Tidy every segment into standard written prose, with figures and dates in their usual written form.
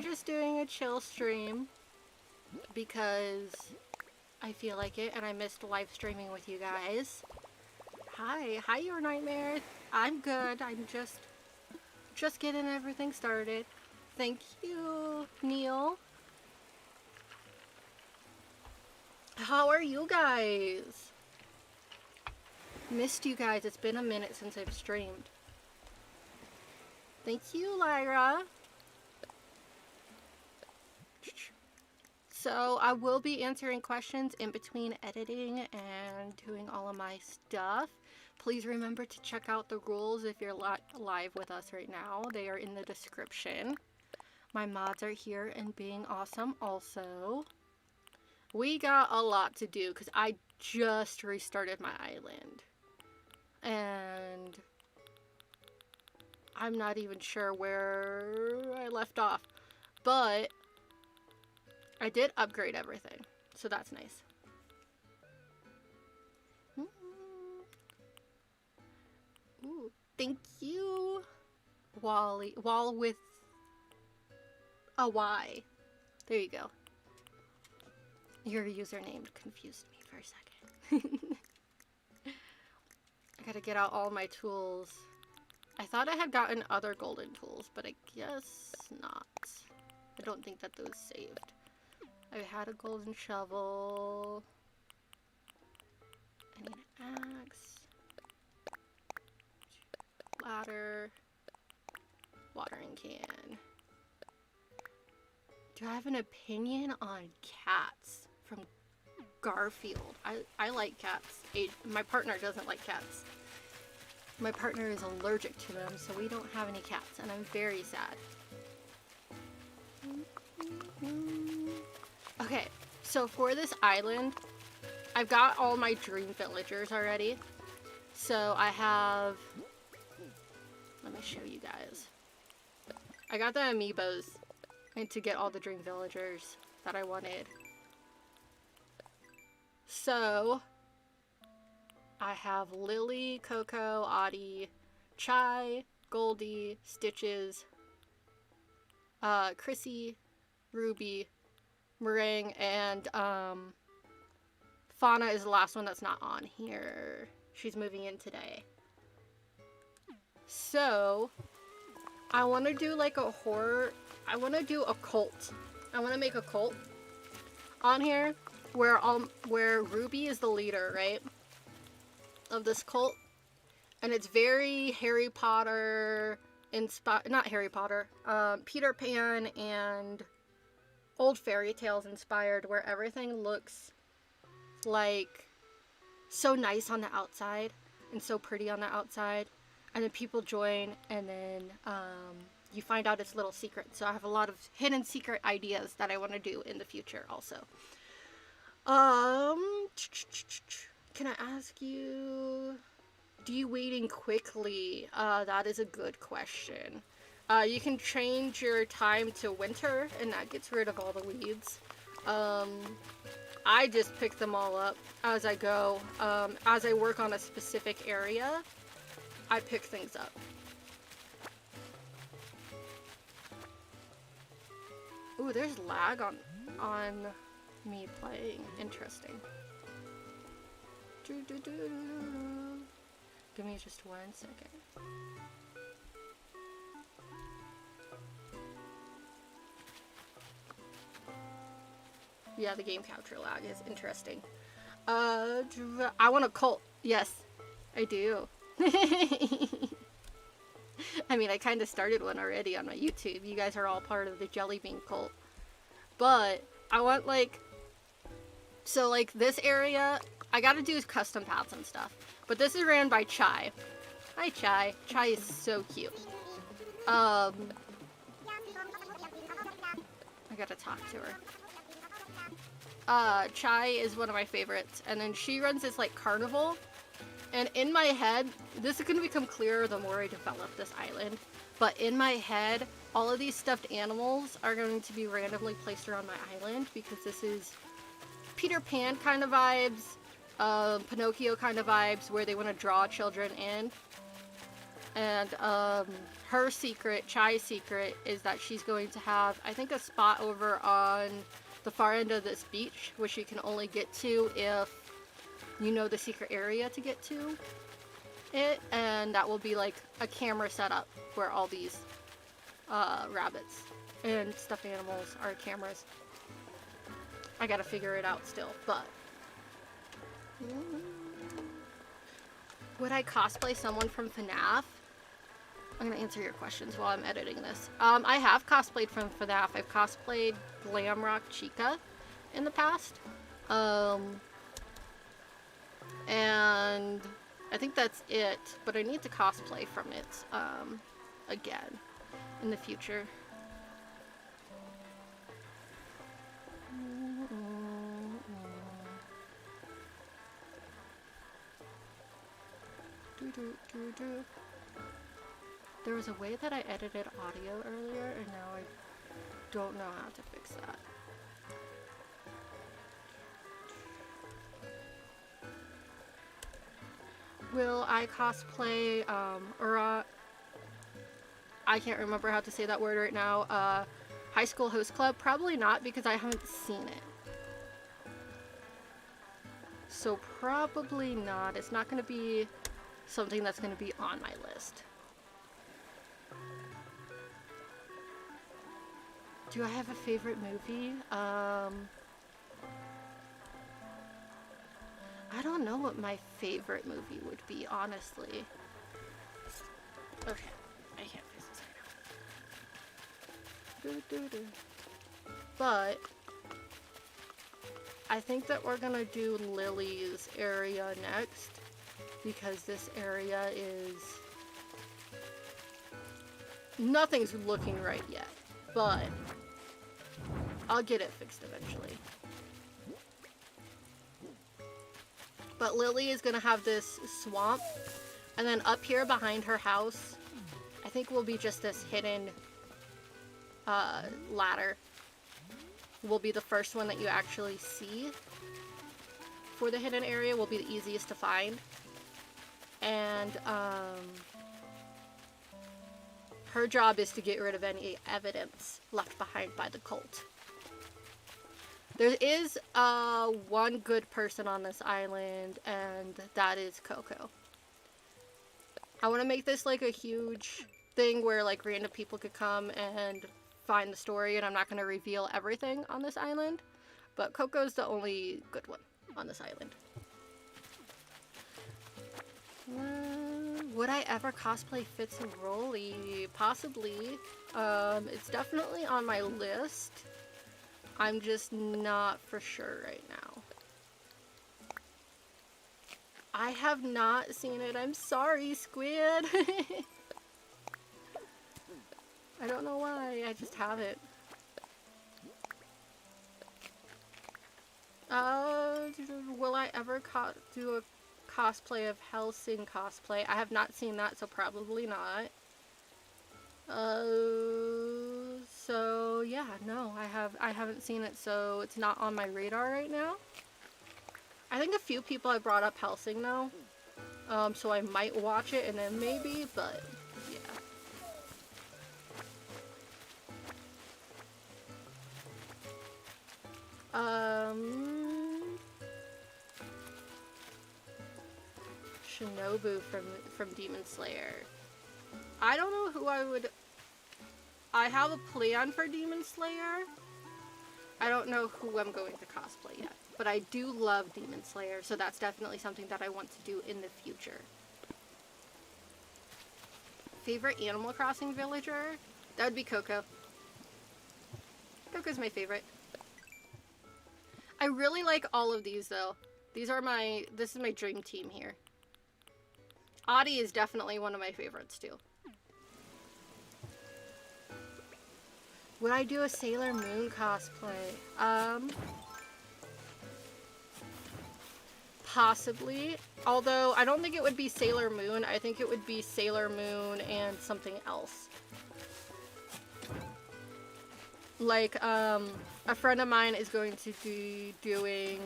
just doing a chill stream because I feel like it and I missed live streaming with you guys. Hi, your nightmare. I'm good. I'm just getting everything started. Thank you, Neil. How are you guys? Missed you guys. It's been a minute since I've streamed. Thank you, Lyra. So I will be answering questions in between editing and doing all of my stuff. Please remember to check out the rules if you're live with us right now. They are in the description. My mods are here and being awesome also. We got a lot to do because I just restarted my island. And I'm not even sure where I left off. But I did upgrade everything, so that's nice. Ooh, thank you, Wally. Wall with a Y. There you go. Your username confused me for a second. I gotta get out all my tools. I thought I had gotten other golden tools, but I guess not. I don't think that those saved. I had a golden shovel. I need an axe. Ladder. Watering can. Do I have an opinion on cats from Garfield? I like cats. My partner doesn't like cats. My partner is allergic to them, so we don't have any cats, and I'm very sad. Okay, so for this island, I've got all my dream villagers already. So I have, let me show you guys. I got the amiibos and to get all the dream villagers that I wanted. So I have Lily, Coco, Audie, Chai, Goldie, Stitches, Chrissy, Ruby, Meringue, and Fauna is the last one that's not on here. She's moving in today. So I want to do like a horror. I want to do a cult. I want to make a cult on here where Ruby is the leader, right, of this cult, and it's very Harry Potter inspired. Not Harry Potter. Peter Pan and old fairy tales inspired, where everything looks like so nice on the outside and so pretty on the outside, and then people join and then you find out it's little secrets. So I have a lot of hidden secret ideas that I want to do in the future also. Can I ask you, do you waiting quickly? That is a good question. You can change your time to winter, and that gets rid of all the weeds. I just pick them all up as I go. As I work on a specific area, I pick things up. Ooh, there's lag on me playing. Interesting. Give me just 1 second. Yeah, the game capture lag is interesting. I want a cult. Yes, I do. I mean, I kind of started one already on my YouTube. You guys are all part of the Jelly Bean cult. But I want like, so like this area, I gotta do custom paths and stuff. But this is ran by Chai. Hi, Chai. Chai is so cute. I gotta talk to her. Chai is one of my favorites. And then she runs this like carnival. And in my head, this is gonna become clearer the more I develop this island. But in my head, all of these stuffed animals are going to be randomly placed around my island because this is Peter Pan kind of vibes. Pinocchio kind of vibes where they want to draw children in. And her secret, Chai's secret, is that she's going to have, I think, a spot over on the far end of this beach, which you can only get to if you know the secret area to get to it, and that will be like a camera setup where all these rabbits and stuffed animals are cameras. I gotta figure it out still, but would I cosplay someone from FNAF? I'm gonna answer your questions while I'm editing this. I have cosplayed from FNAF. I've cosplayed Glamrock Chica in the past. And I think that's it, but I need to cosplay from it again in the future. There was a way that I edited audio earlier, and now I don't know how to fix that. Will I cosplay, I can't remember how to say that word right now, High School Host Club? Probably not, because I haven't seen it. So probably not. It's not going to be something that's going to be on my list. Do I have a favorite movie? I don't know what my favorite movie would be, honestly. Okay, I can't face this right now. But I think that we're gonna do Lily's area next, because this area is... nothing's looking right yet, but I'll get it fixed eventually. But Lily is gonna have this swamp, and then up here behind her house, I think will be just this hidden ladder. Will be the first one that you actually see for the hidden area, will be the easiest to find. And her job is to get rid of any evidence left behind by the cult. There is one good person on this island, and that is Coco. I want to make this like a huge thing where like random people could come and find the story, and I'm not going to reveal everything on this island, but Coco's the only good one on this island. Would I ever cosplay Fitz and Rolly? Possibly. It's definitely on my list. I'm just not for sure right now. I have not seen it. I'm sorry, Squid. I don't know why. I just haven't. Will I ever do a cosplay of Hellsing cosplay? I have not seen that, so probably not. So yeah, no, I haven't seen it, so it's not on my radar right now. I think a few people have brought up Hellsing though, so I might watch it and then maybe, but yeah. Shinobu from Demon Slayer. I don't know who I would... I have a plan for Demon Slayer. I don't know who I'm going to cosplay yet. But I do love Demon Slayer, so that's definitely something that I want to do in the future. Favorite Animal Crossing villager? That would be Coco. Coco's my favorite. I really like all of these though. This is my dream team here. Audie is definitely one of my favorites too. Would I do a Sailor Moon cosplay? Possibly. Although, I don't think it would be Sailor Moon. I think it would be Sailor Moon and something else. Like, a friend of mine is going to be doing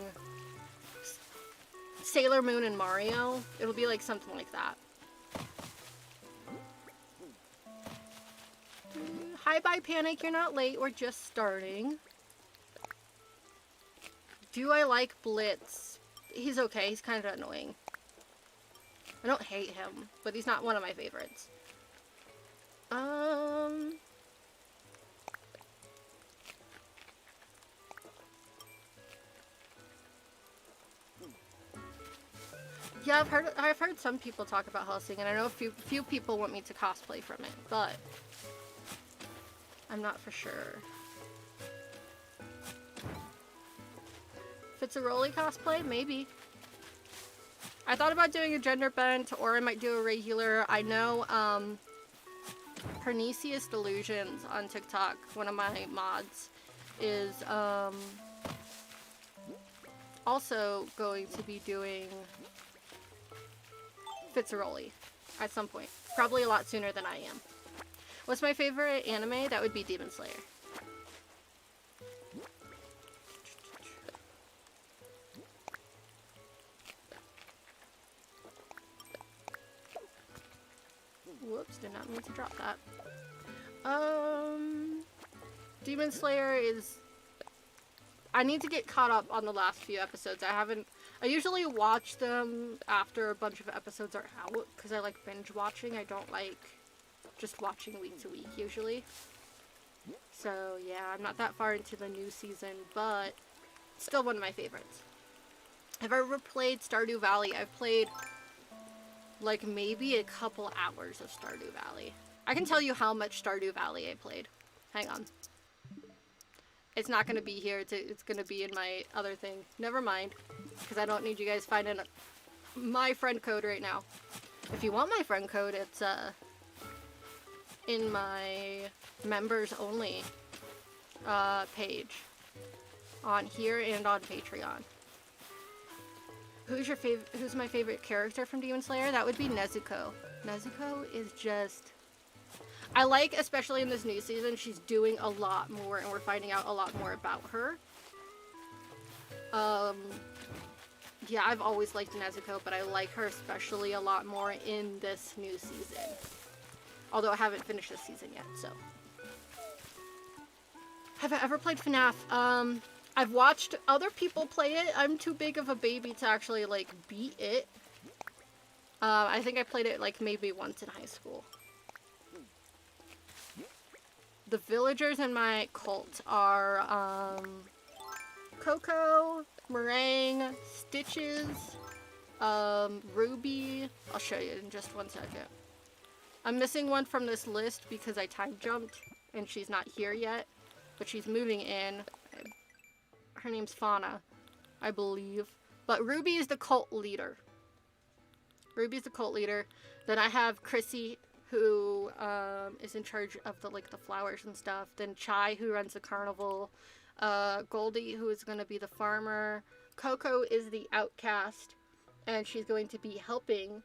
Sailor Moon and Mario. It'll be like something like that. Hi, bye, Panic. You're not late. We're just starting. Do I like Blitz? He's okay. He's kind of annoying. I don't hate him, but he's not one of my favorites. Yeah, I've heard some people talk about Hellsing, and I know a few people want me to cosplay from it, but I'm not for sure. If it's a Rolly cosplay, maybe. I thought about doing a gender bent, or I might do a regular. I know Pernicious Delusions on TikTok, one of my mods, is also going to be doing Fitzaroli at some point. Probably a lot sooner than I am. What's my favorite anime? That would be Demon Slayer. Whoops, did not mean to drop that. Demon Slayer is... I need to get caught up on the last few episodes. I usually watch them after a bunch of episodes are out, because I like binge watching. I don't like just watching week to week, usually. So, yeah, I'm not that far into the new season, but still one of my favorites. Have I ever played Stardew Valley? I've played, like, maybe a couple hours of Stardew Valley. I can tell you how much Stardew Valley I played. Hang on. It's not going to be here. It's going to be in my other thing. Never mind. Because I don't need you guys finding my friend code right now. If you want my friend code, it's in my members only page. On here and on Patreon. Who's my favorite character from Demon Slayer? That would be Nezuko. Nezuko is just... I like, especially in this new season, she's doing a lot more, and we're finding out a lot more about her. Yeah, I've always liked Nezuko, but I like her especially a lot more in this new season. Although I haven't finished this season yet, so. Have I ever played FNAF? I've watched other people play it. I'm too big of a baby to actually, like, beat it. I think I played it, like, maybe once in high school. The villagers in my cult are, Coco, Meringue, Stitches, Ruby. I'll show you in just one second. I'm missing one from this list because I time jumped and she's not here yet, but she's moving in. Her name's Fauna, I believe. But Ruby is the cult leader. Ruby's the cult leader. Then I have Chrissy, who is in charge of the flowers and stuff. Then Chai, who runs the carnival. Goldie, who is going to be the farmer. Coco is the outcast, and she's going to be helping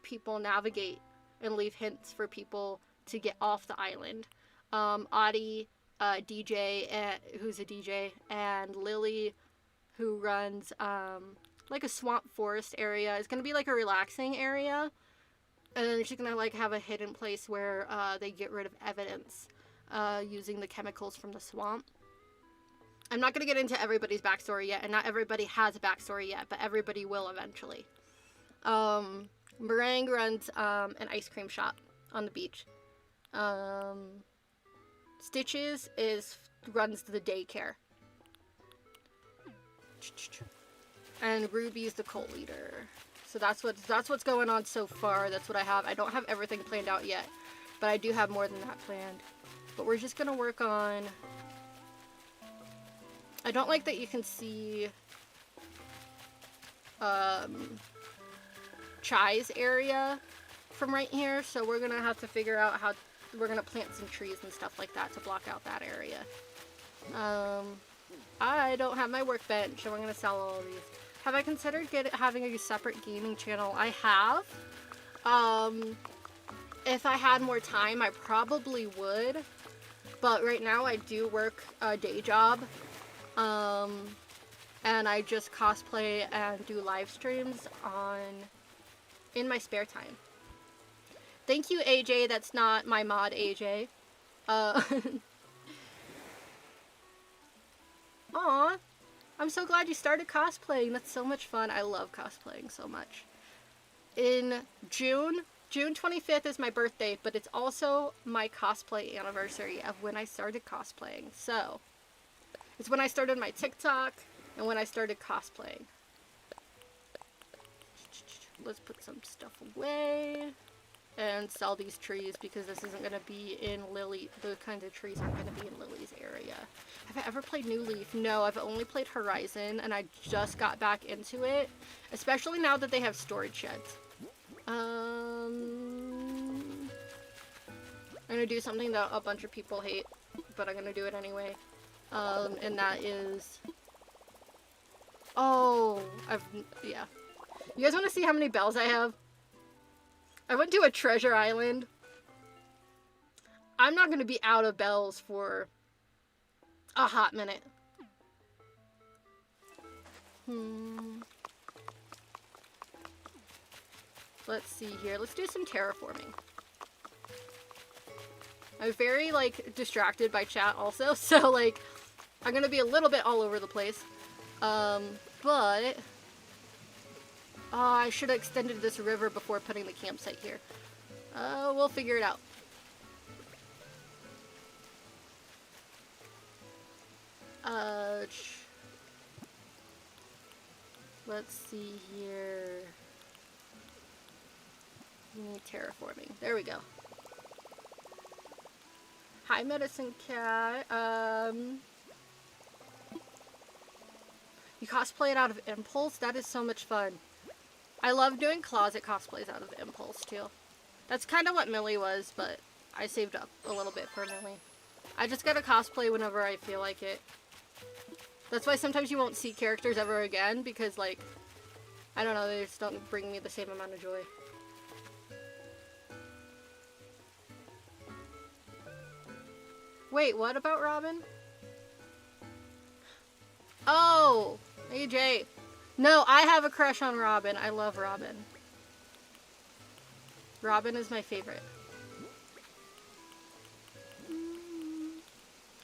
people navigate and leave hints for people to get off the island. Audie, DJ, who's a DJ, and Lily, who runs like a swamp forest area. It's going to be like a relaxing area. And then she's gonna have a hidden place where they get rid of evidence using the chemicals from the swamp. I'm not gonna get into everybody's backstory yet, and not everybody has a backstory yet, but everybody will eventually. Meringue runs an ice cream shop on the beach. Stitches runs the daycare. And Ruby's the cult leader. So that's what's going on so far. That's what I have. I don't have everything planned out yet, but I do have more than that planned. But we're just gonna work on... I don't like that you can see Chai's area from right here, so we're gonna have to figure out how we're gonna plant some trees and stuff like that to block out that area. I don't have my workbench, so we're gonna sell all of these. Have I considered having a separate gaming channel? I have. If I had more time, I probably would. But right now I do work a day job. And I just cosplay and do live streams in my spare time. Thank you, AJ. That's not my mod, AJ. Uh, Aw, I'm so glad you started cosplaying. That's so much fun. I love cosplaying so much. In June 25th is my birthday, but it's also my cosplay anniversary of when I started cosplaying. So, it's when I started my TikTok and when I started cosplaying. Let's put some stuff away and sell these trees because this isn't going to be in Lily. The kinds of trees aren't going to be in Lily's area. Have I ever played New Leaf? No, I've only played Horizon and I just got back into it, especially now that they have storage sheds. I'm gonna do something that a bunch of people hate, but I'm gonna do it anyway. And that is... Oh, yeah. You guys want to see how many bells I have? I went to a treasure island. I'm not gonna be out of bells for a hot minute. Let's see here. Let's do some terraforming. I'm very, like, distracted by chat also, so, like, I'm gonna be a little bit all over the place. But... Oh, I should have extended this river before putting the campsite here. We'll figure it out. Let's see here. We need terraforming. There we go. Hi, Medicine Cat. You cosplay it out of impulse? That is so much fun. I love doing closet cosplays out of impulse, too. That's kind of what Millie was, but I saved up a little bit for Millie. I just gotta cosplay whenever I feel like it. That's why sometimes you won't see characters ever again, because, like, I don't know, they just don't bring me the same amount of joy. Wait, what about Robin? Oh, AJ. No, I have a crush on Robin. I love Robin. Robin is my favorite.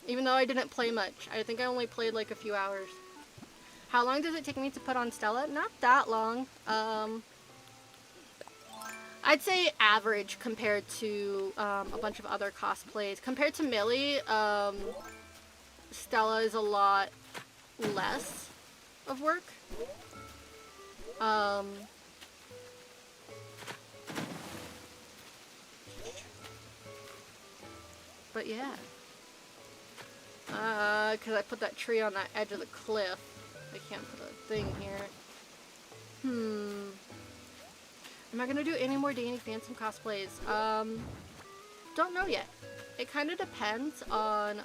Even though I didn't play much. I think I only played like a few hours. How long does it take me to put on Stella? Not that long. I'd say average compared to a bunch of other cosplays. Compared to Millie, Stella is a lot less of work. But yeah. Because I put that tree on that edge of the cliff. I can't put a thing here. Am I gonna do any more Danny Phantom cosplays? Don't know yet. It kind of depends on,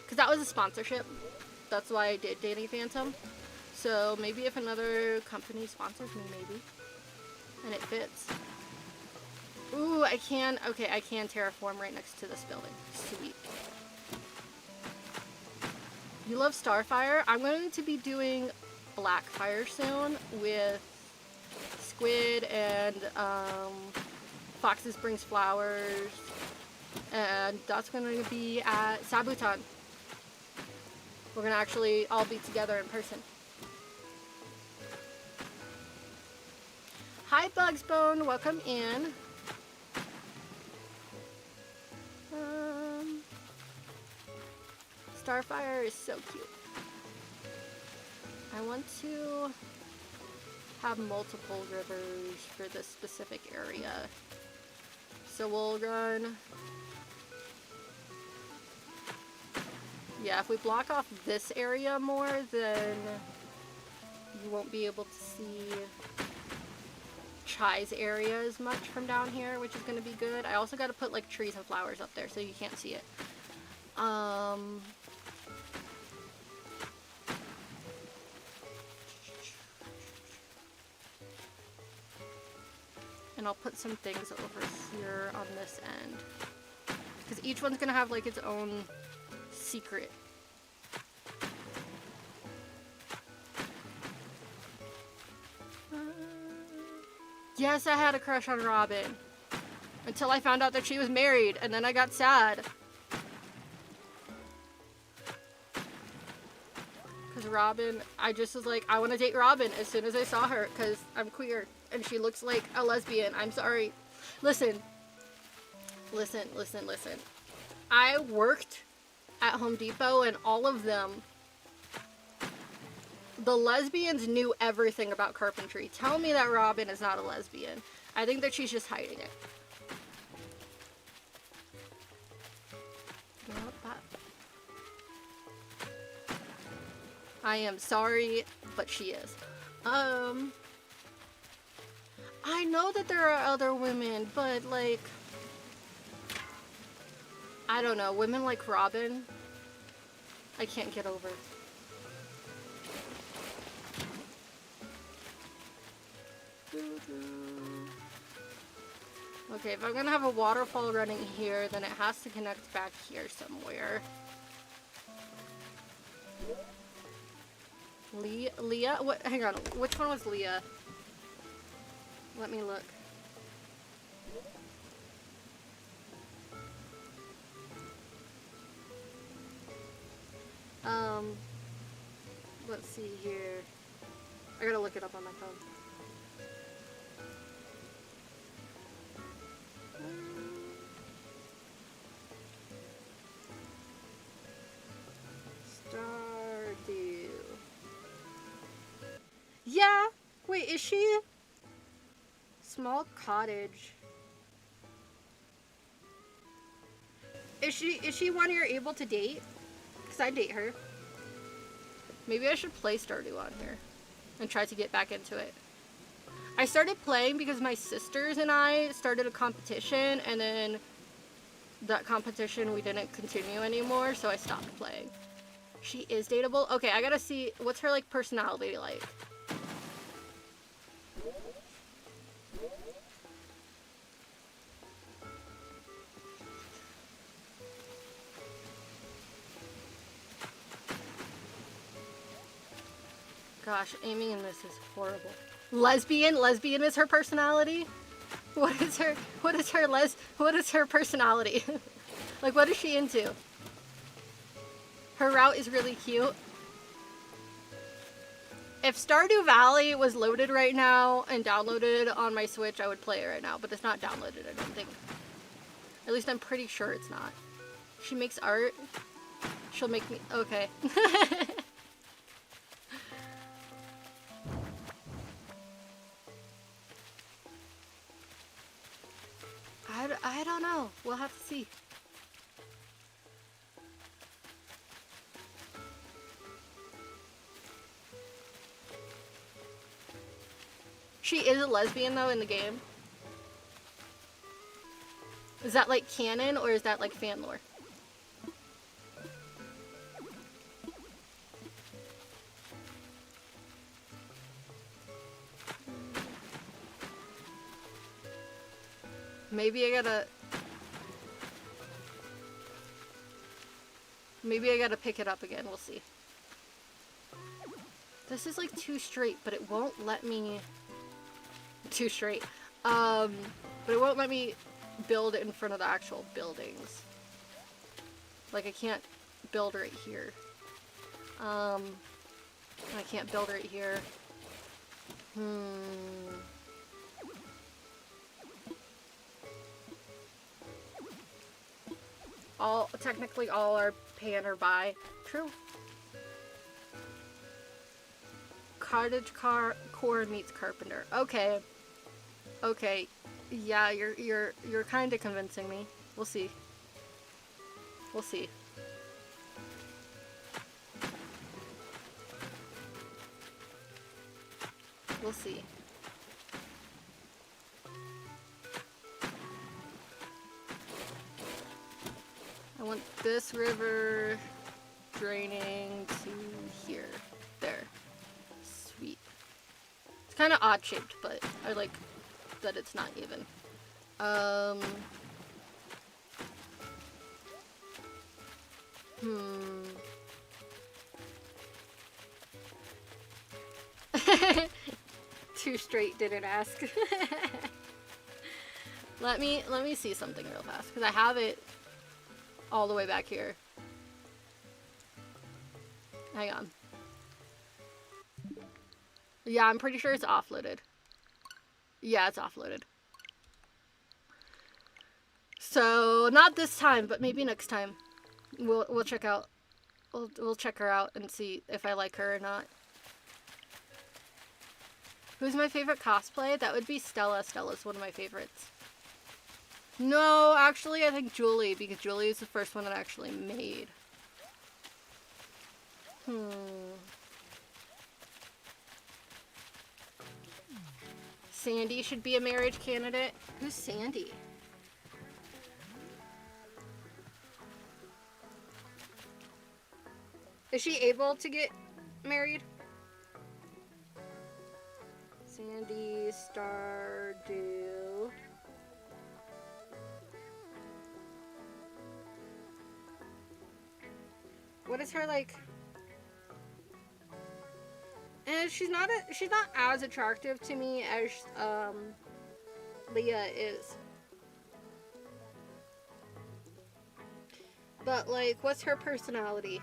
because that was a sponsorship. That's why I did Danny Phantom. So maybe if another company sponsors me, maybe. And it fits. Ooh, I can terraform right next to this building. Sweet. You love Starfire? I'm going to be doing Blackfire soon with Squid and Foxes Brings Flowers. And that's going to be at Sabuton. We're going to actually all be together in person. Hi Bugsbone, welcome in. Starfire is so cute. I want to have multiple rivers for this specific area. So we'll run... Yeah, if we block off this area more, then you won't be able to see Chai's area as much from down here, which is going to be good. I also got to put like trees and flowers up there so you can't see it. And I'll put some things over here on this end. Because each one's going to have like its own secret. Yes, I had a crush on Robin. Until I found out that she was married, and then I got sad. because Robin, I just was like, I want to date Robin as soon as I saw her because I'm queer and she looks like a lesbian. I'm sorry. Listen. I worked at Home Depot and all of them, the lesbians knew everything about carpentry. Tell me that Robin is not a lesbian. I think that she's just hiding it. I am sorry, but she is. I know that there are other women, but like, I don't know, women like Robin, I can't get over. Okay, if I'm gonna have a waterfall running here, then it has to connect back here somewhere. Leah? What? Hang on. Which one was Leah? Let me look. Let's see here. I gotta look it up on my phone. Stardew. Yeah! Wait, is she? Small cottage. Is she one you're able to date? Because I date her. Maybe I should play Stardew on here and try to get back into it. I started playing because my sisters and I started a competition, and then that competition we didn't continue anymore, so I stopped playing. She is dateable? Okay, I gotta see, what's her like personality like? Gosh, aiming in this is horrible. Lesbian is her personality? What is her personality? Like, what is she into? Her route is really cute. If Stardew Valley was loaded right now and downloaded on my Switch, I would play it right now, but it's not downloaded, I don't think. At least I'm pretty sure it's not. She makes art. She'll make me, okay. I don't know. We'll have to see. She is a lesbian though in the game. Is that like canon or is that like fan lore? Maybe I gotta pick it up again. We'll see. This is like too straight, but it won't let me... Too straight. But it won't let me build in front of the actual buildings. Like, I can't build right here. I can't build right here. Technically all are pan or buy. True. Cottage core meets carpenter. Okay. Okay. Yeah, you're kind of convincing me. We'll see. We'll see. We'll see. I want this river draining to here. There. Sweet. It's kind of odd shaped, but I like that it's not even. Too straight, didn't ask. Let me see something real fast, because I have it all the way back here. Hang on. Yeah, I'm pretty sure it's offloaded. Yeah, it's offloaded. So, not this time, but maybe next time. We'll check out. We'll check her out and see if I like her or not. Who's my favorite cosplay? That would be Stella. Stella's one of my favorites. No, actually, I think Julie, because Julie is the first one that I actually made. Sandy should be a marriage candidate. Who's Sandy? Is she able to get married? Sandy Stardew. What is her like? And she's not as attractive to me as Leah is. But like, what's her personality?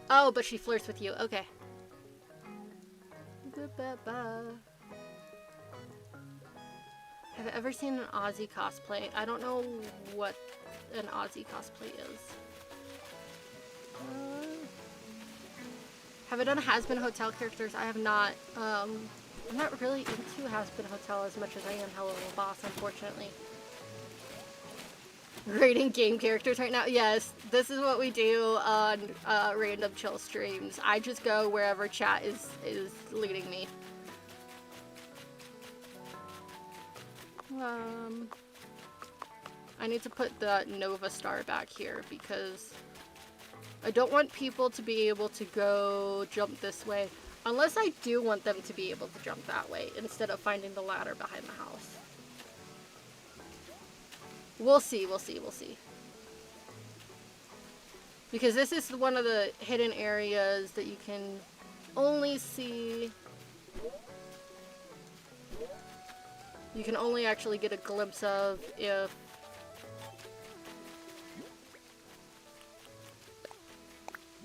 Oh, but she flirts with you. Okay. Have I ever seen an Aussie cosplay? I don't know what an Aussie cosplay is. Have I done Has-Been Hotel characters? I have not. I'm not really into Has-Been Hotel as much as I am Hello Little Boss, unfortunately. Rating game characters right now? Yes, this is what we do on random chill streams. I just go wherever chat is leading me. I need to put the Nova Star back here because I don't want people to be able to go jump this way unless I do want them to be able to jump that way instead of finding the ladder behind the house. We'll see, we'll see, we'll see. Because this is one of the hidden areas that you can only see. You can only actually get a glimpse of if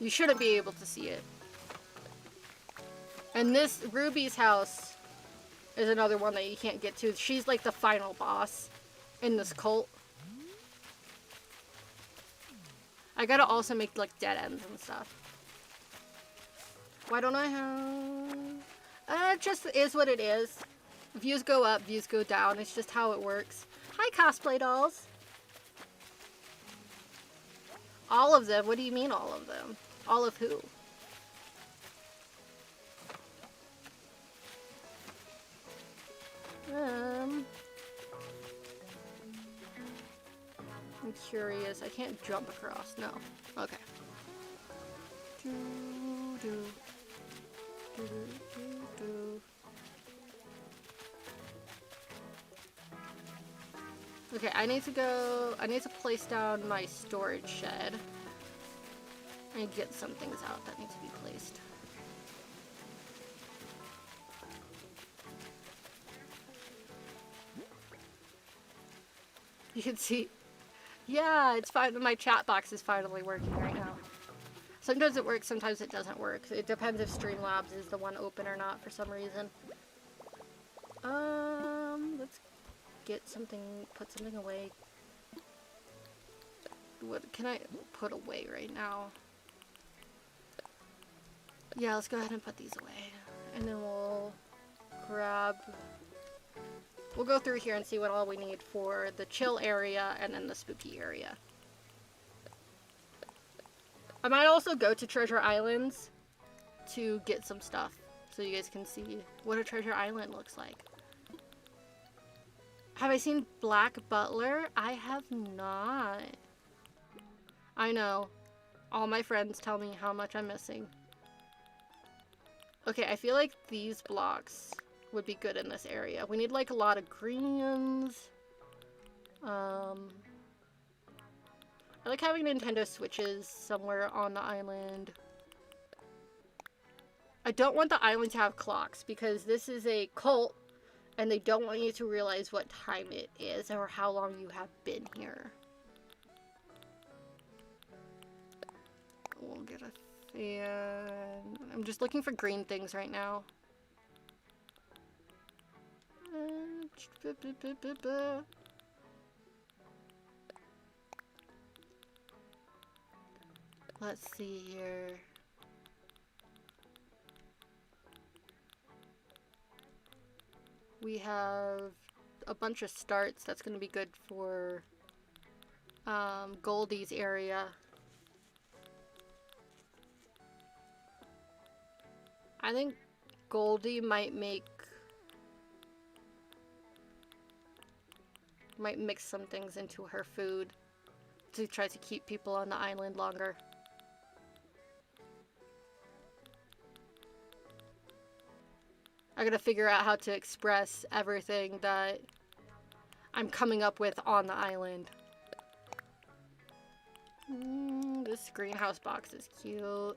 you shouldn't be able to see it. And this Ruby's house is another one that you can't get to. She's like the final boss in this cult. I gotta also make like dead ends and stuff. Why don't I have... it just is what it is. Views go up, views go down. It's just how it works. Hi, cosplay dolls. All of them? What do you mean all of them? All of who? I'm curious. I can't jump across. No. Okay. Okay, I need to place down my storage shed and get some things out that need to be placed. You can see, yeah, it's fine. My chat box is finally working right now. Sometimes it works, sometimes it doesn't work. It depends if Streamlabs is the one open or not for some reason. Let's get something, put something away. What can I put away right now? Yeah, let's go ahead and put these away. And then we'll grab... We'll go through here and see what all we need for the chill area and then the spooky area. I might also go to Treasure Islands to get some stuff so you guys can see what a Treasure Island looks like. Have I seen Black Butler? I have not. I know. All my friends tell me how much I'm missing. Okay, I feel like these blocks would be good in this area. We need like a lot of greens. I like having Nintendo Switches somewhere on the island. I don't want the island to have clocks because this is a cult and they don't want you to realize what time it is or how long you have been here. And I'm just looking for green things right now. Let's see here. We have a bunch of starts. That's going to be good for Goldie's area. I think Goldie might mix some things into her food to try to keep people on the island longer. I gotta figure out how to express everything that I'm coming up with on the island. This greenhouse box is cute.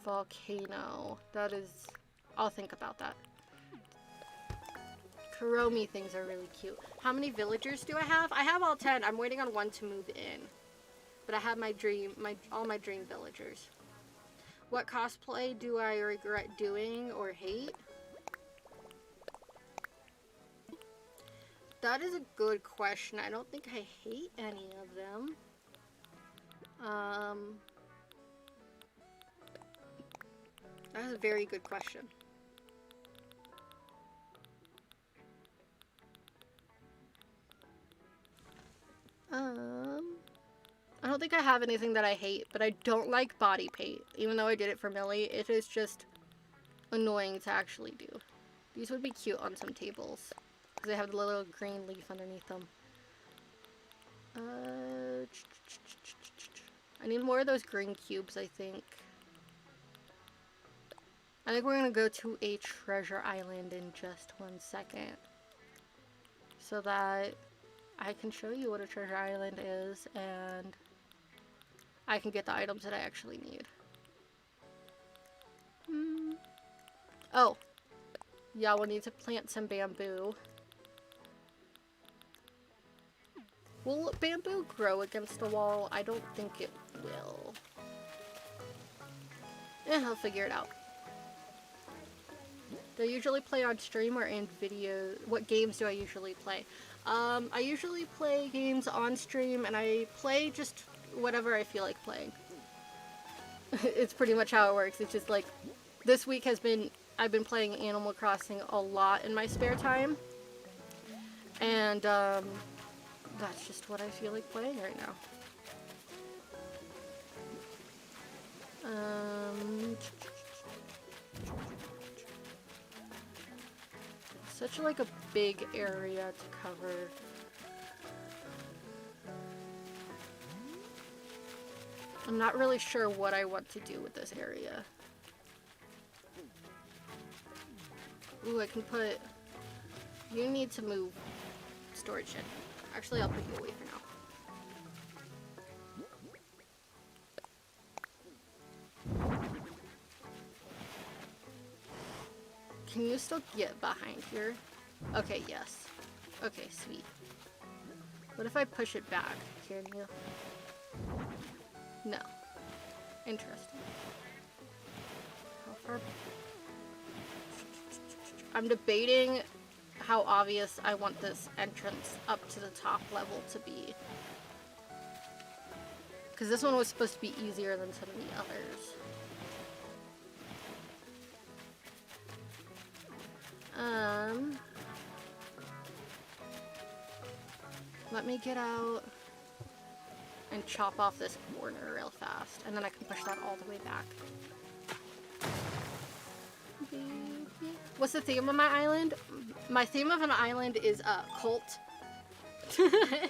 Volcano. That is... I'll think about that. Kuromi things are really cute. How many villagers do I have? I have all 10. I'm waiting on one to move in. But I have all my dream villagers. What cosplay do I regret doing or hate? That is a good question. I don't think I hate any of them. That is a very good question. I don't think I have anything that I hate, but I don't like body paint. Even though I did it for Millie, it is just annoying to actually do. These would be cute on some tables, because they have the little green leaf underneath them. I need more of those green cubes, I think. I think we're gonna go to a treasure island in just 1 second, so that I can show you what a treasure island is, and I can get the items that I actually need. Oh, yeah, we'll need to plant some bamboo. Will bamboo grow against the wall? I don't think it will. I'll figure it out. Do I usually play on stream or in video? What games do I usually play? I usually play games on stream, and I play just whatever I feel like playing. It's pretty much how it works. It's just like, this week I've been playing Animal Crossing a lot in my spare time. And, that's just what I feel like playing right now. Such like a big area to cover. I'm not really sure what I want to do with this area. Ooh, I can put... You need to move storage shed. Actually, I'll put you away for now. Can you still get behind here? Okay, yes. Okay, sweet. What if I push it back? Can you? No. Interesting. How far? I'm debating how obvious I want this entrance up to the top level to be. Because this one was supposed to be easier than some of the others. Let me get out and chop off this corner real fast, and then I can push that all the way back. What's the theme of my island? My theme of an island is cult. The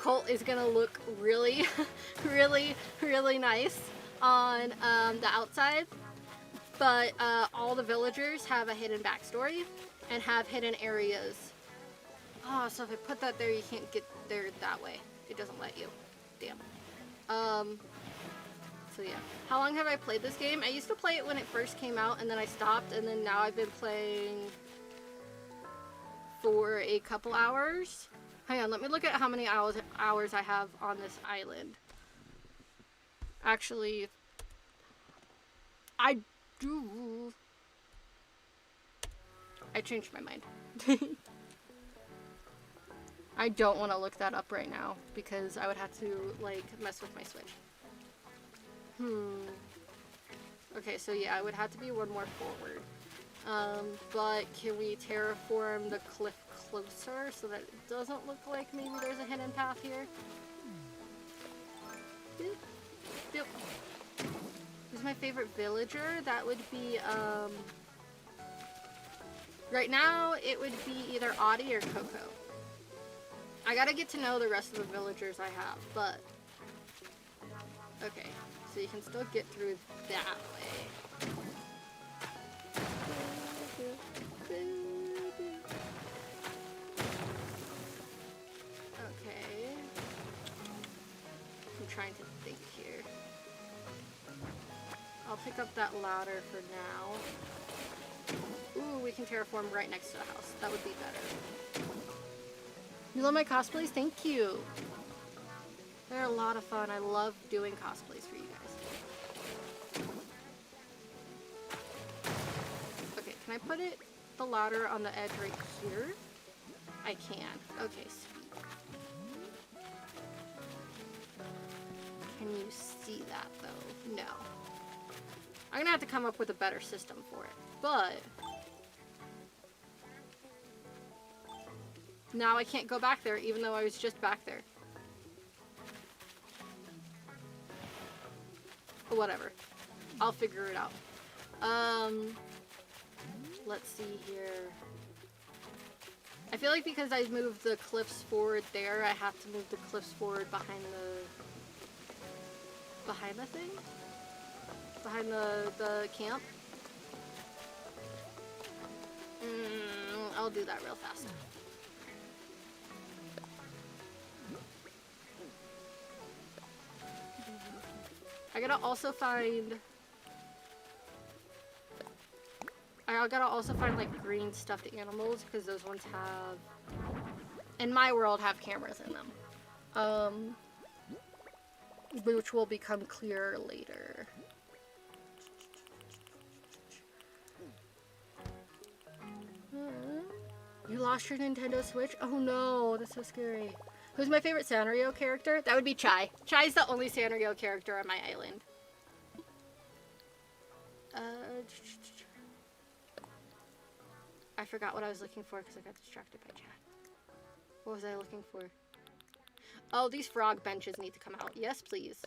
cult is gonna look really, really nice on the outside, but all the villagers have a hidden backstory and have hidden areas. Oh, so if I put that there, you can't get there that way. It doesn't let you. Damn. So yeah. How long have I played this game? I used to play it when it first came out, and then I stopped, and then now I've been playing for a couple hours. Hang on, let me look at how many hours I have on this island. Actually, I do. I changed my mind. I don't want to look that up right now because I would have to, like, mess with my Switch. Okay, so yeah, it would have to be one more forward. But can we terraform the cliff closer so that it doesn't look like maybe there's a hidden path here? Boop. Boop. Who's my favorite villager? That would be, right now, it would be either Audie or Coco. I gotta get to know the rest of the villagers I have, but... Okay, so you can still get through that way. Okay. I'm trying to think here. I'll pick up that ladder for now. Ooh, we can terraform right next to the house. That would be better. You love my cosplays? Thank you. They're a lot of fun. I love doing cosplays for you guys. Okay, can I put the ladder on the edge right here? I can. Okay, sweet. Can you see that though? No. I'm gonna have to come up with a better system for it. But now I can't go back there even though I was just back there. Whatever. I'll figure it out. Let's see here. I feel like because I moved the cliffs forward there, I have to move the cliffs forward behind the thing? Behind the camp? I'll do that real fast. I gotta also find like green stuffed animals because those ones have, in my world, have cameras in them. Which will become clearer later. You lost your Nintendo Switch? Oh no, that's so scary. Who's my favorite Sanrio character? That would be Chai. Chai's the only Sanrio character on my island. I forgot what I was looking for because I got distracted by chat. What was I looking for? Oh, these frog benches need to come out. Yes, please.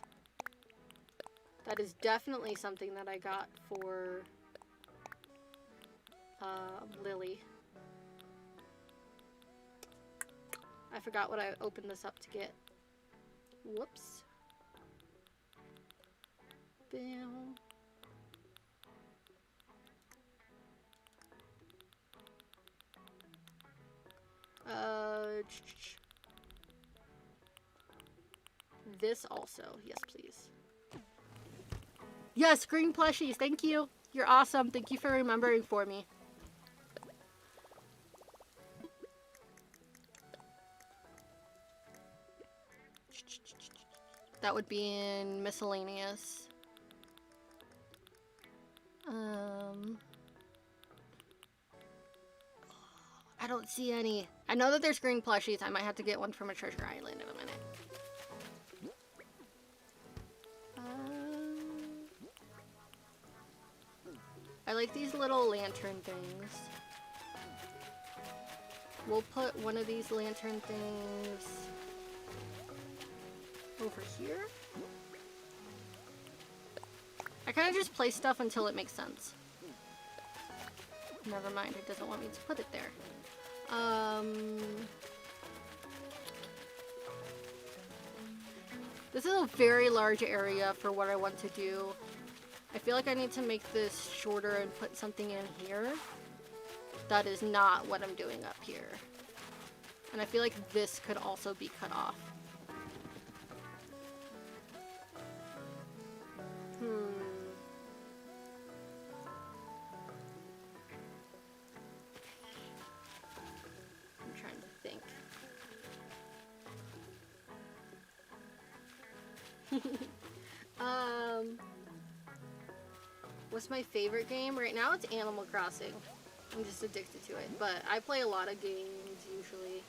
That is definitely something that I got for Lily. I forgot what I opened this up to get. Whoops. Bam. This also. Yes, please. Yes, green plushies. Thank you. You're awesome. Thank you for remembering for me. That would be in miscellaneous. I don't see any. I know that there's green plushies. I might have to get one from a treasure island in a minute. I like these little lantern things. We'll put one of these lantern things over here. I kind of just place stuff until it makes sense. Never mind, it doesn't want me to put it there. This is a very large area for what I want to do. I feel like I need to make this shorter and put something in here. That is not what I'm doing up here. And I feel like this could also be cut off. I'm trying to think. What's my favorite game? Right now it's Animal Crossing. I'm just addicted to it, but I play a lot of games usually.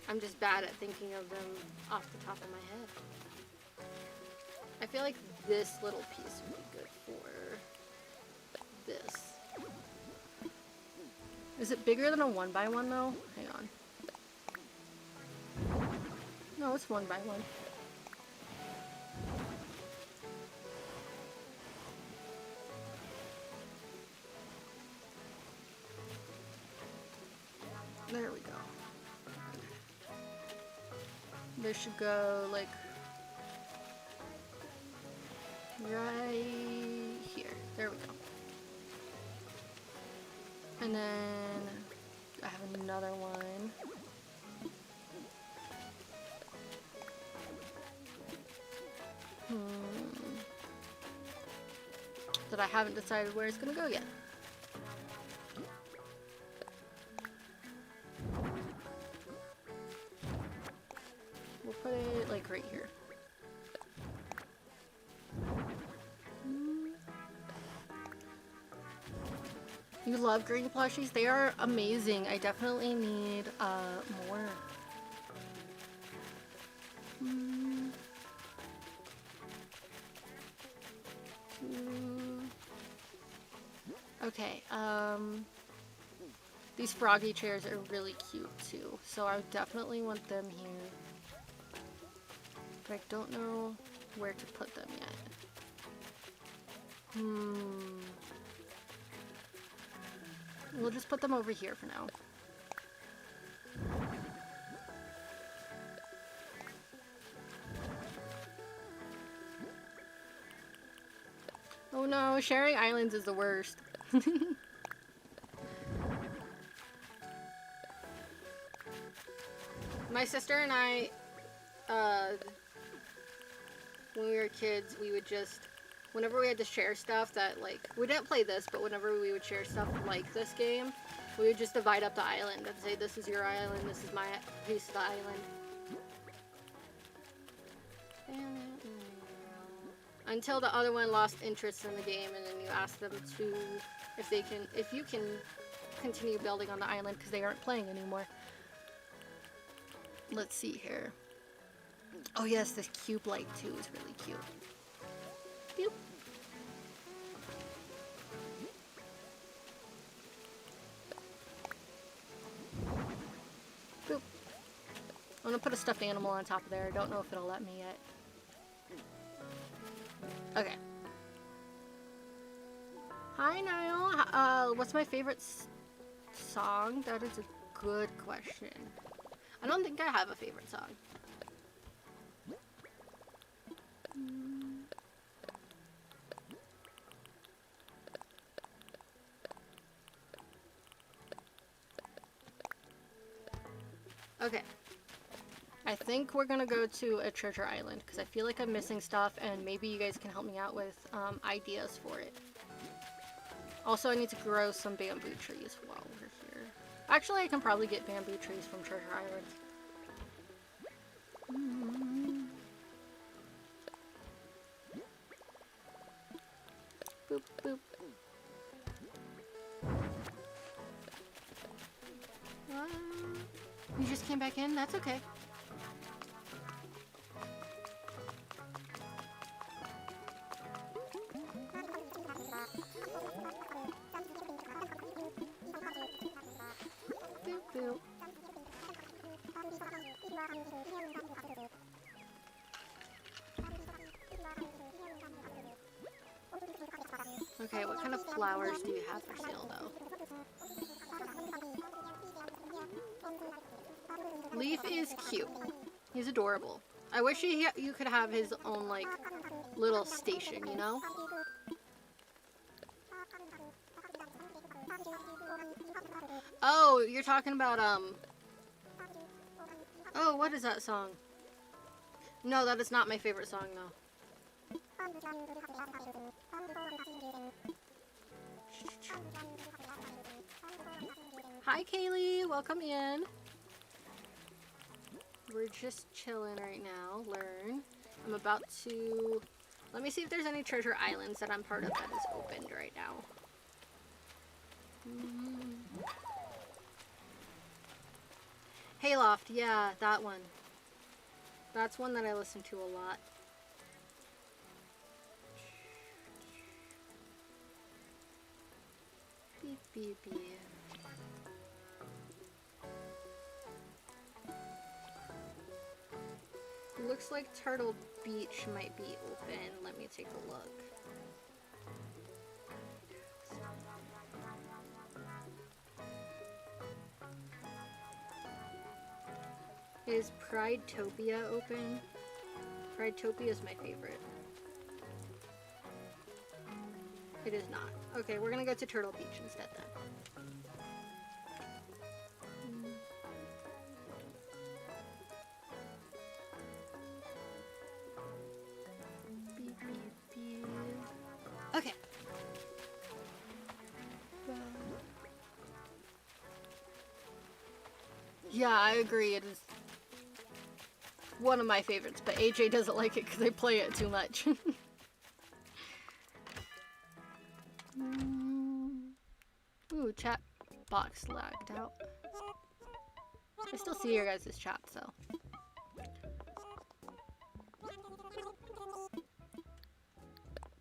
I'm just bad at thinking of them off the top of my head. I feel like this little piece would be good for this. Is it bigger than a 1x1 though? Hang on. No, it's 1x1. There we go. This should go like right here. There we go. And then I have another one. That I haven't decided where it's gonna go yet. We'll put it like right here. You love green plushies? They are amazing. I definitely need more. Okay, these froggy chairs are really cute too, so I definitely want them here. But I don't know where to put them yet. We'll just put them over here for now. Oh no, sharing islands is the worst. My sister and I, when we were kids, we would just, whenever we had to share stuff that, like, we didn't play this, but whenever we would share stuff like this game, we would just divide up the island and say, this is your island, this is my piece of the island. Until the other one lost interest in the game, and then you ask them to, if you can continue building on the island because they aren't playing anymore. Let's see here. Oh yes, this cube light too is really cute. Boop. Boop. I'm gonna put a stuffed animal on top of there. I don't know if it'll let me yet. Okay. Hi, Niall. What's my favorite song? That is a good question. I don't think I have a favorite song. Okay. I think we're gonna go to a treasure island because I feel like I'm missing stuff and maybe you guys can help me out with ideas for it. Also, I need to grow some bamboo trees while we're here. Actually, I can probably get bamboo trees from Treasure Island. Boop, boop. You just came back in? That's okay. Okay, what kind of flowers do you have for sale, though? Leaf is cute. He's adorable. I wish you could have his own, like, little station, you know? Oh, you're talking about, oh, what is that song? No, that is not my favorite song, though. Hi, Kaylee. Welcome in. We're just chilling right now. Learn. I'm about to... Let me see if there's any treasure islands that I'm part of that is opened right now. Hayloft, yeah, that one. That's one that I listen to a lot. Beep, beep, beep. Looks like Turtle Beach might be open. Let me take a look. Is Pridetopia open? Pridetopia is my favorite. It is not. Okay, we're gonna go to Turtle Beach instead then. Beep, beep, beep. Okay. Yeah, I agree. It is one of my favorites, but AJ doesn't like it because I play it too much. Ooh, chat box lagged out. I still see your guys' chat, so.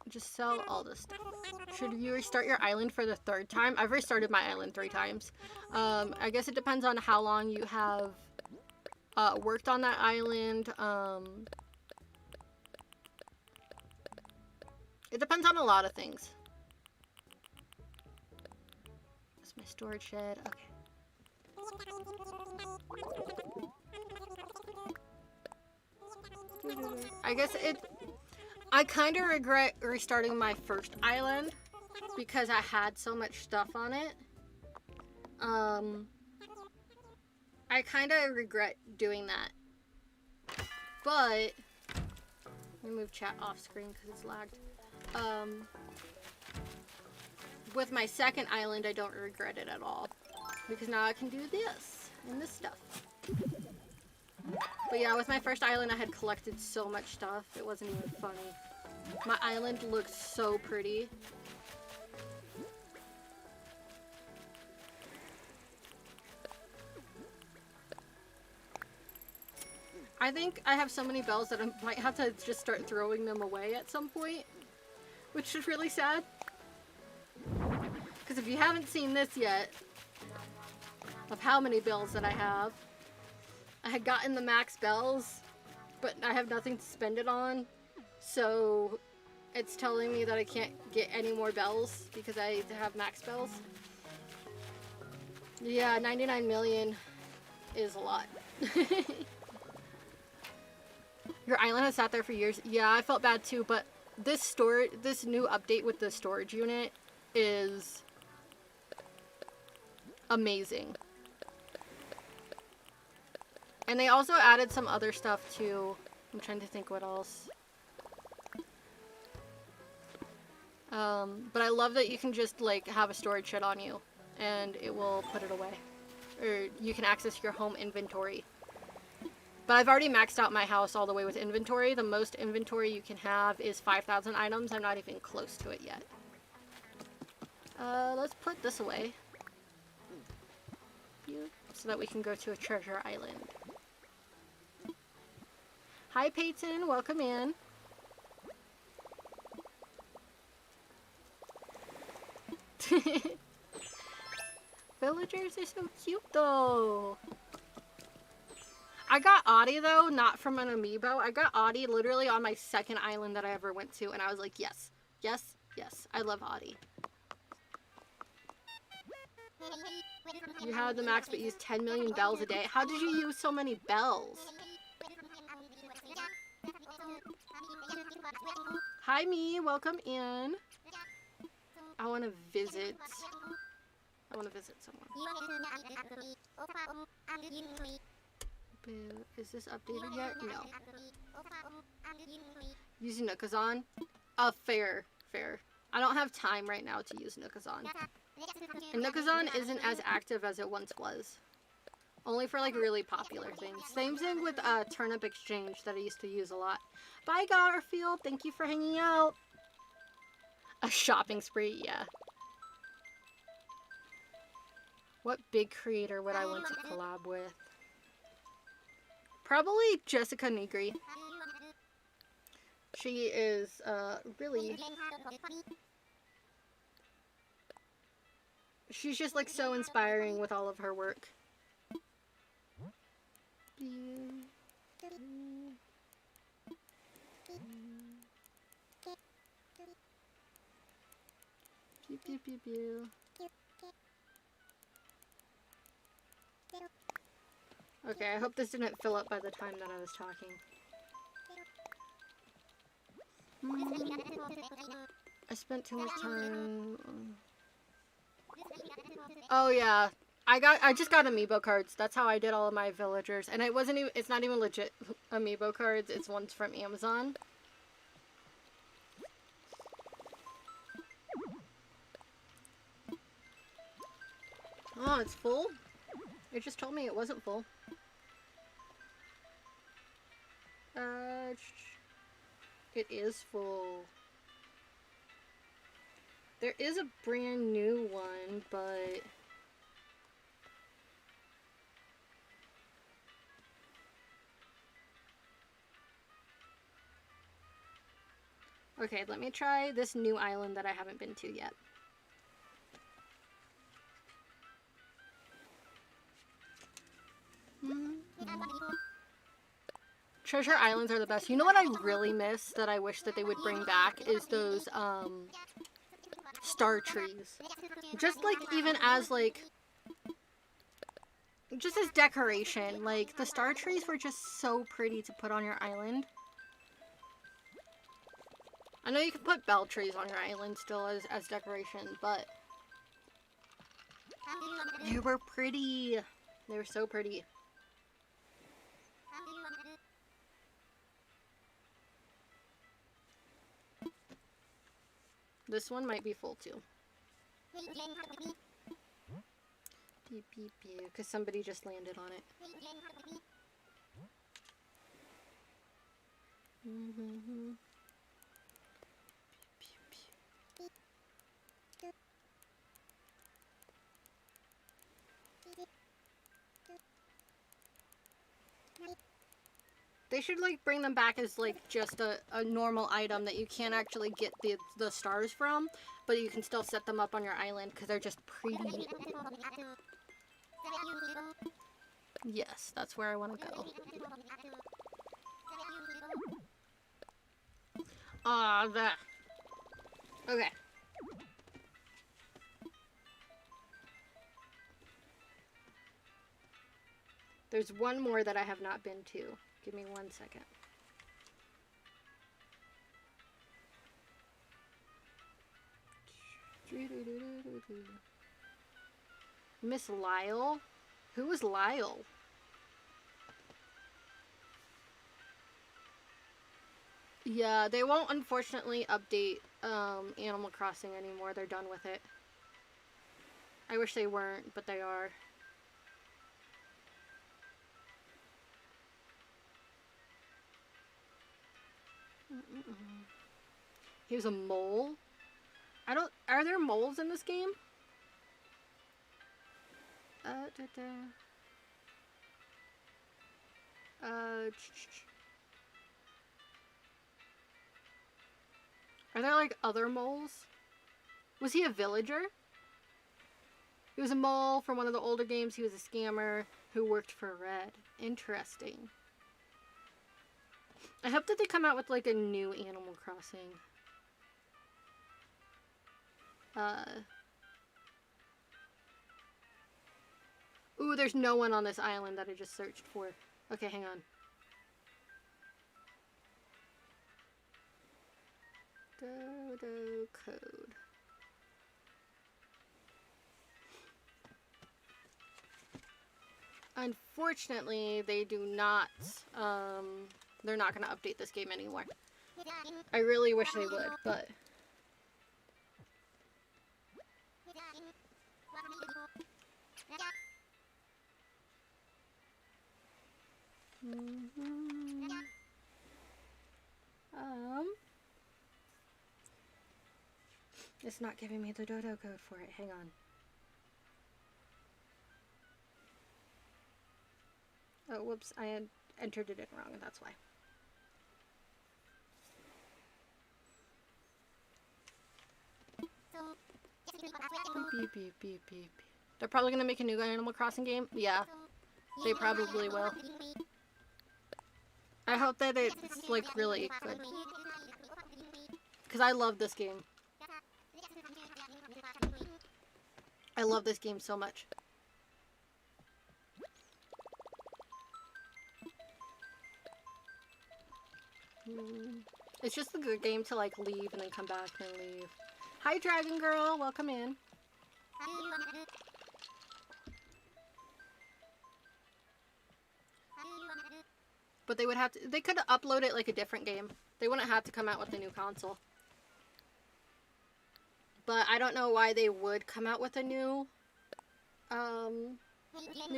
Just sell all this stuff. Should you restart your island for the 3rd time? I've restarted my island 3 times. I guess it depends on how long you have worked on that island. It depends on a lot of things. That's my storage shed. Okay. I guess I kind of regret restarting my first island because I had so much stuff on it. I kind of regret doing that. But let me move chat off screen because it's lagged. With my second island, I don't regret it at all because now I can do this and this stuff. But yeah, with my first island, I had collected so much stuff, it wasn't even funny. My island looked so pretty. I think I have so many bells that I might have to just start throwing them away at some point, which is really sad. Because if you haven't seen this yet, of how many bells that I had gotten the max bells, but I have nothing to spend it on, so it's telling me that I can't get any more bells because I have max bells. Yeah, 99 million is a lot. Your island has sat there for years. Yeah, I felt bad too, but this new update with the storage unit is amazing. And they also added some other stuff too. I'm trying to think what else. But I love that you can just like have a storage shed on you and it will put it away. Or you can access your home inventory. But I've already maxed out my house all the way with inventory. The most inventory you can have is 5,000 items. I'm not even close to it yet. Let's put this away. So that we can go to a treasure island. Hi Peyton, welcome in. Villagers are so cute though. I got Audie though, not from an amiibo. I got Audie literally on my second island that I ever went to, and I was like, yes, yes, yes. I love Audie. You had the max but used 10 million bells a day. How did you use so many bells? Hi me, welcome in. I want to visit. I want to visit someone. Is this updated yet? No. Using Nookazon? Fair. I don't have time right now to use Nookazon. And Nookazon isn't as active as it once was. Only for like really popular things. Same thing with Turnip Exchange that I used to use a lot. Bye Garfield, thank you for hanging out. A shopping spree, yeah. What big creator would I want to collab with? Probably Jessica Nigri. She is really... She's just like so inspiring with all of her work. Pew, pew, pew, pew. Okay, I hope this didn't fill up by the time that I was talking. I spent too much time. Oh yeah, I just got amiibo cards. That's how I did all of my villagers, and it's not even legit amiibo cards. It's ones from Amazon. Oh, it's full? It just told me it wasn't full. It is full. There is a brand new one, but... Okay, let me try this new island that I haven't been to yet. Treasure islands are the best. You know what I really miss that I wish that they would bring back is those star trees. Just like even as like just as decoration. Like the star trees were just so pretty to put on your island. I know you can put bell trees on your island still as decoration, but they were pretty. They were so pretty. This one might be full too. Beep, beep, beep, because somebody just landed on it. They should like bring them back as like just a normal item that you can't actually get the stars from, but you can still set them up on your island because they're just pretty. Yes, that's where I want to go. Ah, that. Okay. There's one more that I have not been to. Give me 1 second. Miss Lyle? Who was Lyle? Yeah, they won't unfortunately update Animal Crossing anymore. They're done with it. I wish they weren't, but they are. He was a mole? Are there moles in this game? Are there like other moles? Was he a villager? He was a mole from one of the older games. He was a scammer who worked for Red. Interesting. I hope that they come out with like a new Animal Crossing. Ooh, there's no one on this island that I just searched for. Okay, hang on. Dodo code. Unfortunately, they do not, they're not going to update this game anymore. I really wish they would, but... It's not giving me the dodo code for it. Hang on. Oh, whoops. I had entered it in wrong, and that's why. Beep, beep, beep, beep. They're probably gonna make a new Animal Crossing game? Yeah. They probably will. I hope that it's, like, really good. Because I love this game. I love this game so much. It's just a good game to, like, leave and then come back and then leave. Hi, Dragon Girl. Welcome in. But they would have to... They could upload it like a different game. They wouldn't have to come out with a new console. But I don't know why they would come out with a new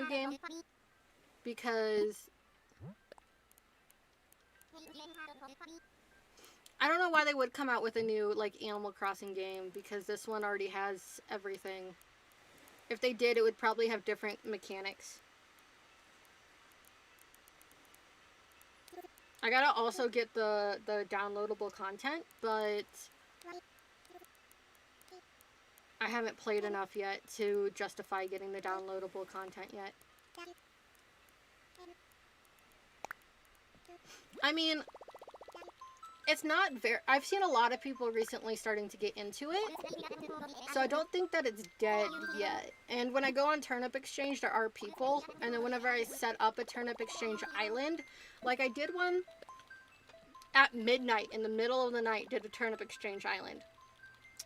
game. Because... I don't know why they would come out with a new, like, Animal Crossing game, because this one already has everything. If they did, it would probably have different mechanics. I gotta also get the downloadable content, but I haven't played enough yet to justify getting the downloadable content yet. I mean... It's not very... I've seen a lot of people recently starting to get into it, so I don't think that it's dead yet. And when I go on Turnip Exchange, there are people, and then whenever I set up a Turnip Exchange island, like I did one at midnight, in the middle of the night, did a Turnip Exchange island.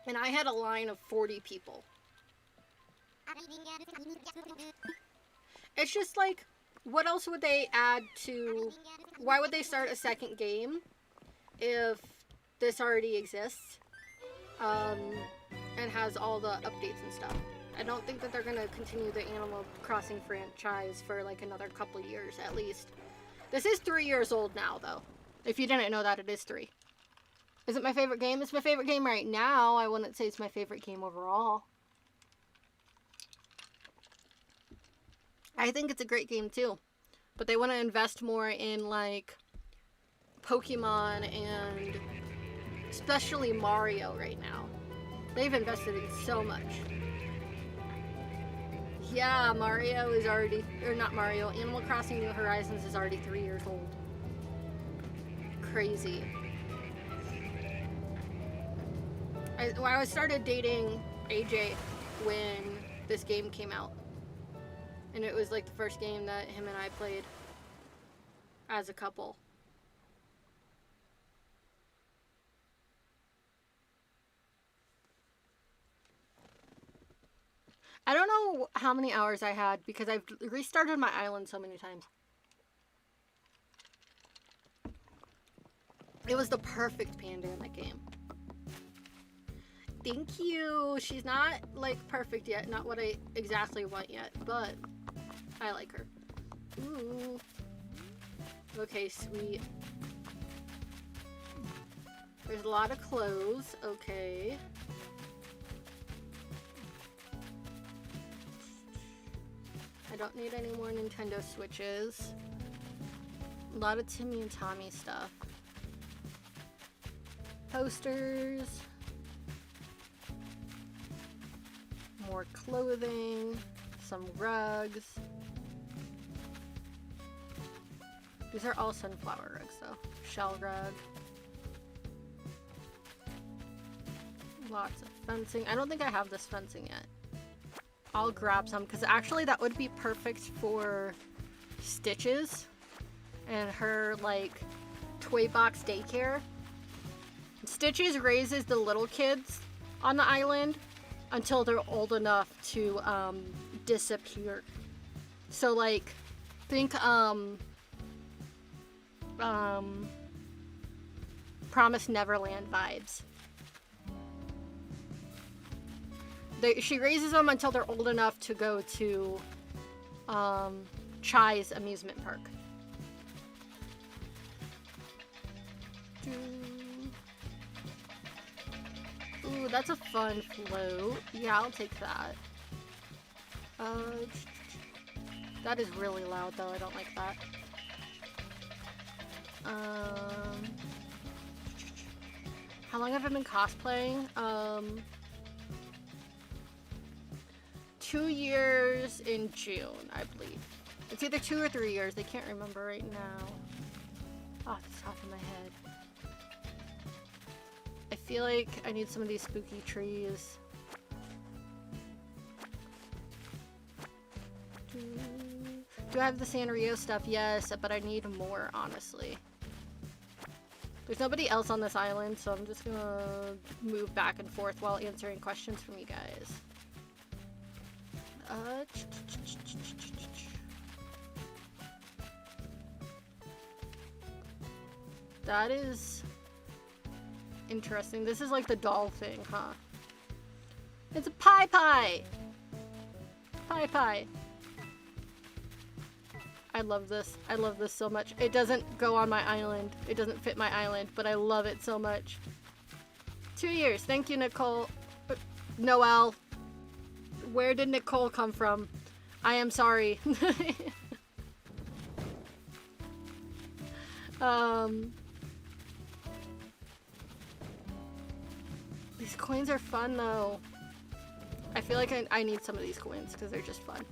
And I had a line of 40 people. It's just like, what else would they add to... Why would they start a second game if this already exists and has all the updates and stuff? I don't think that they're going to continue the Animal Crossing franchise for like another couple years at least. This is 3 years old now, though. If you didn't know that, it is 3. Is it my favorite game? It's my favorite game right now. I wouldn't say it's my favorite game overall. I think it's a great game too. But they want to invest more in like Pokemon and especially Mario right now. They've invested in so much. Yeah, Mario is already, or not Mario, Animal Crossing New Horizons is already 3 years old. Crazy. I started dating AJ when this game came out. And it was like the first game that him and I played as a couple. I don't know how many hours I had because I've restarted my island so many times. It was the perfect panda in that game. Thank you. She's not like perfect yet, not what I exactly want yet, but I like her. Ooh. Okay, sweet. There's a lot of clothes. Okay. I don't need any more Nintendo Switches. A lot of Timmy and Tommy stuff. Posters. More clothing. Some rugs. These are all sunflower rugs though. Shell rug. Lots of fencing. I don't think I have this fencing yet. I'll grab some because actually that would be perfect for Stitches and her like toy box daycare. Stitches raises the little kids on the island until they're old enough to disappear. So like think Promise Neverland vibes. She raises them until they're old enough to go to Chai's amusement park. Ooh, that's a fun float. Yeah, I'll take that. That is really loud though, I don't like that. How long have I been cosplaying? 2 years in June, I believe. It's either 2 or 3 years, I can't remember right now. Off the top of my head. I feel like I need some of these spooky trees. Do I have the Sanrio stuff? Yes, but I need more, honestly. There's nobody else on this island, so I'm just gonna move back and forth while answering questions from you guys. That is interesting. This is like the doll thing, huh? It's a pie pie! Pie pie. I love this. I love this so much. It doesn't go on my island. It doesn't fit my island, but I love it so much. 2 years. Thank you, Nicole. Noelle. Where did Nicole come from? I am sorry. These coins are fun, though. I feel like I need some of these coins because they're just fun.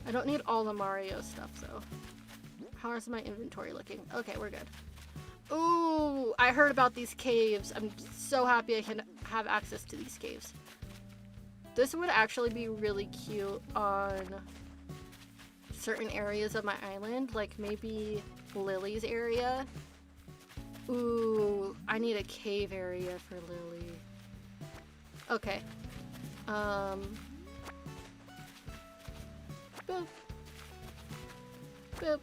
I don't need all the Mario stuff, though. How is my inventory looking? Okay, we're good. Ooh, I heard about these caves. I'm so happy I can have access to these caves. This would actually be really cute on certain areas of my island, like maybe Lily's area. Ooh, I need a cave area for Lily. Okay. Boop. Boop.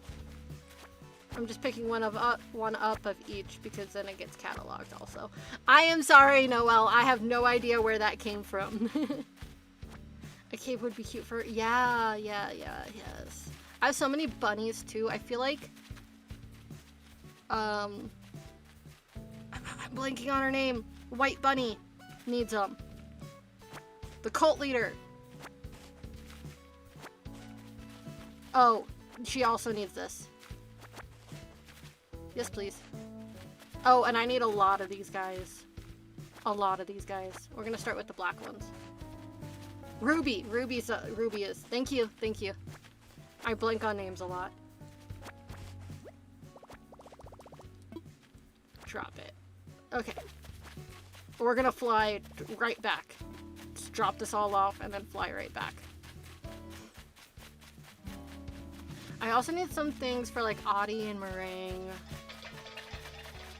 I'm just picking one up of each because then it gets cataloged also. I am sorry, Noelle. I have no idea where that came from. A cave would be cute for... Yeah, yes. I have so many bunnies too. I feel like... I'm blanking on her name. White Bunny needs them. The cult leader. Oh, she also needs this. Yes, please. Oh, and I need a lot of these guys. A lot of these guys. We're gonna start with the black ones. Ruby. Ruby is. Thank you. I blank on names a lot. Drop it. Okay. We're gonna fly right back. Just drop this all off and then fly right back. I also need some things for like Audie and Meringue.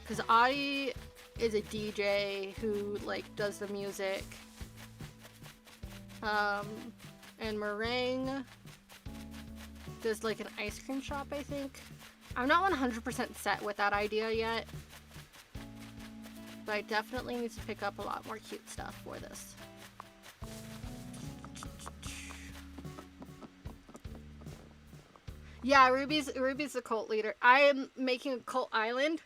Because Audie is a DJ who like does the music. And Meringue does like an ice cream shop, I think. I'm not 100% set with that idea yet. But I definitely need to pick up a lot more cute stuff for this. Yeah, Ruby's the cult leader. I am making a cult island,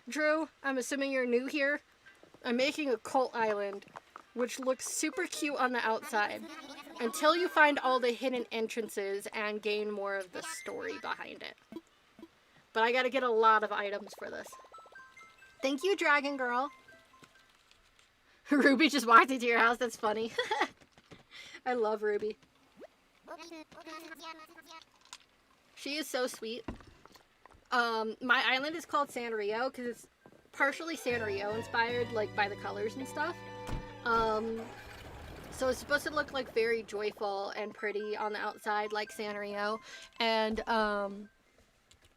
Drew. I'm assuming you're new here. I'm making a cult island, which looks super cute on the outside, until you find all the hidden entrances and gain more of the story behind it. But I gotta get a lot of items for this. Thank you, Dragon Girl. Ruby just walked into your house. That's funny. I love Ruby. She is so sweet. My island is called Sanrio because it's partially Sanrio inspired, like by the colors and stuff. So it's supposed to look like very joyful and pretty on the outside, like Sanrio. And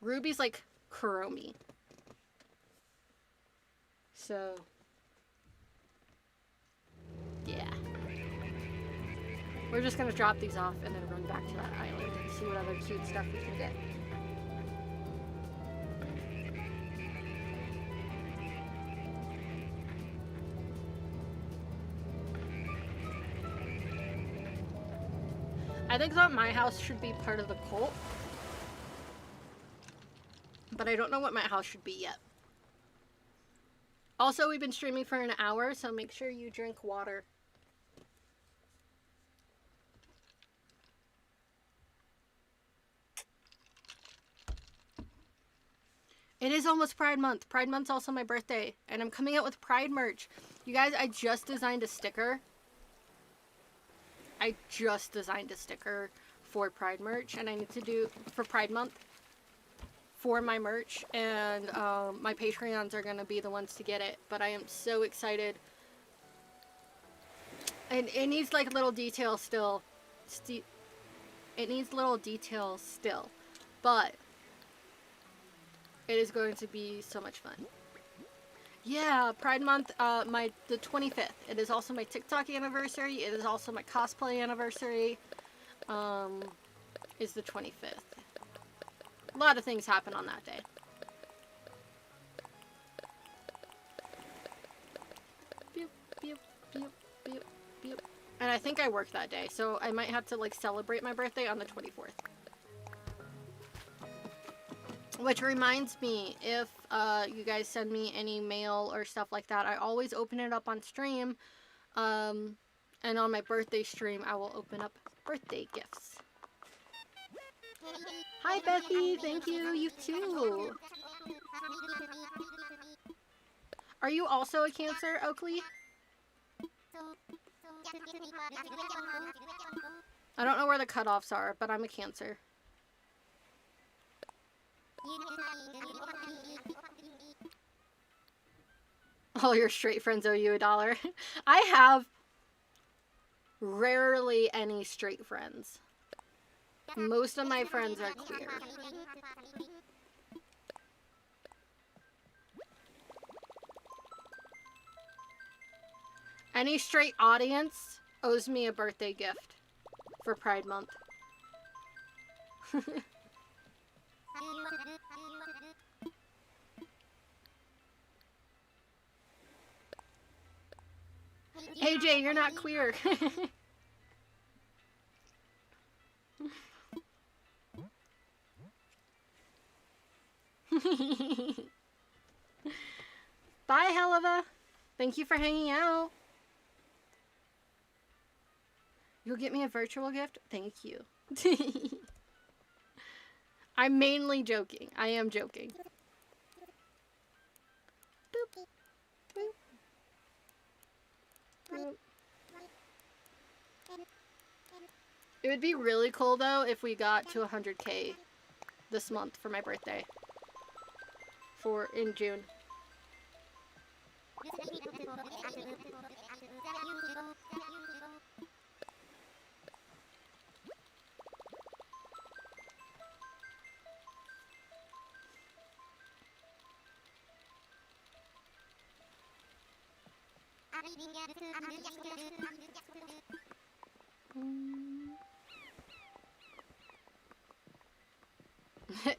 Ruby's like Kuromi. So yeah. We're just gonna drop these off and then run back to that island and see what other cute stuff we can get. I think that my house should be part of the cult. But I don't know what my house should be yet. Also, we've been streaming for an hour, so make sure you drink water. It is almost Pride Month. Pride Month's also my birthday, and I'm coming out with Pride merch. You guys, I just designed a sticker. For Pride merch, and I need to do for Pride Month for my merch, and my Patreons are gonna be the ones to get it, but I am so excited. And it needs like little details still. It needs little details still, but it is going to be so much fun. Yeah, Pride Month, the 25th. It is also my TikTok anniversary. It is also my cosplay anniversary. Is the 25th. A lot of things happen on that day. Beep, beep, beep, beep, beep. And I think I work that day, so I might have to like celebrate my birthday on the 24th. Which reminds me, if you guys send me any mail or stuff like that, I always open it up on stream. And on my birthday stream, I will open up birthday gifts. Hi, Bethy. Thank you. You too. Are you also a Cancer, Oakley? I don't know where the cutoffs are, but I'm a Cancer. All your straight friends owe you $1. I have rarely any straight friends. Most of my friends are queer. Any straight audience owes me a birthday gift for Pride Month. AJ, you're not queer. Bye, Helava. Thank you for hanging out. You'll get me a virtual gift? Thank you. I'm mainly joking. I am joking. Boop. Boop. Boop. It would be really cool though if we got to 100K this month for my birthday. In June.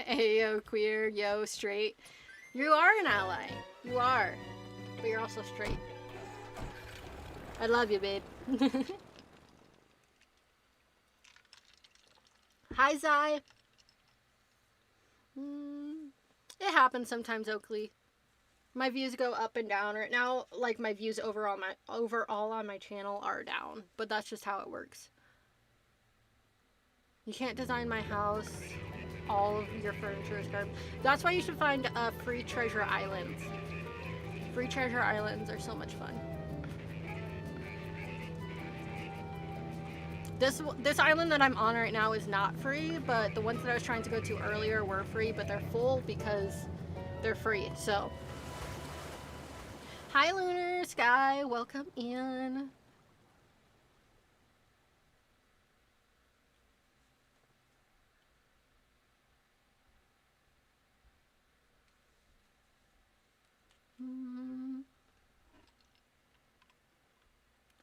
Ayo, queer, yo, straight. You are an ally. You are. But you're also straight. I love you, babe. Hi, Zai. It happens sometimes, Oakley. My views go up and down. Right now, like, my views overall on my channel are down. But that's just how it works. You can't design my house. All of your furniture is garbage. That's why you should find free treasure islands. Free treasure islands are so much fun. This island that I'm on right now is not free, but the ones that I was trying to go to earlier were free, but they're full because they're free. So, hi Lunar Sky, welcome in.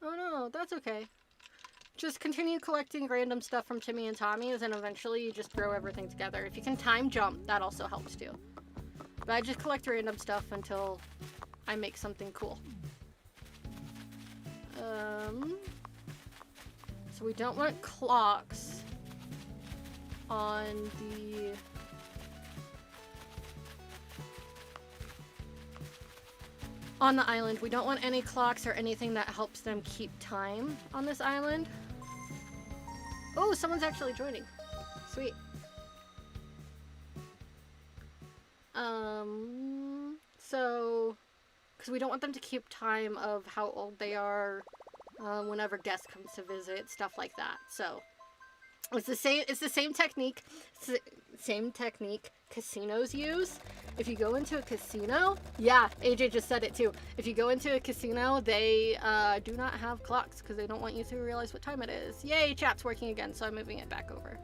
Oh no, that's okay. Just continue collecting random stuff from Timmy and Tommy's, and eventually you just throw everything together. If you can time jump, that also helps too. But I just collect random stuff until I make something cool. So we don't want clocks. on the island. We don't want any clocks or anything that helps them keep time on this island. Oh, someone's actually joining. Sweet. So, because we don't want them to keep time of how old they are whenever guests comes to visit, stuff like that. So, it's the same technique, casinos use. If you go into a casino, yeah, AJ just said it too. If you go into a casino, they do not have clocks because they don't want you to realize what time it is. Yay, chat's working again, so I'm moving it back over.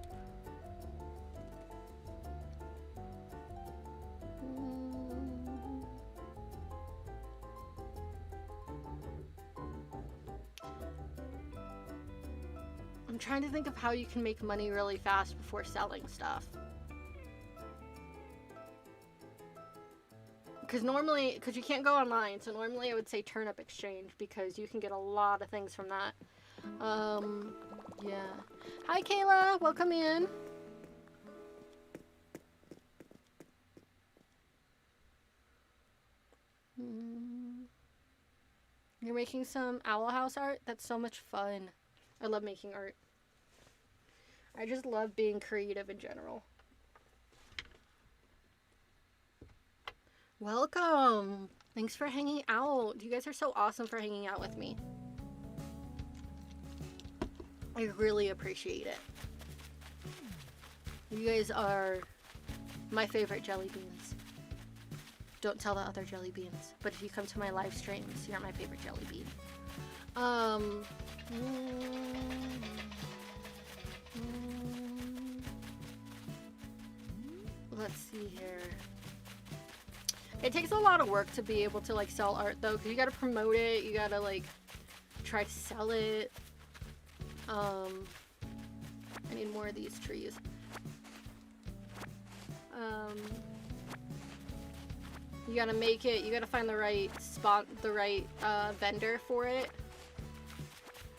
I'm trying to think of how you can make money really fast before selling stuff. Because you can't go online, so normally I would say Turnip Exchange because you can get a lot of things from that. Yeah. Hi, Kayla. Welcome in. You're making some Owl House art? That's so much fun. I love making art. I just love being creative in general. Welcome! Thanks for hanging out. You guys are so awesome for hanging out with me. I really appreciate it. You guys are my favorite jelly beans. Don't tell the other jelly beans, but if you come to my live streams, you're my favorite jelly bean. Let's see here. It takes a lot of work to be able to like sell art though, because you gotta promote it, you gotta like try to sell it. I need more of these trees. You gotta make it, you gotta find the right spot, the right vendor for it.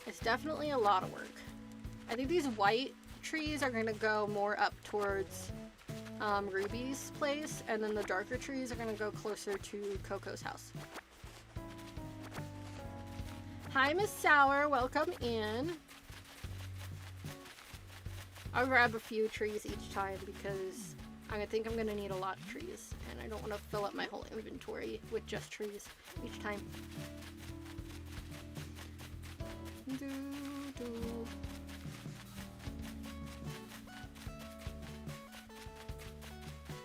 It's definitely a lot of work. I think these white trees are gonna go more up towards Ruby's place, and then the darker trees are gonna go closer to Coco's house. Hi, Miss Sour, welcome in. I'll grab a few trees each time because I think I'm gonna need a lot of trees, and I don't want to fill up my whole inventory with just trees each time.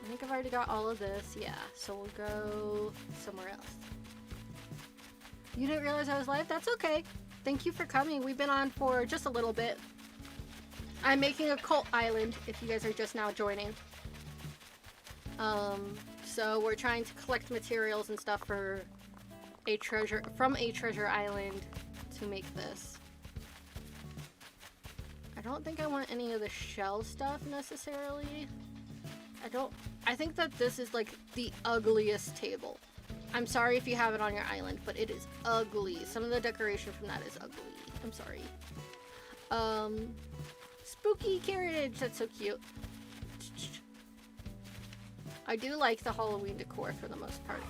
I think I've already got all of this, yeah, so we'll go somewhere else. You didn't realize I was live? That's okay. Thank you for coming. We've been on for just a little bit. I'm making a cult island, if you guys are just now joining. So we're trying to collect materials and stuff for a treasure island to make this. I don't think I want any of the shell stuff necessarily. I think that this is like the ugliest table. I'm sorry if you have it on your island, but it is ugly. Some of the decoration from that is ugly. I'm sorry. Spooky carriage, that's so cute. I do like the Halloween decor for the most part.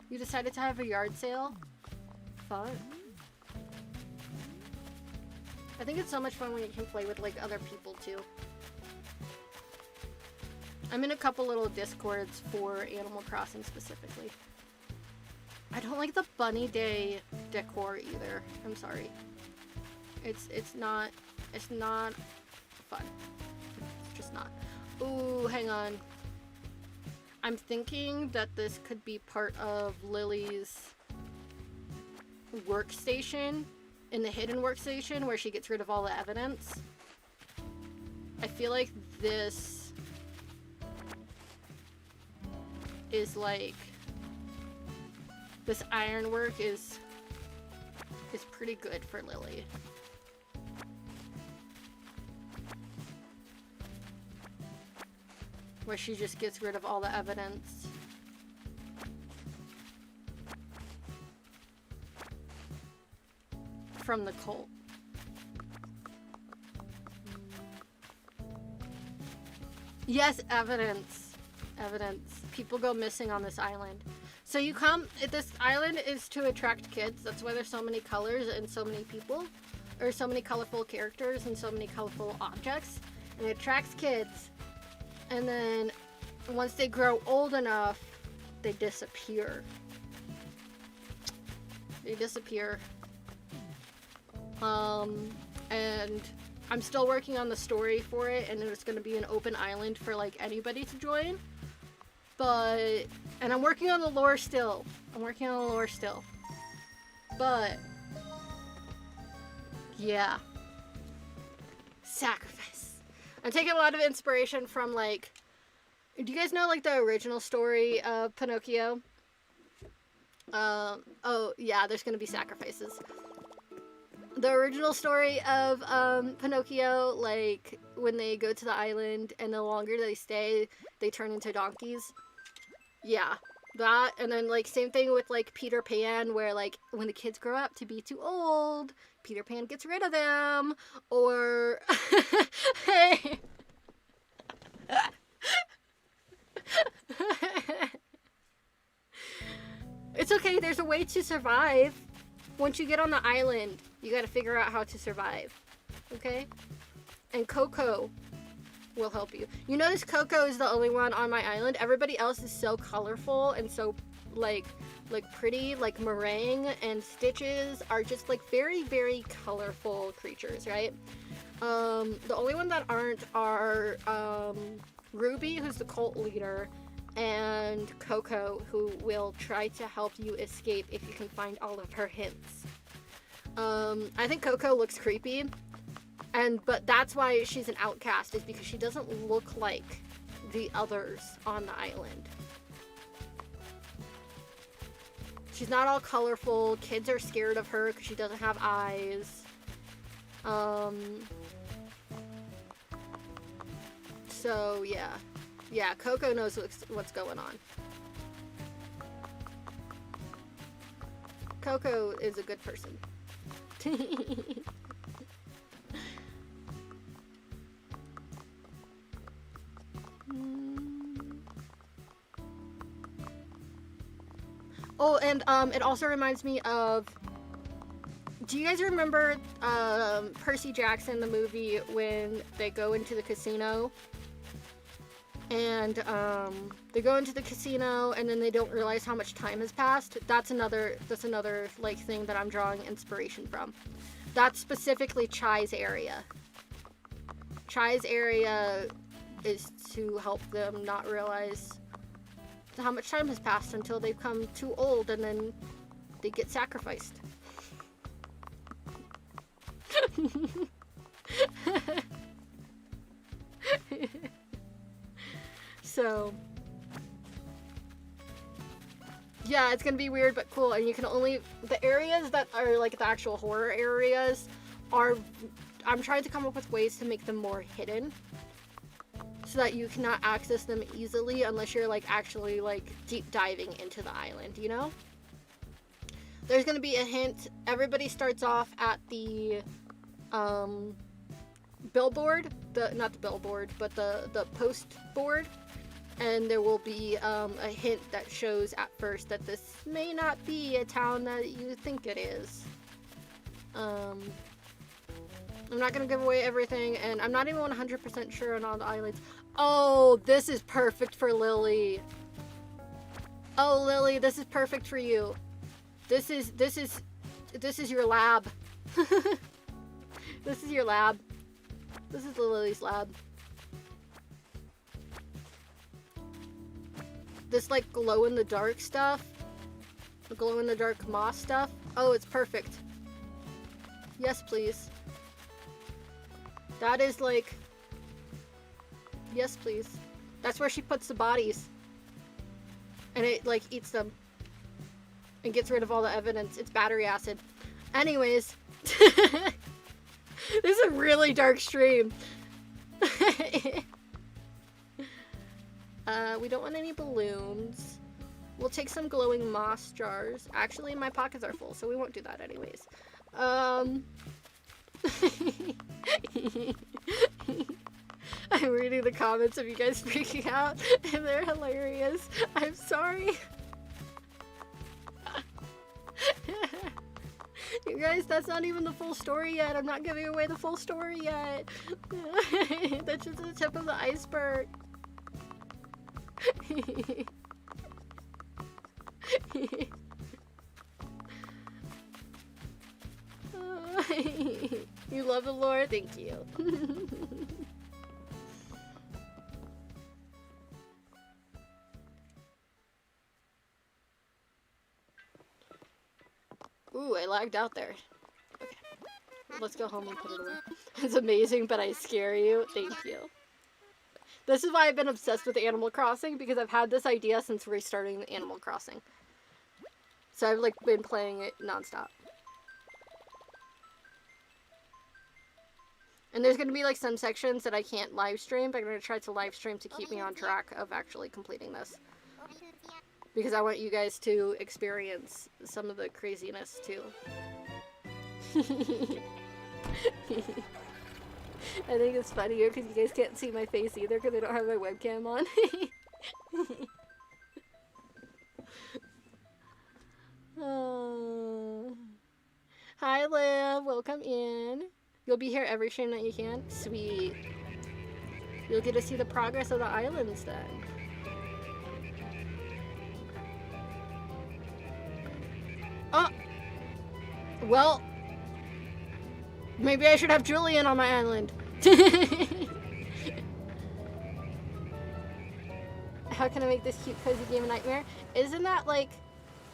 You decided to have a yard sale? Fun. I think it's so much fun when you can play with like other people too. I'm in a couple little discords for Animal Crossing specifically. I don't like the Bunny Day decor either. I'm sorry. It's not fun. It's just not. Ooh, hang on. I'm thinking that this could be part of Lily's workstation, in the hidden workstation where she gets rid of all the evidence. I feel like this is like, this ironwork is pretty good for Lily. Where she just gets rid of all the evidence. from the cult. Yes, evidence. Evidence. People go missing on this island. So you come, this island is to attract kids. That's why there's so many colors and so many people. Or so many colorful characters and so many colorful objects. And it attracts kids. And then once they grow old enough, they disappear. They disappear. And I'm still working on the story for it, and it's going to be an open island for like anybody to join. But, and I'm working on the lore still. But, yeah. Sacrifice. I'm taking a lot of inspiration from like, do you guys know like the original story of Pinocchio? Oh yeah, there's gonna be sacrifices. The original story of Pinocchio, like when they go to the island and the longer they stay, they turn into donkeys. Yeah, that, and then like same thing with like Peter Pan, where like when the kids grow up to be too old, Peter Pan gets rid of them, or hey. It's okay, there's a way to survive. Once you get on the island, you gotta figure out how to survive. Okay? And Coco will help you. You notice Coco is the only one on my island. Everybody else is so colorful and so like pretty, like Meringue and Stitches are just like very, very colorful creatures, right? The only one that aren't are Ruby, who's the cult leader, and Coco, who will try to help you escape if you can find all of her hints. I think Coco looks creepy, but that's why she's an outcast, is because she doesn't look like the others on the island. She's not all colorful. Kids are scared of her because she doesn't have eyes. So yeah. Yeah, Coco knows what's going on. Coco is a good person. Oh, and it also reminds me of, do you guys remember Percy Jackson, the movie, when they go into the casino? And they go into the casino and then they don't realize how much time has passed. That's another like thing that I'm drawing inspiration from. That's specifically Chai's area. Chai's area is to help them not realize how much time has passed until they become too old and then they get sacrificed. So, yeah, it's gonna be weird but cool, and you can only, the areas that are like the actual horror areas are, I'm trying to come up with ways to make them more hidden so that you cannot access them easily unless you're like actually like deep diving into the island, you know? There's gonna be a hint. Everybody starts off at the billboard, not the billboard, but the post board. And there will be a hint that shows at first that this may not be a town that you think it is. I'm not going to give away everything, and I'm not even 100% sure on all the islands. Oh, this is perfect for Lily. Oh, Lily, this is perfect for you. This is your lab. This is your lab. This is Lily's lab. This like glow-in-the-dark stuff, the glow-in-the-dark moss stuff. Oh, it's perfect. Yes, please. That is like, yes, please. That's where she puts the bodies. And it like eats them. And gets rid of all the evidence. It's battery acid. Anyways. This is a really dark stream. We don't want any balloons. We'll take some glowing moss jars. Actually, my pockets are full, so we won't do that anyways. I'm reading the comments of you guys freaking out, and they're hilarious. I'm sorry. You guys, that's not even the full story yet. I'm not giving away the full story yet. That's just the tip of the iceberg. You love the lore? Thank you. Ooh, I lagged out there. Okay. Let's go home and put it away. It's amazing, but I scare you. Thank you. This is why I've been obsessed with Animal Crossing, because I've had this idea since restarting the Animal Crossing. So I've like been playing it nonstop. And there's going to be like some sections that I can't live stream, but I'm going to try to live stream to keep me on track of actually completing this. Because I want you guys to experience some of the craziness too. I think it's funnier because you guys can't see my face either because I don't have my webcam on. Hi Liv, welcome in. You'll be here every stream that you can? Sweet. You'll get to see the progress of the islands then. Oh! Well, maybe I should have Julian on my island. How can I make this cute cozy game a nightmare? Isn't that like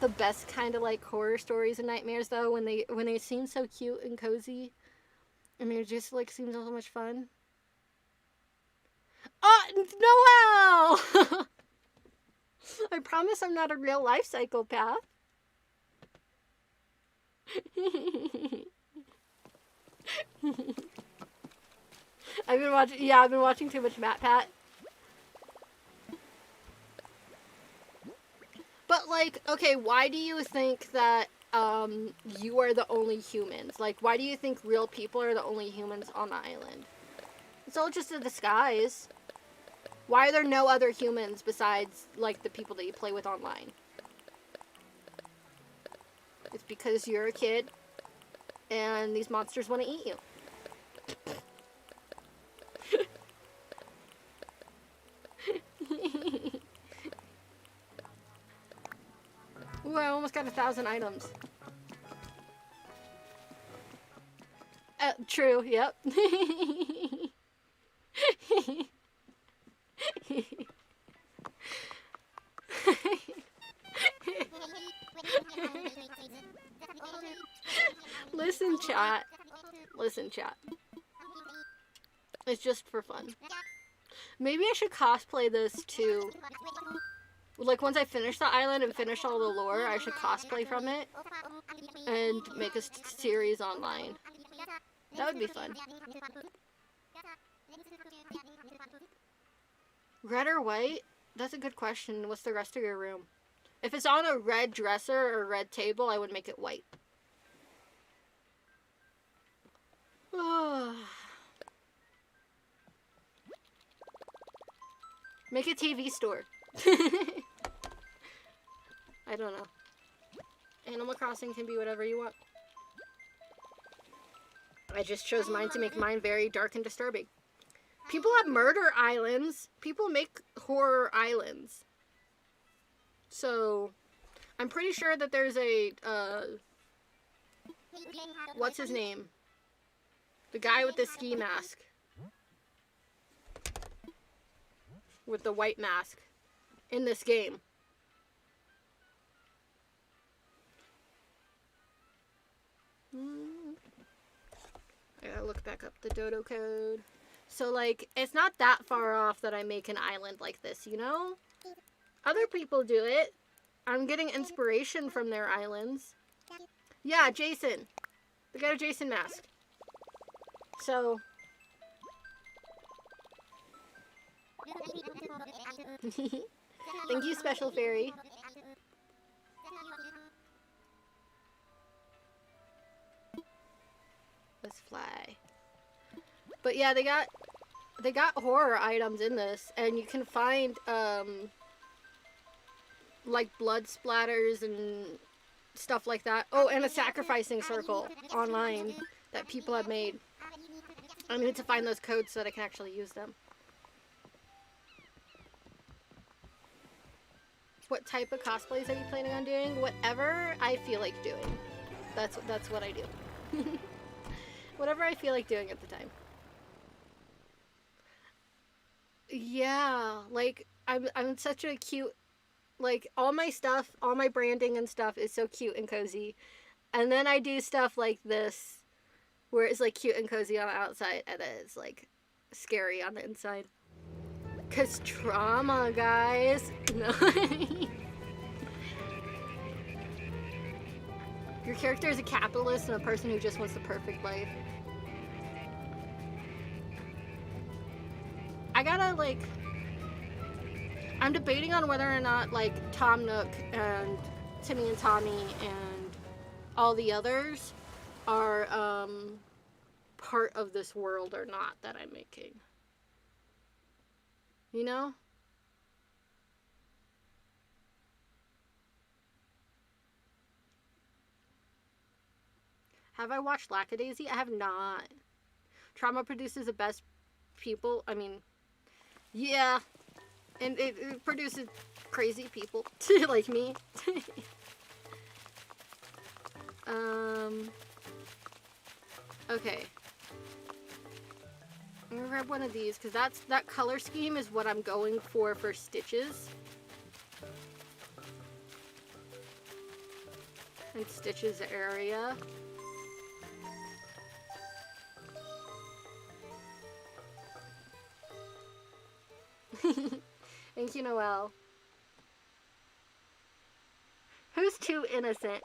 the best kind of like horror stories and nightmares though, when they seem so cute and cozy? And it just like seems so much fun. Oh, Noel! I promise I'm not a real life psychopath. I've been watching too much MatPat. But like, okay, why do you think that you are the only humans? Like, why do you think real people are the only humans on the island? It's all just a disguise. Why are there no other humans besides, like, the people that you play with online? It's because you're a kid, and these monsters want to eat you. Ooh, I almost got 1,000 items. True, yep. Listen, chat. Listen, chat. It's just for fun. Maybe I should cosplay this too. Like, once I finish the island and finish all the lore, I should cosplay from it and make a series online. That would be fun. Red or white? That's a good question. What's the rest of your room? If it's on a red dresser or red table, I would make it white. Make a TV store. I don't know. Animal Crossing can be whatever you want. I just chose mine to make mine very dark and disturbing. People have murder islands. People make horror islands. So, I'm pretty sure that there's a, what's his name? The guy with the ski mask. With the white mask. In this game. I gotta look back up the dodo code. So, like, it's not that far off that I make an island like this, you know? Other people do it. I'm getting inspiration from their islands. Yeah, Jason. The guy with Jason mask. So... Thank you, Special Fairy. Let's fly. But yeah, they got horror items in this, and you can find like blood splatters and stuff like that. Oh, and a sacrificing circle online that people have made. I need to find those codes so that I can actually use them. What type of cosplays are you planning on doing? Whatever I feel like doing. That's what I do. Whatever I feel like doing at the time. Yeah, like I'm such a cute, like all my stuff, all my branding and stuff is so cute and cozy. And then I do stuff like this where it's like cute and cozy on the outside and then it's like scary on the inside. 'Cause trauma, guys. No. Your character is a capitalist and a person who just wants the perfect life. I gotta, like... I'm debating on whether or not, like, Tom Nook and Timmy and Tommy and all the others are, part of this world or not that I'm making. You know? Have I watched Lackadaisy? I have not. Trauma produces the best people. I mean, yeah. And it produces crazy people. Like me. Okay. I'm gonna grab one of these, because that color scheme is what I'm going for Stitches. And Stitches area. Thank you, Noelle. Who's too innocent?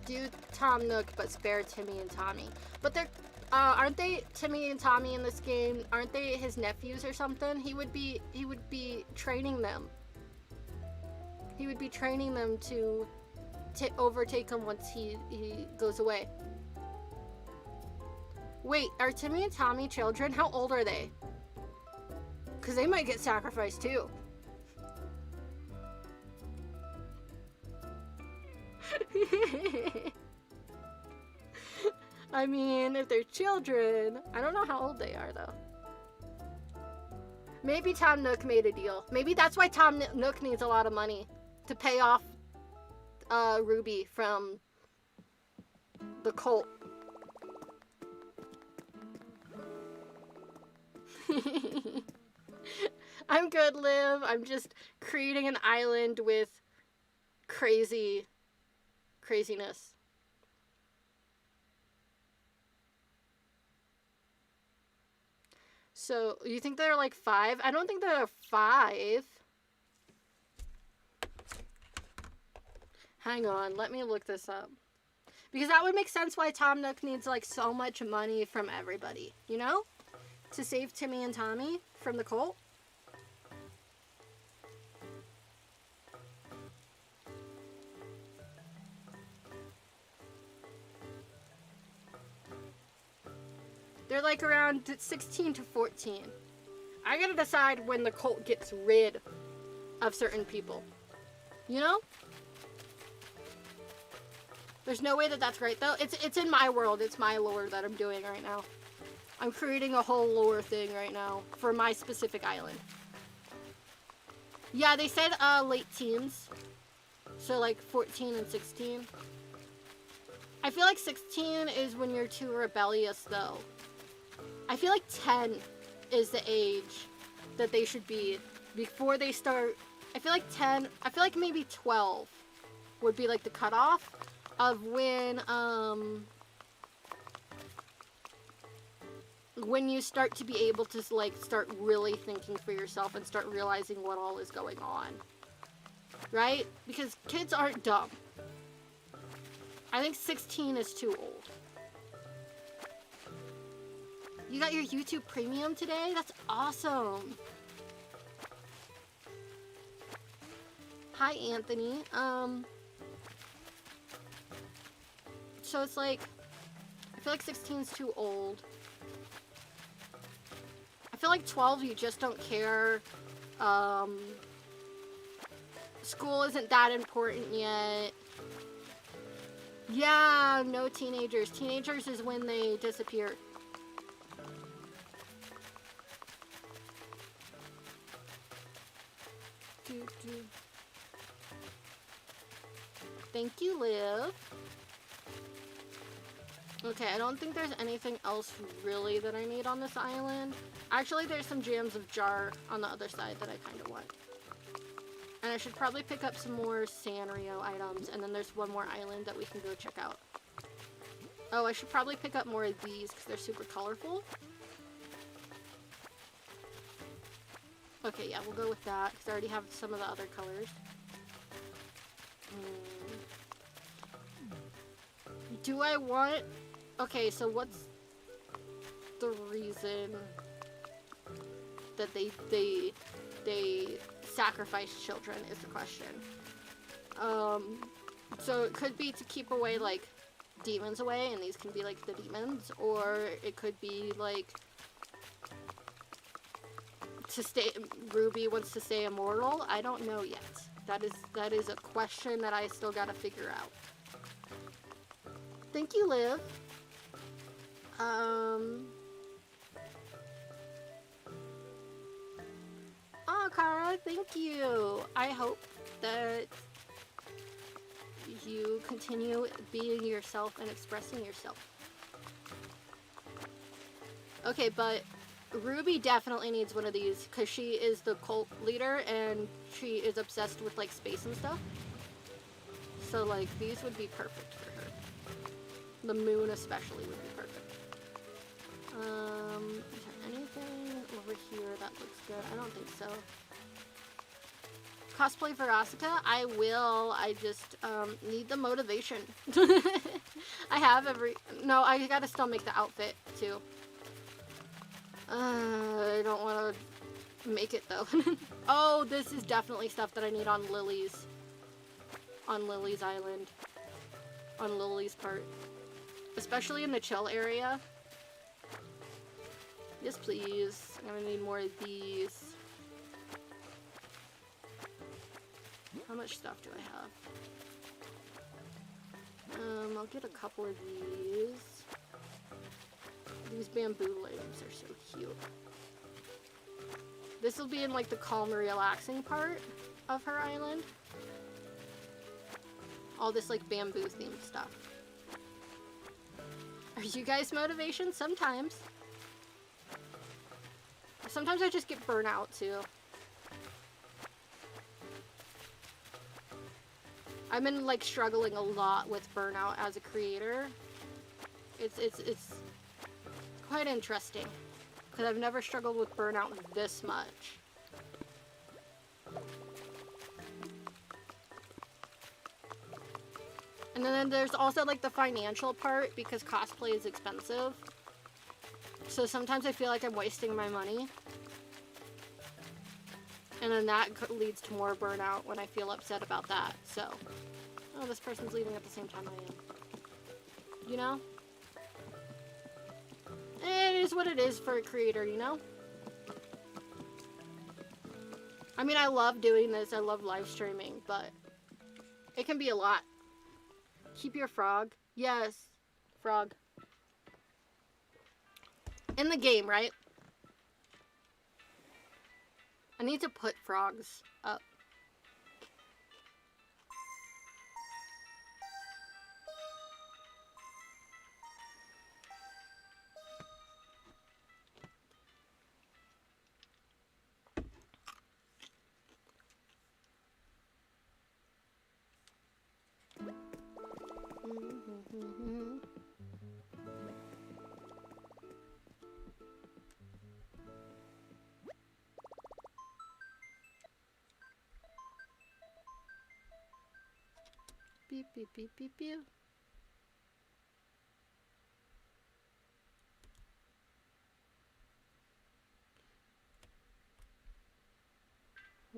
Do Tom Nook, but spare Timmy and Tommy. But they're, aren't they Timmy and Tommy in this game? Aren't they his nephews or something? He would be training them. He would be training them to overtake him once he goes away. Wait, are Timmy and Tommy children? How old are they? Because they might get sacrificed too. I mean, if they're children, I don't know how old they are though. Maybe Tom Nook made a deal. Maybe that's why Tom Nook needs a lot of money to pay off Ruby from the cult. I'm good, Liv. I'm just creating an island with craziness. So, you think they're like 5? I don't think they're 5. Hang on, let me look this up. Because that would make sense why Tom Nook needs like so much money from everybody, you know? To save Timmy and Tommy from the cult. They're like around 16 to 14. I gotta decide when the cult gets rid of certain people. You know? There's no way that that's right though. It's in my world. It's my lore that I'm doing right now. I'm creating a whole lore thing right now for my specific island. Yeah, they said late teens. So like 14 and 16. I feel like 16 is when you're too rebellious though. I feel like 10 is the age that they should be before they start. I feel like 10, I feel like maybe 12 would be like the cutoff of when you start to be able to like start really thinking for yourself and start realizing what all is going on. Right? Because kids aren't dumb. I think 16 is too old. You got your YouTube Premium today? That's awesome. Hi, Anthony. So it's like, I feel like 16 is too old. I feel like 12, you just don't care. School isn't that important yet. Yeah, no teenagers. Teenagers is when they disappear. Thank you, Liv. Okay, I don't think there's anything else really that I need on this island. Actually, there's some jams of jar on the other side that I kind of want. And I should probably pick up some more Sanrio items, and then there's one more island that we can go check out. Oh, I should probably pick up more of these because they're super colorful. Okay, yeah, we'll go with that because I already have some of the other colors. Do I want... Okay, so what's the reason that they sacrifice children is the question. So it could be to keep away, like, demons away, and these can be, like, the demons, or it could be, like, to stay... Ruby wants to stay immortal? I don't know yet. That is a question that I still gotta figure out. Thank you, Liv. Oh, Kara, thank you. I hope that you continue being yourself and expressing yourself. Okay, but Ruby definitely needs one of these because she is the cult leader and she is obsessed with, like, space and stuff. So, like, these would be perfect for her. The moon especially would be perfect. Is there anything over here that looks good? I don't think so. Cosplay Verosica? I will. I just need the motivation. I have every... No, I gotta still make the outfit, too. I don't want to make it, though. Oh, this is definitely stuff that I need on Lily's. On Lily's island. On Lily's part. Especially in the chill area. Yes, please. I'm gonna need more of these. How much stuff do I have? I'll get a couple of these. These bamboo lamps are so cute. This will be in, like, the calm, relaxing part of her island. All this, like, bamboo themed stuff. Are you guys motivation? Sometimes. Sometimes I just get burnout too. I've been, like, struggling a lot with burnout as a creator. It's quite interesting because I've never struggled with burnout this much. And then there's also, like, the financial part because cosplay is expensive. So sometimes I feel like I'm wasting my money. And then that leads to more burnout when I feel upset about that. So, oh, this person's leaving at the same time I am. You know? It is what it is for a creator, you know? I mean, I love doing this. I love live streaming, but it can be a lot. Keep your frog. Yes, frog. In the game, right? I need to put frogs up. Beep, beep, beep, beep, beep.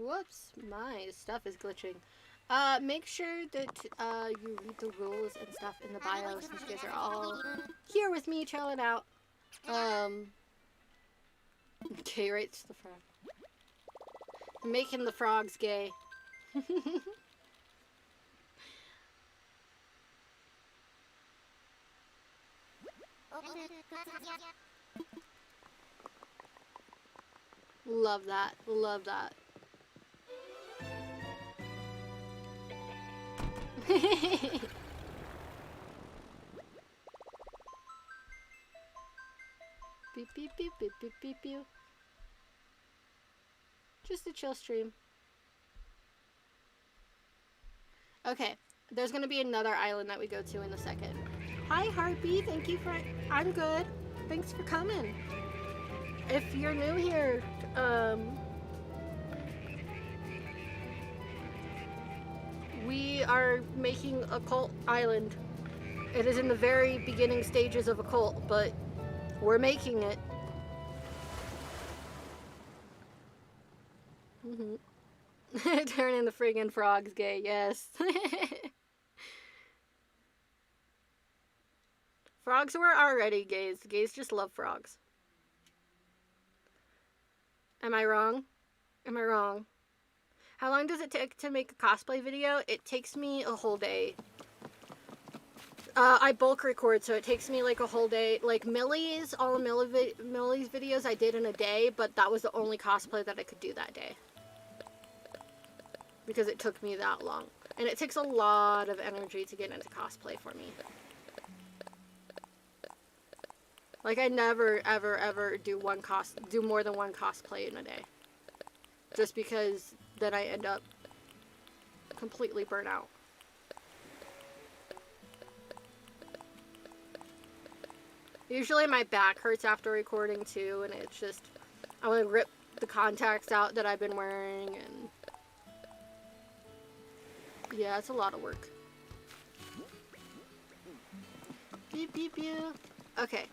Whoops, my stuff is glitching. Make sure that you read the rules and stuff in the bio since you guys are all here with me chilling out. Gay rights the frog. Making the frogs gay. Love that. Love that. Beep beep beep beep beep beep beep. Just a chill stream. Okay, there's gonna be another island that we go to in a second. Hi Heartbeat, thank you for. I'm good. Thanks for coming. If you're new here, we are making a cult island. It is in the very beginning stages of a cult, but we're making it. Turning the friggin' frogs gay, yes. Frogs were already gays. Gays just love frogs. Am I wrong? Am I wrong? How long does it take to make a cosplay video? It takes me a whole day. I bulk record, so it takes me like a whole day. Like Millie's, all of Millie's videos I did in a day, but that was the only cosplay that I could do that day. Because it took me that long. And it takes a lot of energy to get into cosplay for me. Like I never ever do more than one cosplay in a day. Just because then I end up completely burnt out. Usually my back hurts after recording too, and it's just, I want to rip the contacts out that I've been wearing, and yeah, it's a lot of work. Beep beep beep. Okay,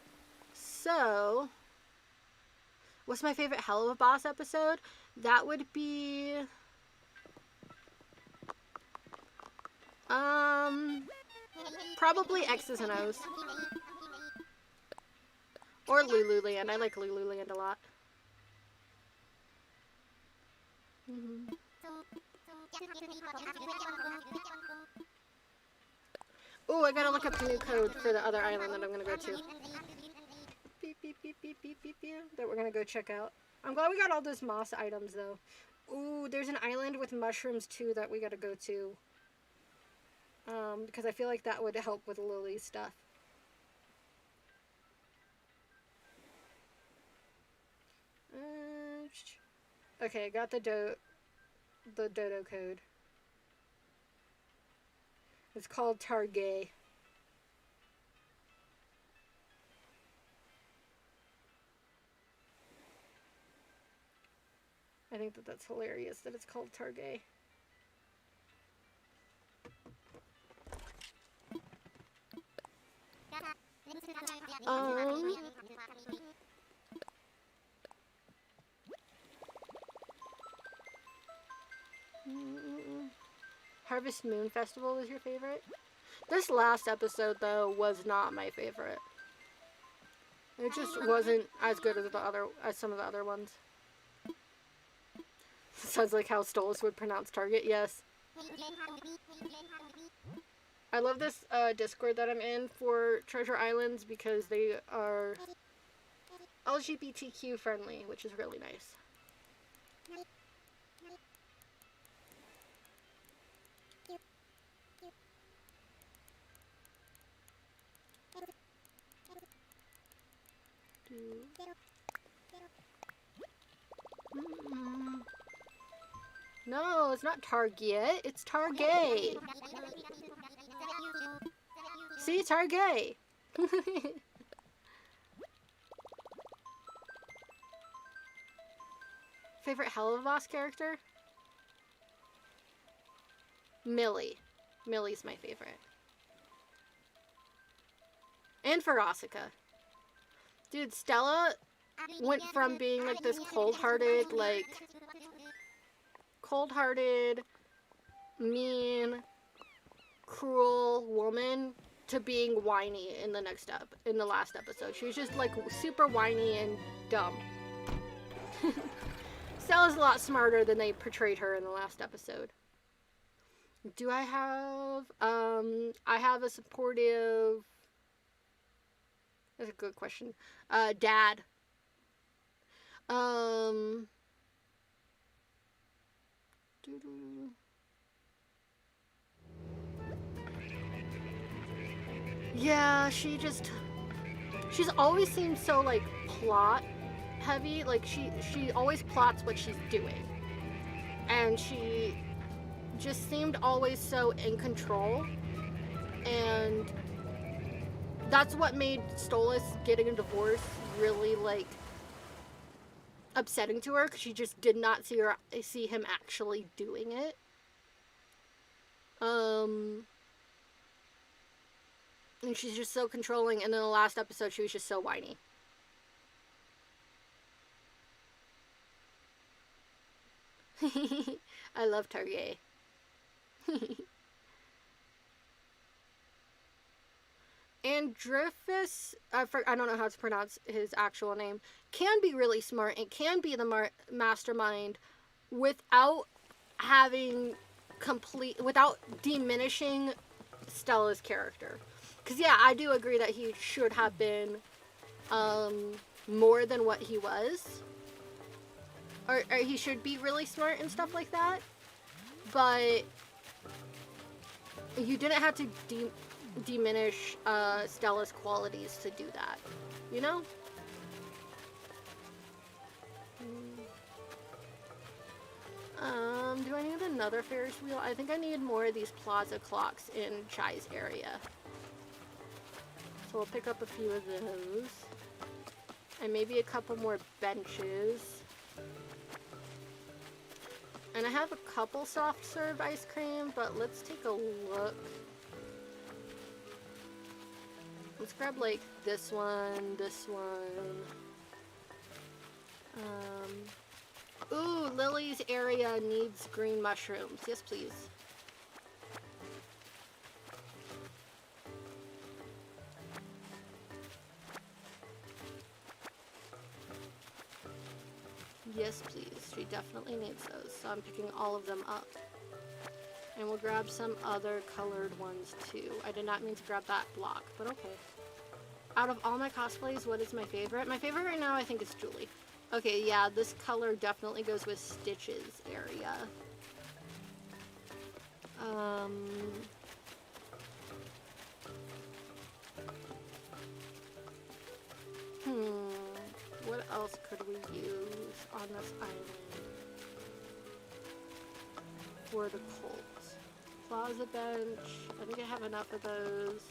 so what's my favorite Hell of a Boss episode? That would be probably X's and O's. Or Lululand. I like Lululand a lot. Oh, I gotta look up the new code for the other island that I'm gonna go to. Beep, beep, beep, beep, beep, beep, beep. That we're gonna go check out. I'm glad we got all those moss items, though. Ooh, there's an island with mushrooms, too, that we gotta go to. Because I feel like that would help with Lily's stuff. Okay, I got the dodo code. It's called Targay. I think that that's hilarious that it's called Targay. Harvest Moon Festival was your favorite? This last episode, though, was not my favorite. It just wasn't as good as some of the other ones. Sounds like how Stolas would pronounce Target, yes. I love this Discord that I'm in for Treasure Islands because they are LGBTQ friendly, which is really nice. No, it's not Target. It's Targay. See, Targay. Favorite Hell of a Boss character? Millie. Millie's my favorite. And Ferocica. Dude, Stella went from being like this cold-hearted, like cold-hearted, mean, cruel woman to being whiny in the last episode. She was just like super whiny and dumb. Stella's a lot smarter than they portrayed her in the last episode. Do I have I have a supportive, that's a good question. Dad. Yeah, she's always seemed so like plot heavy. Like she always plots what she's doing. And she just seemed always so in control. And that's what made Stolas getting a divorce really like upsetting to her, because she just did not see him actually doing it. And she's just so controlling, and in the last episode she was just so whiny. I love Target. And Dreyfus, I don't know how to pronounce his actual name, can be really smart and can be the mastermind without without diminishing Stella's character. Because yeah, I do agree that he should have been more than what he was. Or he should be really smart and stuff like that. But you didn't have to diminish Stella's qualities to do that, you know? Do I need another Ferris wheel? I think I need more of these plaza clocks in Chai's area. So we'll pick up a few of those. And maybe a couple more benches. And I have a couple soft serve ice cream, but let's take a look. Let's grab like this one. Ooh, Lily's area needs green mushrooms. Yes, please. Yes, please. She definitely needs those, so I'm picking all of them up. And we'll grab some other colored ones too. I did not mean to grab that block, but okay. Out of all my cosplays, what is my favorite? My favorite right now, I think, is Julie. Okay, yeah, this color definitely goes with Stitch's area. What else could we use on this island for the Colts? Plaza bench. I think I have enough of those.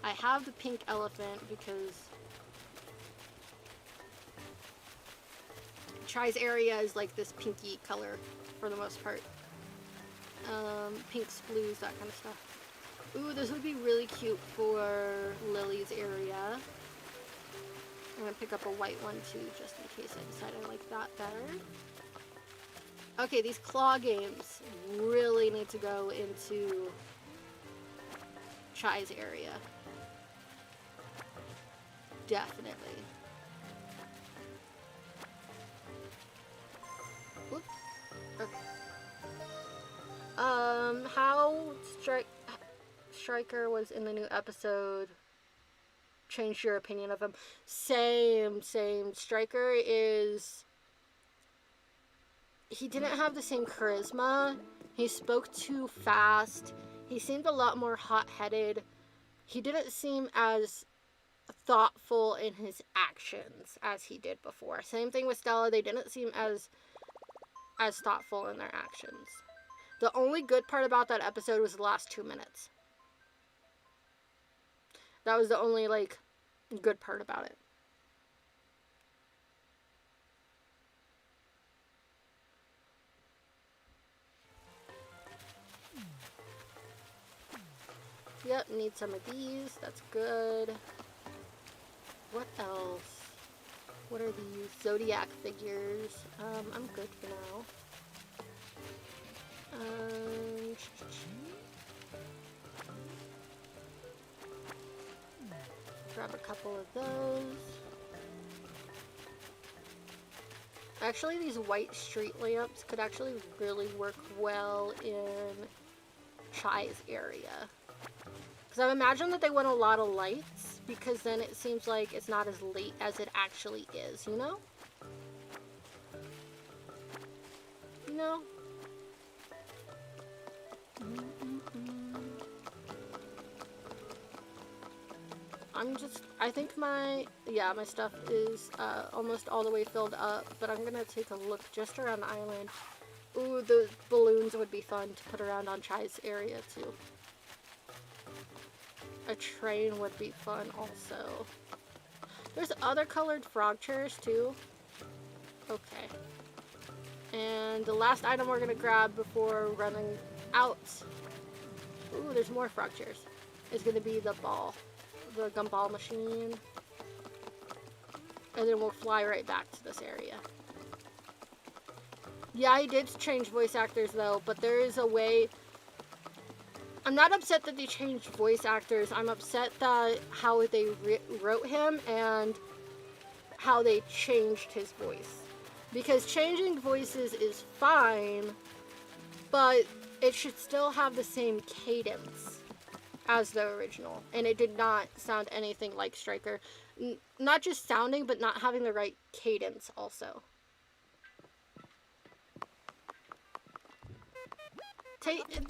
I have the pink elephant because Chai's area is like this pinky color for the most part. Pinks, blues, that kind of stuff. Ooh, this would be really cute for Lily's area. I'm gonna pick up a white one too, just in case I decide I like that better. Okay, these claw games really need to go into Chai's area. Definitely. Whoop. Okay. How Stryker was in the new episode changed your opinion of him? Same. Stryker is... He didn't have the same charisma. He spoke too fast. He seemed a lot more hot-headed. He didn't seem as thoughtful in his actions as he did before. Same thing with Stella. They didn't seem as thoughtful in their actions. The only good part about that episode was the last 2 minutes. That was the only, like, good part about it. Yep, need some of these. That's good. What else? What are these? Zodiac figures. I'm good for now. Grab a couple of those. Actually, these white street lamps could actually really work well in Chai's area. Because I imagine that they want a lot of lights, because then it seems like it's not as late as it actually is, you know? You know? I think my stuff is almost all the way filled up, but I'm gonna take a look just around the island. Ooh, those balloons would be fun to put around on Chai's area too. A train would be fun also. There's other colored frog chairs too. Okay. And the last item we're gonna grab before running out, ooh, there's more frog chairs, is gonna be the gumball machine. And then we'll fly right back to this area. Yeah, I did change voice actors though, but there is a way. I'm not upset that they changed voice actors. I'm upset that how they wrote him and how they changed his voice. Because changing voices is fine, but it should still have the same cadence as the original. And it did not sound anything like Stryker. Not just sounding, but not having the right cadence also.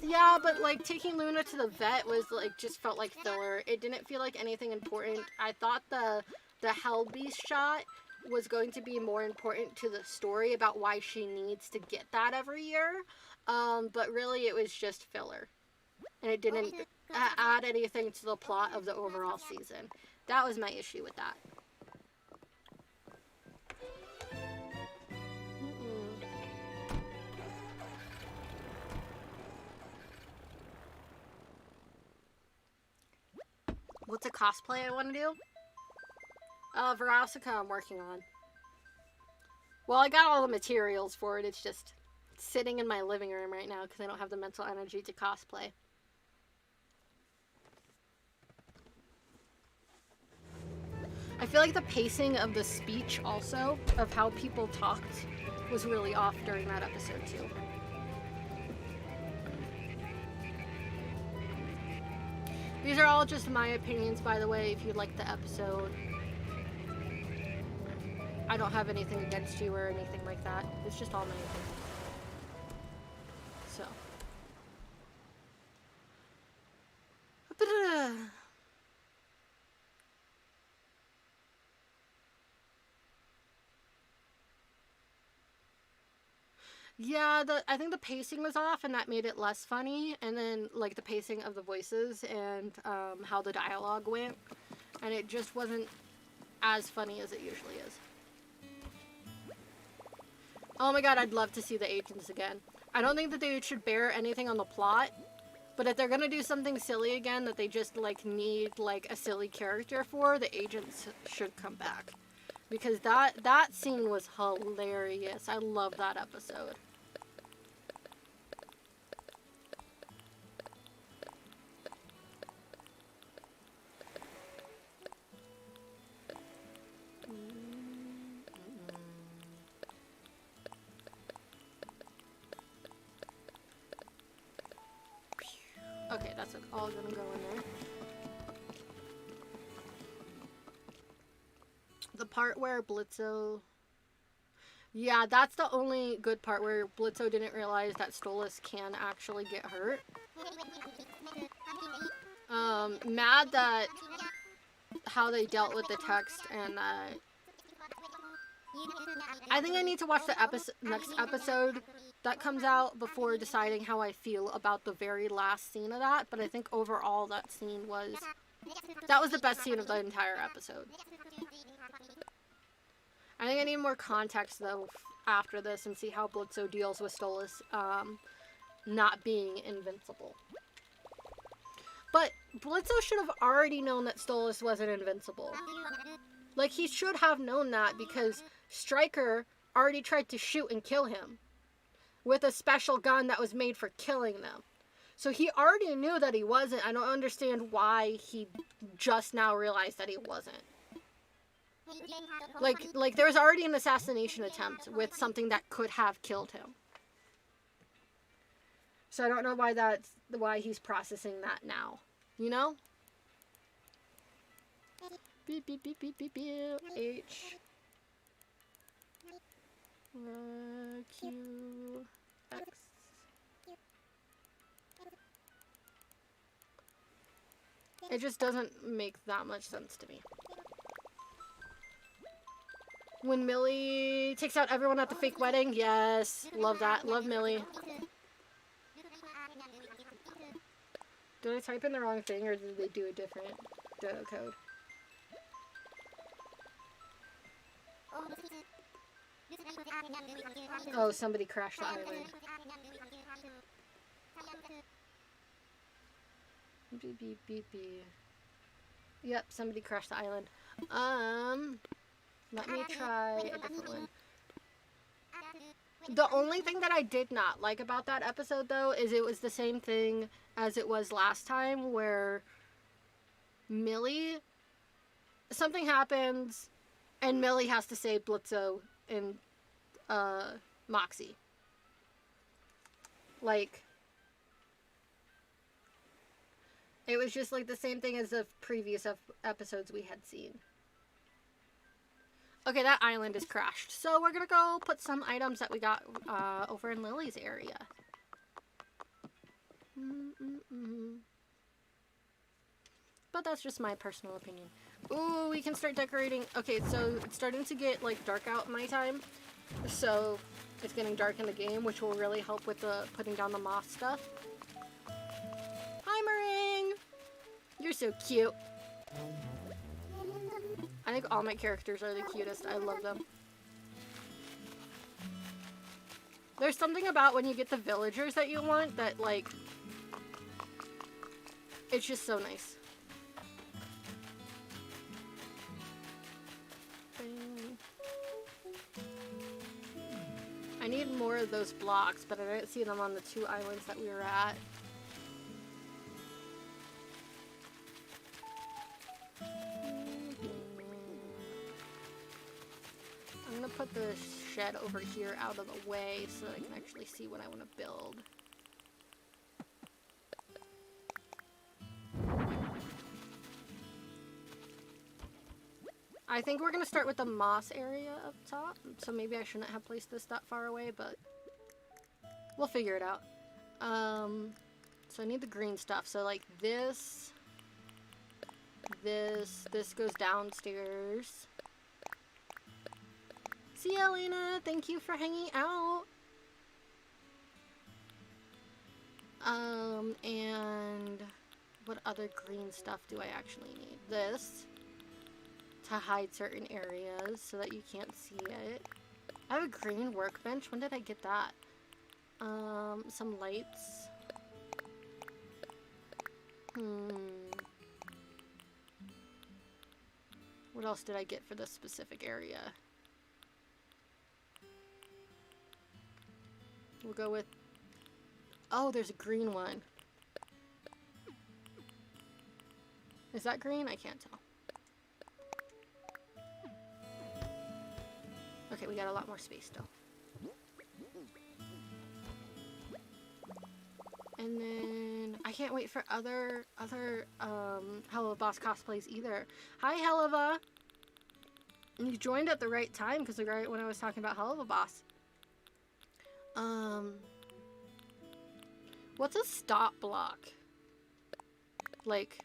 Yeah, but like taking Luna to the vet was like just felt like filler. It didn't feel like anything important. I thought the Hell Beast shot was going to be more important to the story about why she needs to get that every year. But really it was just filler. And it didn't add anything to the plot of the overall season. That was my issue with that. What's a cosplay I want to do? Verosica I'm working on. Well, I got all the materials for it. It's just sitting in my living room right now because I don't have the mental energy to cosplay. I feel like the pacing of the speech also, of how people talked, was really off during that episode too. These are all just my opinions, by the way, if you liked the episode. I don't have anything against you or anything like that. It's just all my opinions. So. Yeah, I think the pacing was off and that made it less funny. And then, like, the pacing of the voices and how the dialogue went. And it just wasn't as funny as it usually is. Oh my god, I'd love to see the agents again. I don't think that they should bear anything on the plot. But if they're gonna do something silly again that they just, like, need, like, a silly character for, the agents should come back. Because that scene was hilarious. I love that episode. Okay, that's all gonna go in there. The part where Blitzo... Yeah, that's the only good part where Blitzo didn't realize that Stolas can actually get hurt. Mad that how they dealt with the text and I think I need to watch the next episode that comes out before deciding how I feel about the very last scene of that. But I think overall that scene was... That was the best scene of the entire episode. I think I need more context, though, after this and see how Blitzo deals with Stolas not being invincible. But Blitzo should have already known that Stolas wasn't invincible. Like, he should have known that because Stryker already tried to shoot and kill him. with a special gun that was made for killing them. So he already knew that he wasn't. I don't understand why he just now realized that he wasn't. Like there was already an assassination attempt with something that could have killed him. So I don't know why he's processing that now. You know? Beep, beep, beep, beep, beep, beep. H. Q. X. It just doesn't make that much sense to me. When Millie takes out everyone at the fake wedding, yes, love that. Love Millie. Did I type in the wrong thing or did they do a different dodo code? Oh, somebody crashed the island. Beep, beep, beep, beep. Yep, somebody crashed the island. Let me try a different one. The only thing that I did not like about that episode, though, is it was the same thing as it was last time, where Millie, something happens, and Millie has to save Blitzo and Moxie. Like, it was just like the same thing as the previous episodes we had seen. Okay, that island is crashed. So we're gonna go put some items that we got over in Lily's area. But that's just my personal opinion. Ooh, we can start decorating. Okay, so it's starting to get like dark out my time. So it's getting dark in the game, which will really help with the putting down the moss stuff. Hi, Meringue! You're so cute. I think all my characters are the cutest. I love them. There's something about when you get the villagers that you want that, like, it's just so nice. I need more of those blocks, but I didn't see them on the 2 islands that we were at. I'm gonna put the shed over here out of the way so that I can actually see what I want to build. I think we're gonna start with the moss area up top, so maybe I shouldn't have placed this that far away, but we'll figure it out. So I need the green stuff, so like this goes downstairs. See ya, Elena. Thank you for hanging out. And what other green stuff do I actually need? This to hide certain areas so that you can't see it. I have a green workbench. When did I get that? Some lights. What else did I get for this specific area? We'll go with... Oh, there's a green one. Is that green? I can't tell. Okay, we got a lot more space still. And then I can't wait for other Helluva Boss cosplays either. Hi, Helluva! You joined at the right time because right when I was talking about Helluva Boss. What's a stop block? Like,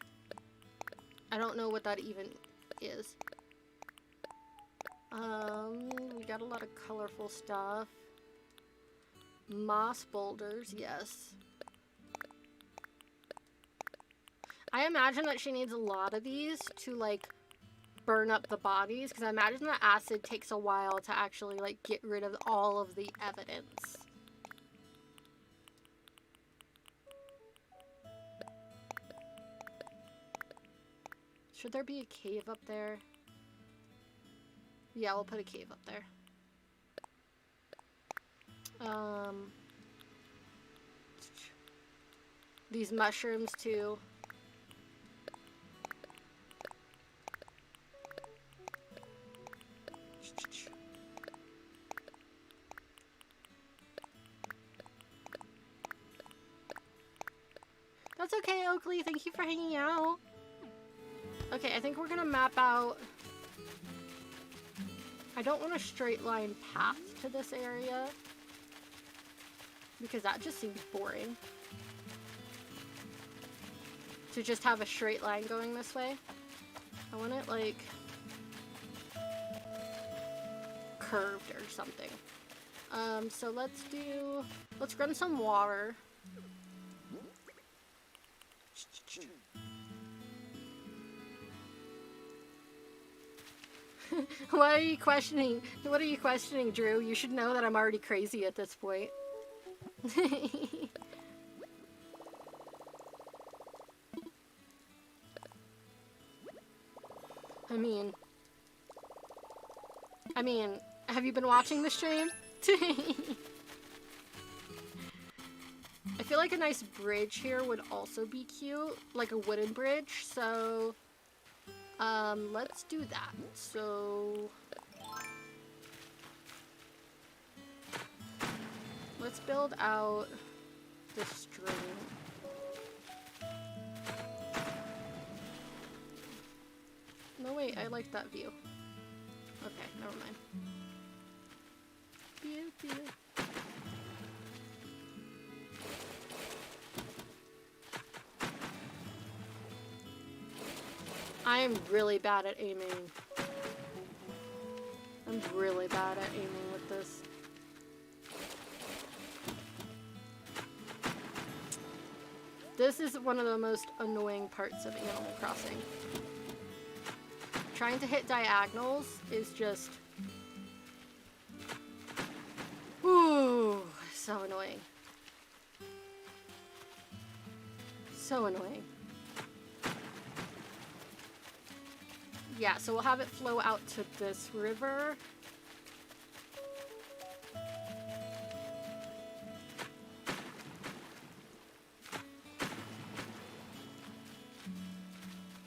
I don't know what that even is. We got a lot of colorful stuff. Moss boulders, yes. I imagine that she needs a lot of these to, like, burn up the bodies, because I imagine the acid takes a while to actually, like, get rid of all of the evidence. Should there be a cave up there? Yeah, we'll put a cave up there. these mushrooms too. That's okay, Oakley. Thank you for hanging out. Okay, I think we're gonna map out... I don't want a straight line path to this area, because that just seems boring. To just have a straight line going this way. I want it, like, curved or something. So let's run some water. What are you questioning? What are you questioning, Drew? You should know that I'm already crazy at this point. I mean, have you been watching the stream? I feel like a nice bridge here would also be cute, like a wooden bridge, so let's do that. So let's build out the stream. No, wait, I like that view. Okay, never mind. View, view. I am really bad at aiming. I'm really bad at aiming with this. This is one of the most annoying parts of Animal Crossing. Trying to hit diagonals is just... Ooh, so annoying. So annoying. Yeah, so we'll have it flow out to this river.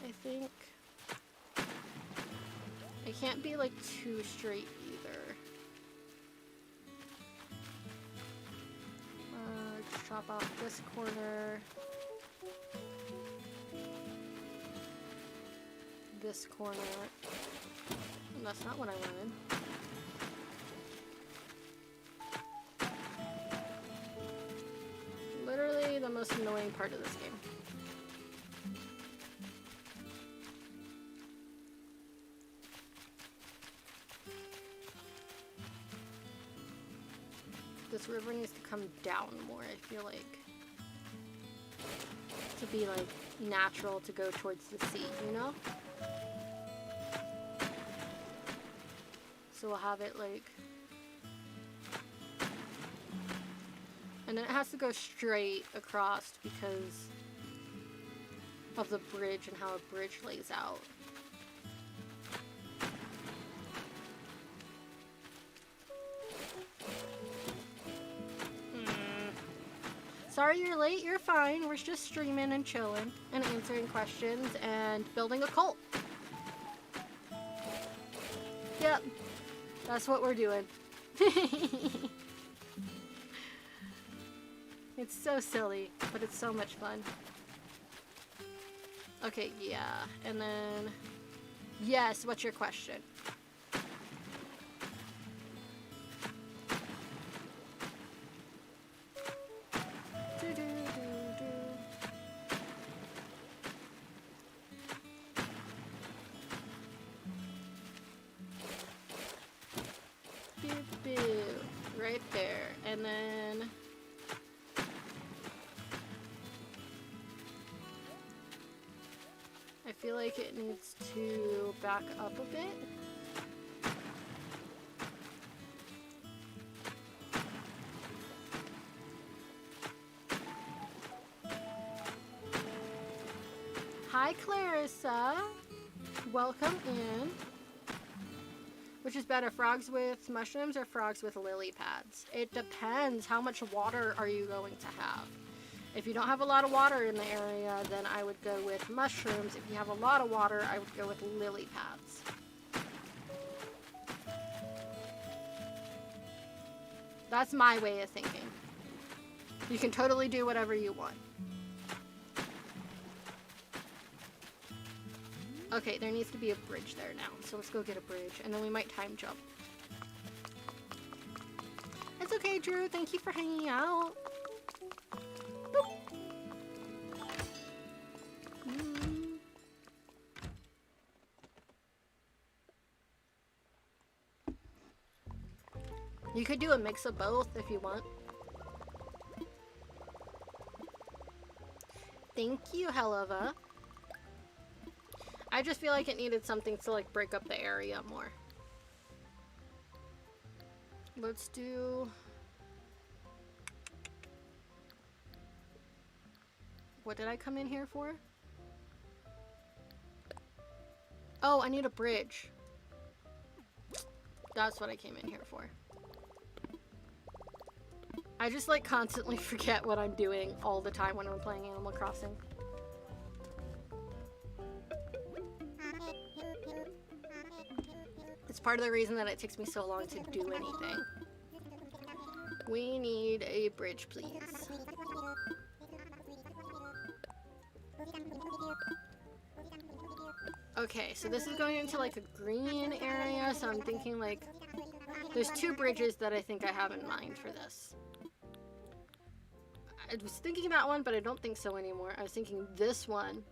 I think it can't be like too straight either. Let's chop off this corner. This corner. And that's not what I wanted. Literally the most annoying part of this game. This river needs to come down more, I feel like. To be like natural to go towards the sea, you know? So we'll have it like... And then it has to go straight across because of the bridge and how a bridge lays out. Sorry you're late, you're fine. We're just streaming and chilling and answering questions and building a cult. Yep. That's what we're doing. It's so silly, but it's so much fun. Okay, yeah. And then... Yes, what's your question? Right there, and then I feel like it needs to back up a bit. Hi Clarissa, welcome in. Which is better, frogs with mushrooms or frogs with lily pads? It depends. How much water are you going to have? If you don't have a lot of water in the area, then I would go with mushrooms. If you have a lot of water, I would go with lily pads. That's my way of thinking. You can totally do whatever you want. Okay, there needs to be a bridge there now, so let's go get a bridge, and then we might time jump. It's okay, Drew. Thank you for hanging out. You could do a mix of both if you want. Thank you, Helava. I just feel like it needed something to like break up the area more. Let's do... What did I come in here for? Oh, I need a bridge. That's what I came in here for. I just like constantly forget what I'm doing all the time when I'm playing Animal Crossing. It's part of the reason that it takes me so long to do anything. We need a bridge, please. Okay, so this is going into like a green area, so I'm thinking like there's two bridges that I think I have in mind for this. I was thinking that one, but I don't think so anymore. I was thinking this one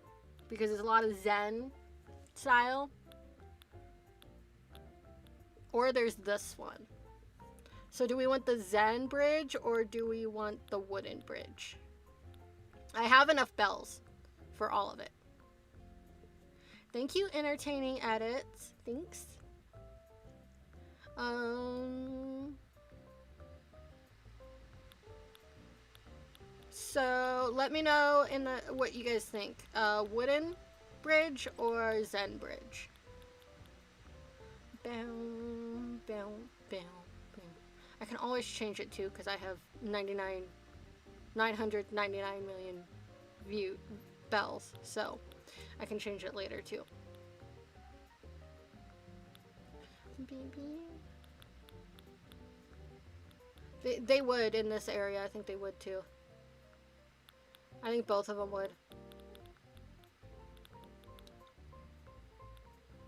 because there's a lot of Zen style. Or there's this one. So do we want the Zen bridge or do we want the wooden bridge? I have enough bells for all of it. Thank you, entertaining edits. Thanks. So let me know in the what you guys think. Wooden bridge or Zen bridge? Boom, boom, boom, boom. I can always change it too because I have 999 million bells, so I can change it later too. They would in this area. I think they would too. I think both of them would.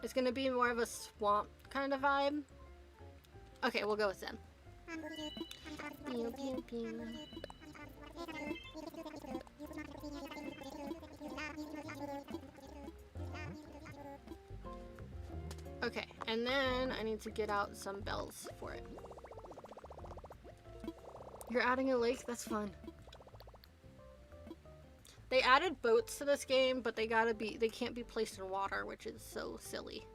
It's gonna be more of a swamp kind of vibe. Okay, we'll go with Zen. Pew, pew, pew. Okay, and then I need to get out some bells for it. You're adding a lake? That's fun. They added boats to this game, but they can't be placed in water, which is so silly.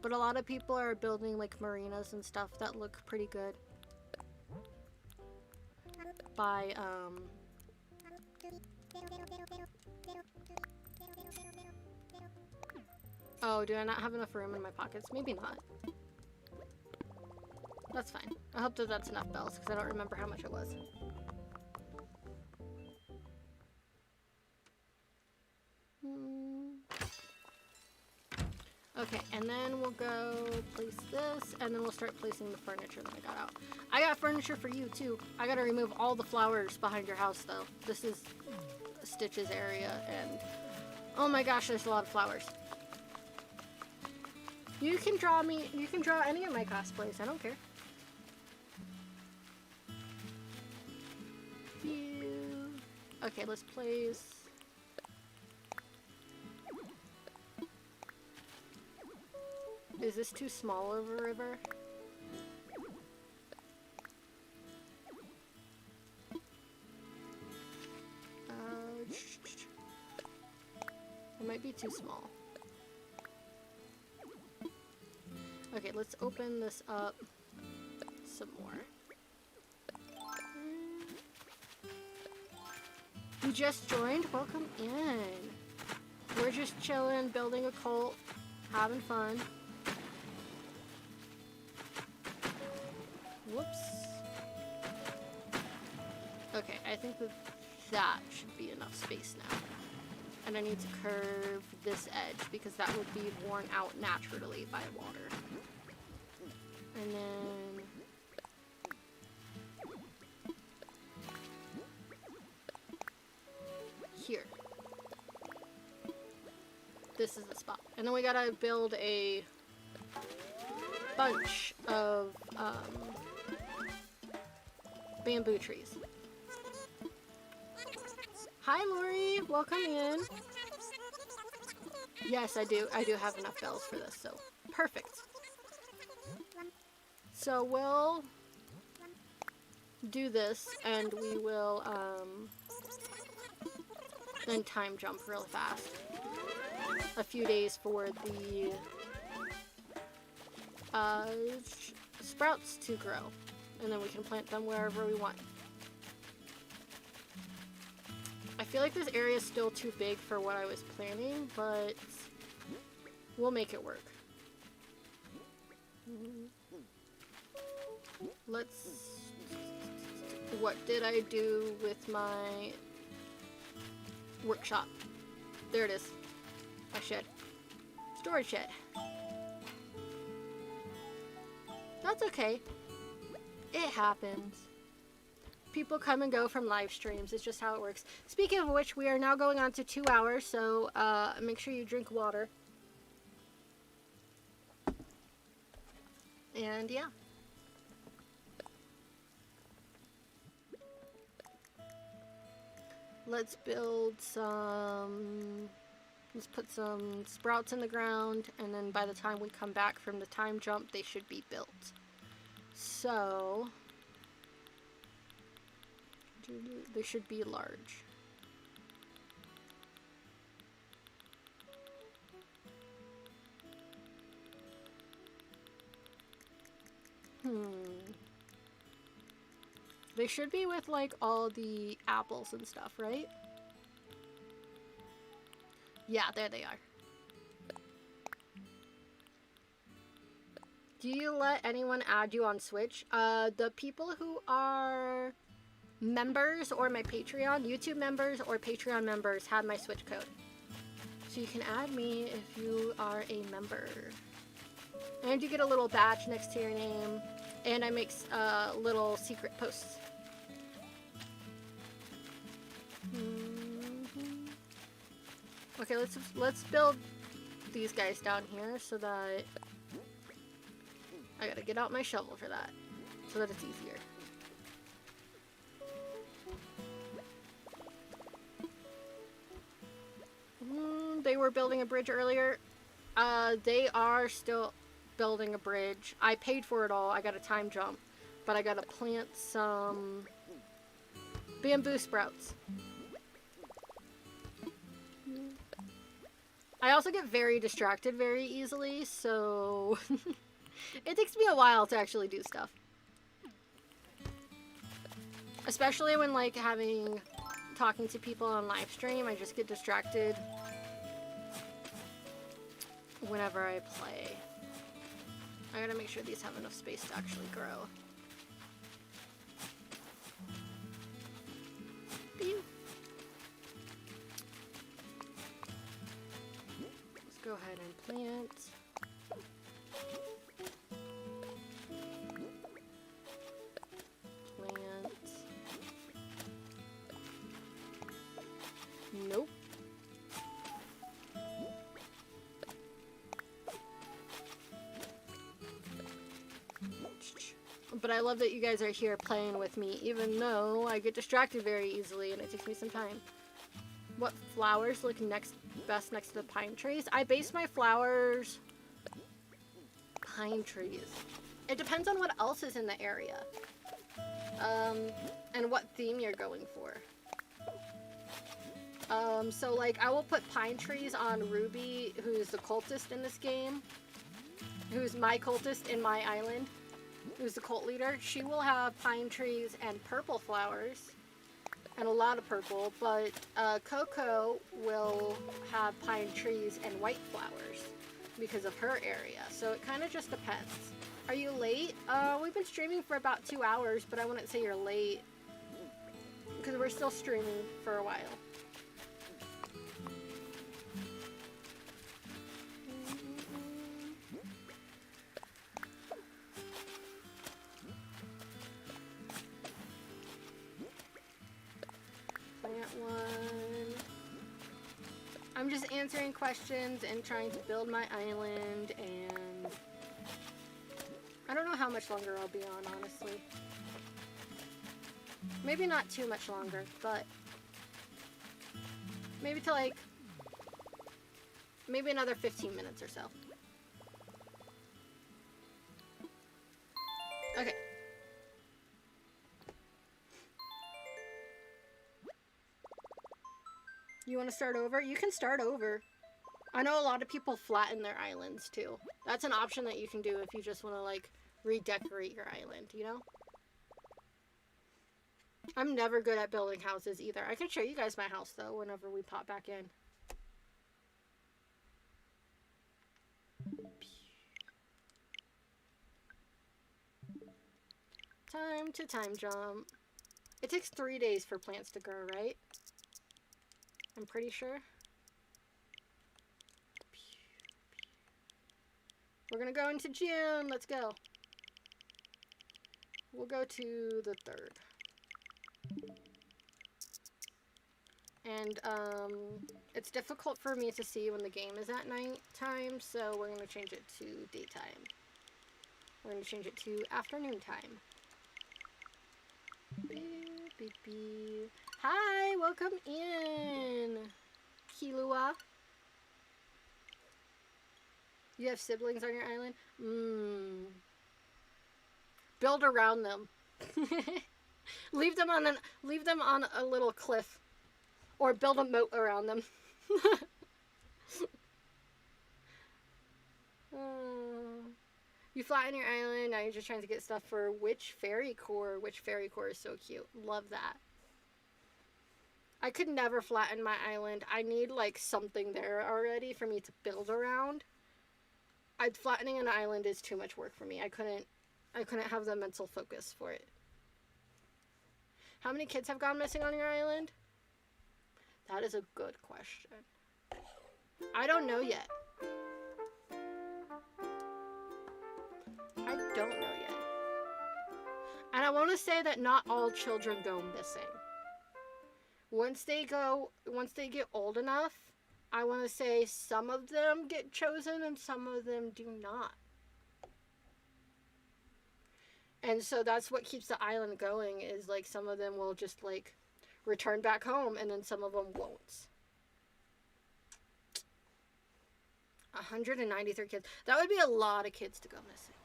But a lot of people are building like marinas and stuff that look pretty good. By oh, do I not have enough room in my pockets? Maybe not. That's fine. I hope that that's enough bells because I don't remember how much it was. Okay, and then we'll go place this, and then we'll start placing the furniture that I got out. I got furniture for you, too. I gotta remove all the flowers behind your house, though. This is Stitch's area, and oh my gosh, there's a lot of flowers. You can draw any of my cosplays, I don't care. Okay, let's place... Is this too small of a river? It might be too small. Okay, let's open this up some more. You just joined? Welcome in. We're just chilling, building a cult, having fun. Whoops. Okay, I think that that should be enough space now. And I need to curve this edge because that would be worn out naturally by water. And then here. This is the spot. And then we gotta build a bunch of bamboo trees. Hi Lori, welcome in. Yes, I do have enough bells for this, so perfect. So we'll do this and we will then time jump real fast. A few days for the sprouts to grow, and then we can plant them wherever we want. I feel like this area is still too big for what I was planning, but we'll make it work. What did I do with my workshop? There it is. My shed. Storage shed. That's okay. It happens. People come and go from live streams. It's just how it works. Speaking of which, we are now going on to 2 hours, so make sure you drink water. And yeah. Let's build some... Let's put some sprouts in the ground, and then by the time we come back from the time jump, they should be built. So... they should be large. They should be with like all the apples and stuff, right? Yeah, there they are. Do you let anyone add you on Switch? The people who are members or my Patreon, YouTube members or Patreon members have my Switch code. So you can add me if you are a member. And you get a little badge next to your name. And I make little secret posts. Okay, let's build these guys down here so that I gotta get out my shovel for that, so that it's easier. They were building a bridge earlier. They are still building a bridge. I paid for it all. I got a time jump, but I gotta plant some bamboo sprouts. I also get very distracted very easily, so it takes me a while to actually do stuff. Especially when like talking to people on live stream, I just get distracted whenever I play. I gotta make sure these have enough space to actually grow. Pew. Let's go ahead and plant. Nope. But I love that you guys are here playing with me, even though I get distracted very easily and it takes me some time. What flowers look best next to the pine trees? I base my flowers pine trees. It depends on what else is in the area. And what theme you're going for. So like I will put pine trees on Ruby, who's the cultist in this game, who's my cultist in my island, who's the cult leader. She will have pine trees and purple flowers, and a lot of purple, but Coco will have pine trees and white flowers because of her area. So it kind of just depends. Are you late? We've been streaming for about 2 hours, but I wouldn't say you're late. because we're still streaming for a while. Plant one. I'm just answering questions and trying to build my island, and I don't know how much longer I'll be on, honestly. Maybe not too much longer, but maybe to like, maybe another 15 minutes or so. Okay. You want to start over? You can start over. I know a lot of people flatten their islands too. That's an option that you can do if you just want to like redecorate your island, you know? I'm never good at building houses either. I can show you guys my house though whenever we pop back in. Time to time jump. It takes 3 days for plants to grow, right? I'm pretty sure. We're gonna go into June. Let's go. We'll go to the 3rd. And it's difficult for me to see when the game is at night time, so we're gonna change it to daytime. We're gonna change it to afternoon time. Beep, beep, beep. Hi, welcome in, Kilua. You have siblings on your island? Build around them. leave them on a little cliff, or build a moat around them. You flatten your island. Now you're just trying to get stuff for which fairy core? Which fairy core is so cute. Love that. I could never flatten my island. I need like something there already for me to build around. Flattening an island is too much work for me. I couldn't have the mental focus for it. How many kids have gone missing on your island? That is a good question. I don't know yet. I don't know yet. And I want to say that not all children go missing. Once they get old enough, I want to say some of them get chosen and some of them do not. And so that's what keeps the island going, is like some of them will just like return back home and then some of them won't. 193 kids. That would be a lot of kids to go missing.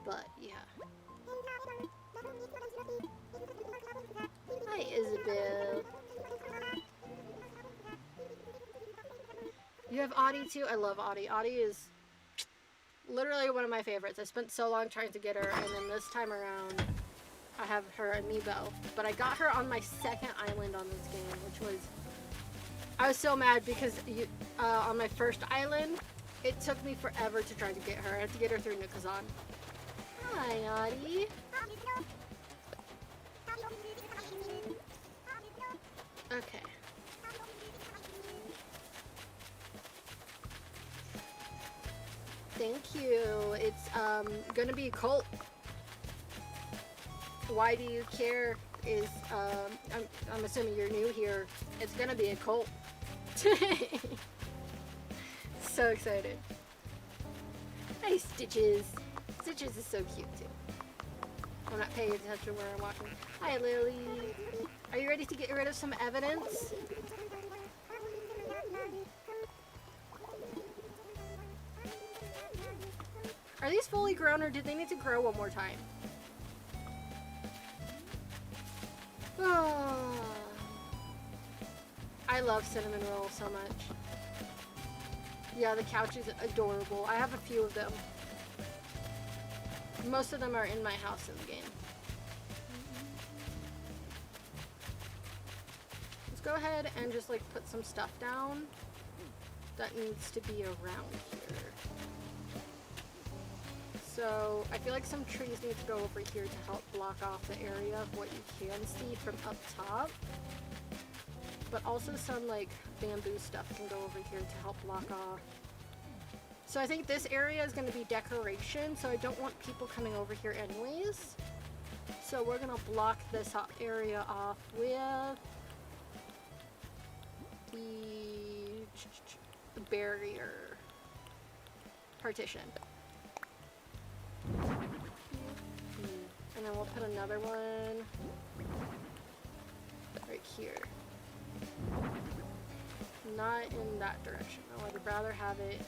But yeah. Hi, Isabel. You have Audie too? I love Audie. Audie is literally one of my favorites. I spent so long trying to get her, and then this time around I have her amiibo. But I got her on my second island on this game, which was... I was so mad because on my first island, it took me forever to try to get her. I had to get her through Nukazan. Hi, Audie. Okay. Thank you. It's gonna be a cult. Why do you care? Is I'm assuming you're new here. It's gonna be a cult. So excited. Hey, Stitches. Stitches is so cute too. I'm not paying attention where I'm walking. Hi, Lily. Are you ready to get rid of some evidence? Are these fully grown or did they need to grow one more time? Oh, I love cinnamon rolls so much. Yeah, the couch is adorable. I have a few of them. Most of them are in my house in the game. Let's go ahead and just like put some stuff down that needs to be around here. So I feel like some trees need to go over here to help block off the area of what you can see from up top. But also some like bamboo stuff can go over here to help block off. So I think this area is going to be decoration, so I don't want people coming over here anyways. So we're going to block this area off with the barrier partition. And then we'll put another one right here. Not in that direction. I would rather have it.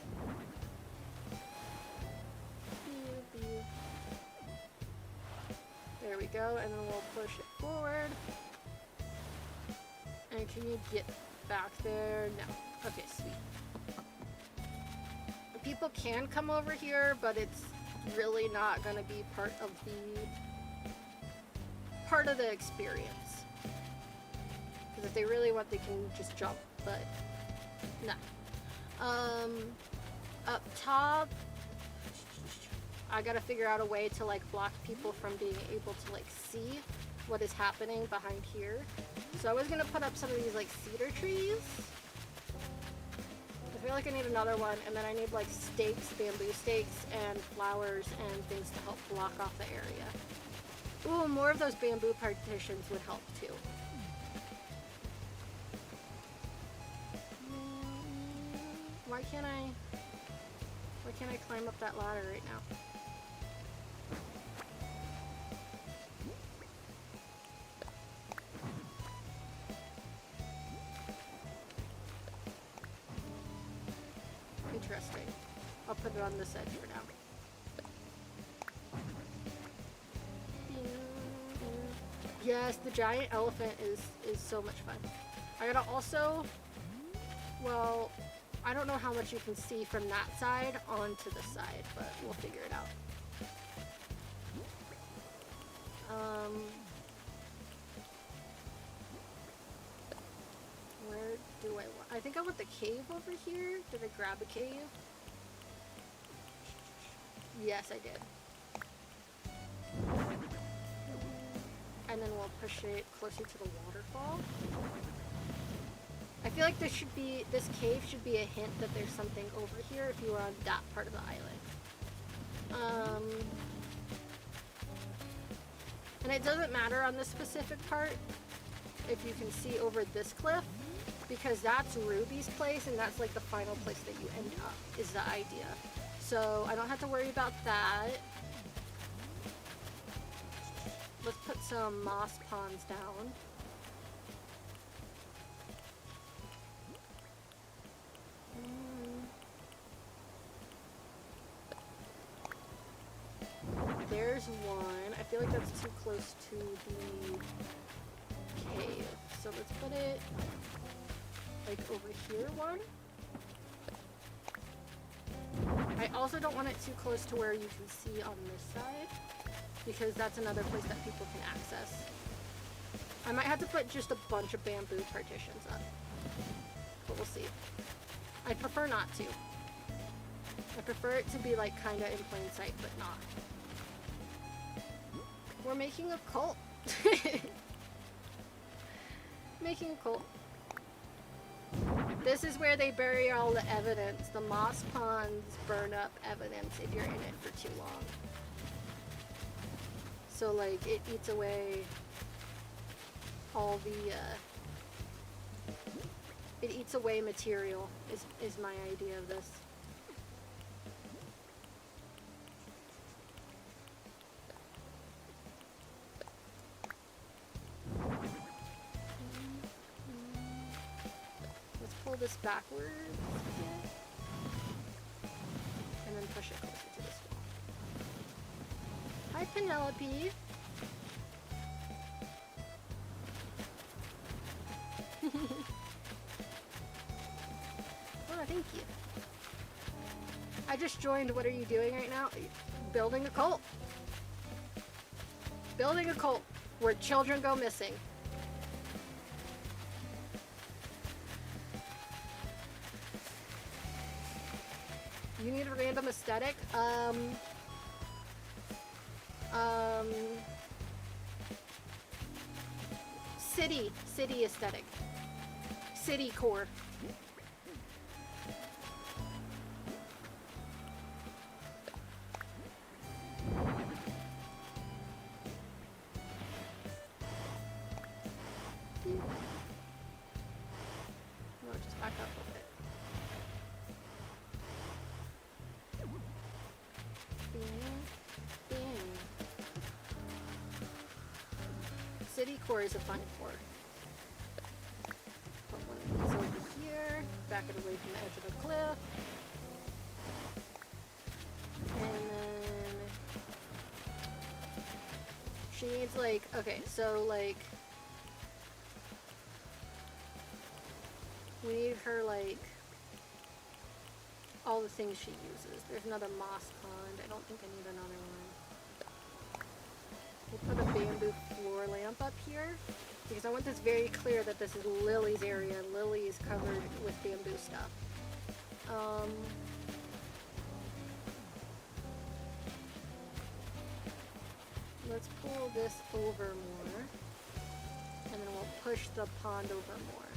There we go, and then we'll push it forward. And can you get back there? No. Okay, sweet. People can come over here, but it's really not going to be part of the experience. Because if they really want, they can just jump, but no. Up top, I gotta figure out a way to like block people from being able to like see what is happening behind here. So I was gonna put up some of these like cedar trees. I feel like I need another one, and then I need like stakes, bamboo stakes, and flowers and things to help block off the area. Ooh, more of those bamboo partitions would help too. Why can't I climb up that ladder right now? Interesting. I'll put it on this edge for now. Yes, the giant elephant is so much fun. I gotta also, well, I don't know how much you can see from that side onto this side, but we'll figure it out. Where do I want? I think I want the cave over here. Did I grab a cave? Yes, I did. And then we'll push it closer to the waterfall. I feel like this cave should be a hint that there's something over here if you were on that part of the island. And it doesn't matter on this specific part if you can see over this cliff, because that's Ruby's place and that's like the final place that you end up, is the idea. So I don't have to worry about that. Let's put some moss ponds down. There's one. I feel like that's too close to the cave. So let's put it like over here one. I also don't want it too close to where you can see on this side, because that's another place that people can access. I might have to put just a bunch of bamboo partitions up, but we'll see. I'd prefer not to. I prefer it to be like kind of in plain sight, but not. We're making a cult. Making a cult. This is where they bury all the evidence. The moss ponds burn up evidence if you're in it for too long. So like it eats away all the it eats away material is my idea of this. Let's pull this backwards and then push it closer to this wall. Hi, Penelope. Oh, thank you. I just joined. What are you doing right now? Building a cult. Building a cult where children go missing. You need a random aesthetic? Um, city aesthetic. City core. No, just back up a bit. City core is a fine core. Put one of these over here, back it away from the edge of the cliff. And then she needs like, okay, so like we need her like all the things she uses. There's another moss pond. I don't think I need another one. We'll put a bamboo floor lamp up here because I want this very clear that this is Lily's area. Lily is covered with bamboo stuff. Let's pull this over more, and then we'll push the pond over more.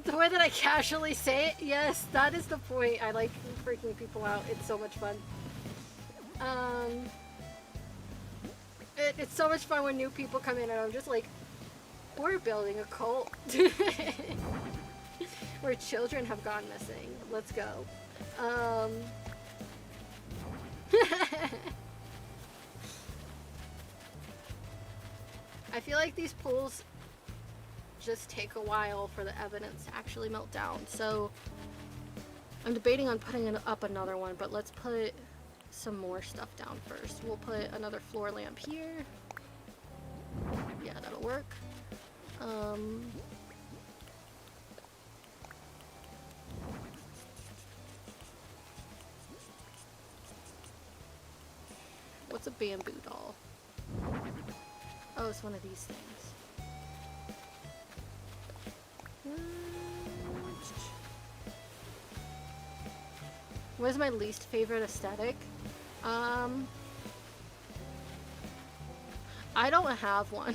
The way that I casually say it, yes, that is the point. I like freaking people out. It's so much fun. It's so much fun when new people come in and I'm just like, we're building a cult. Where children have gone missing. Let's go. I feel like these pools just take a while for the evidence to actually melt down. So I'm debating on putting up another one, but let's put some more stuff down first. We'll put another floor lamp here. Yeah, that'll work. What's a bamboo doll? Oh, it's one of these things. What is my least favorite aesthetic? I don't have one.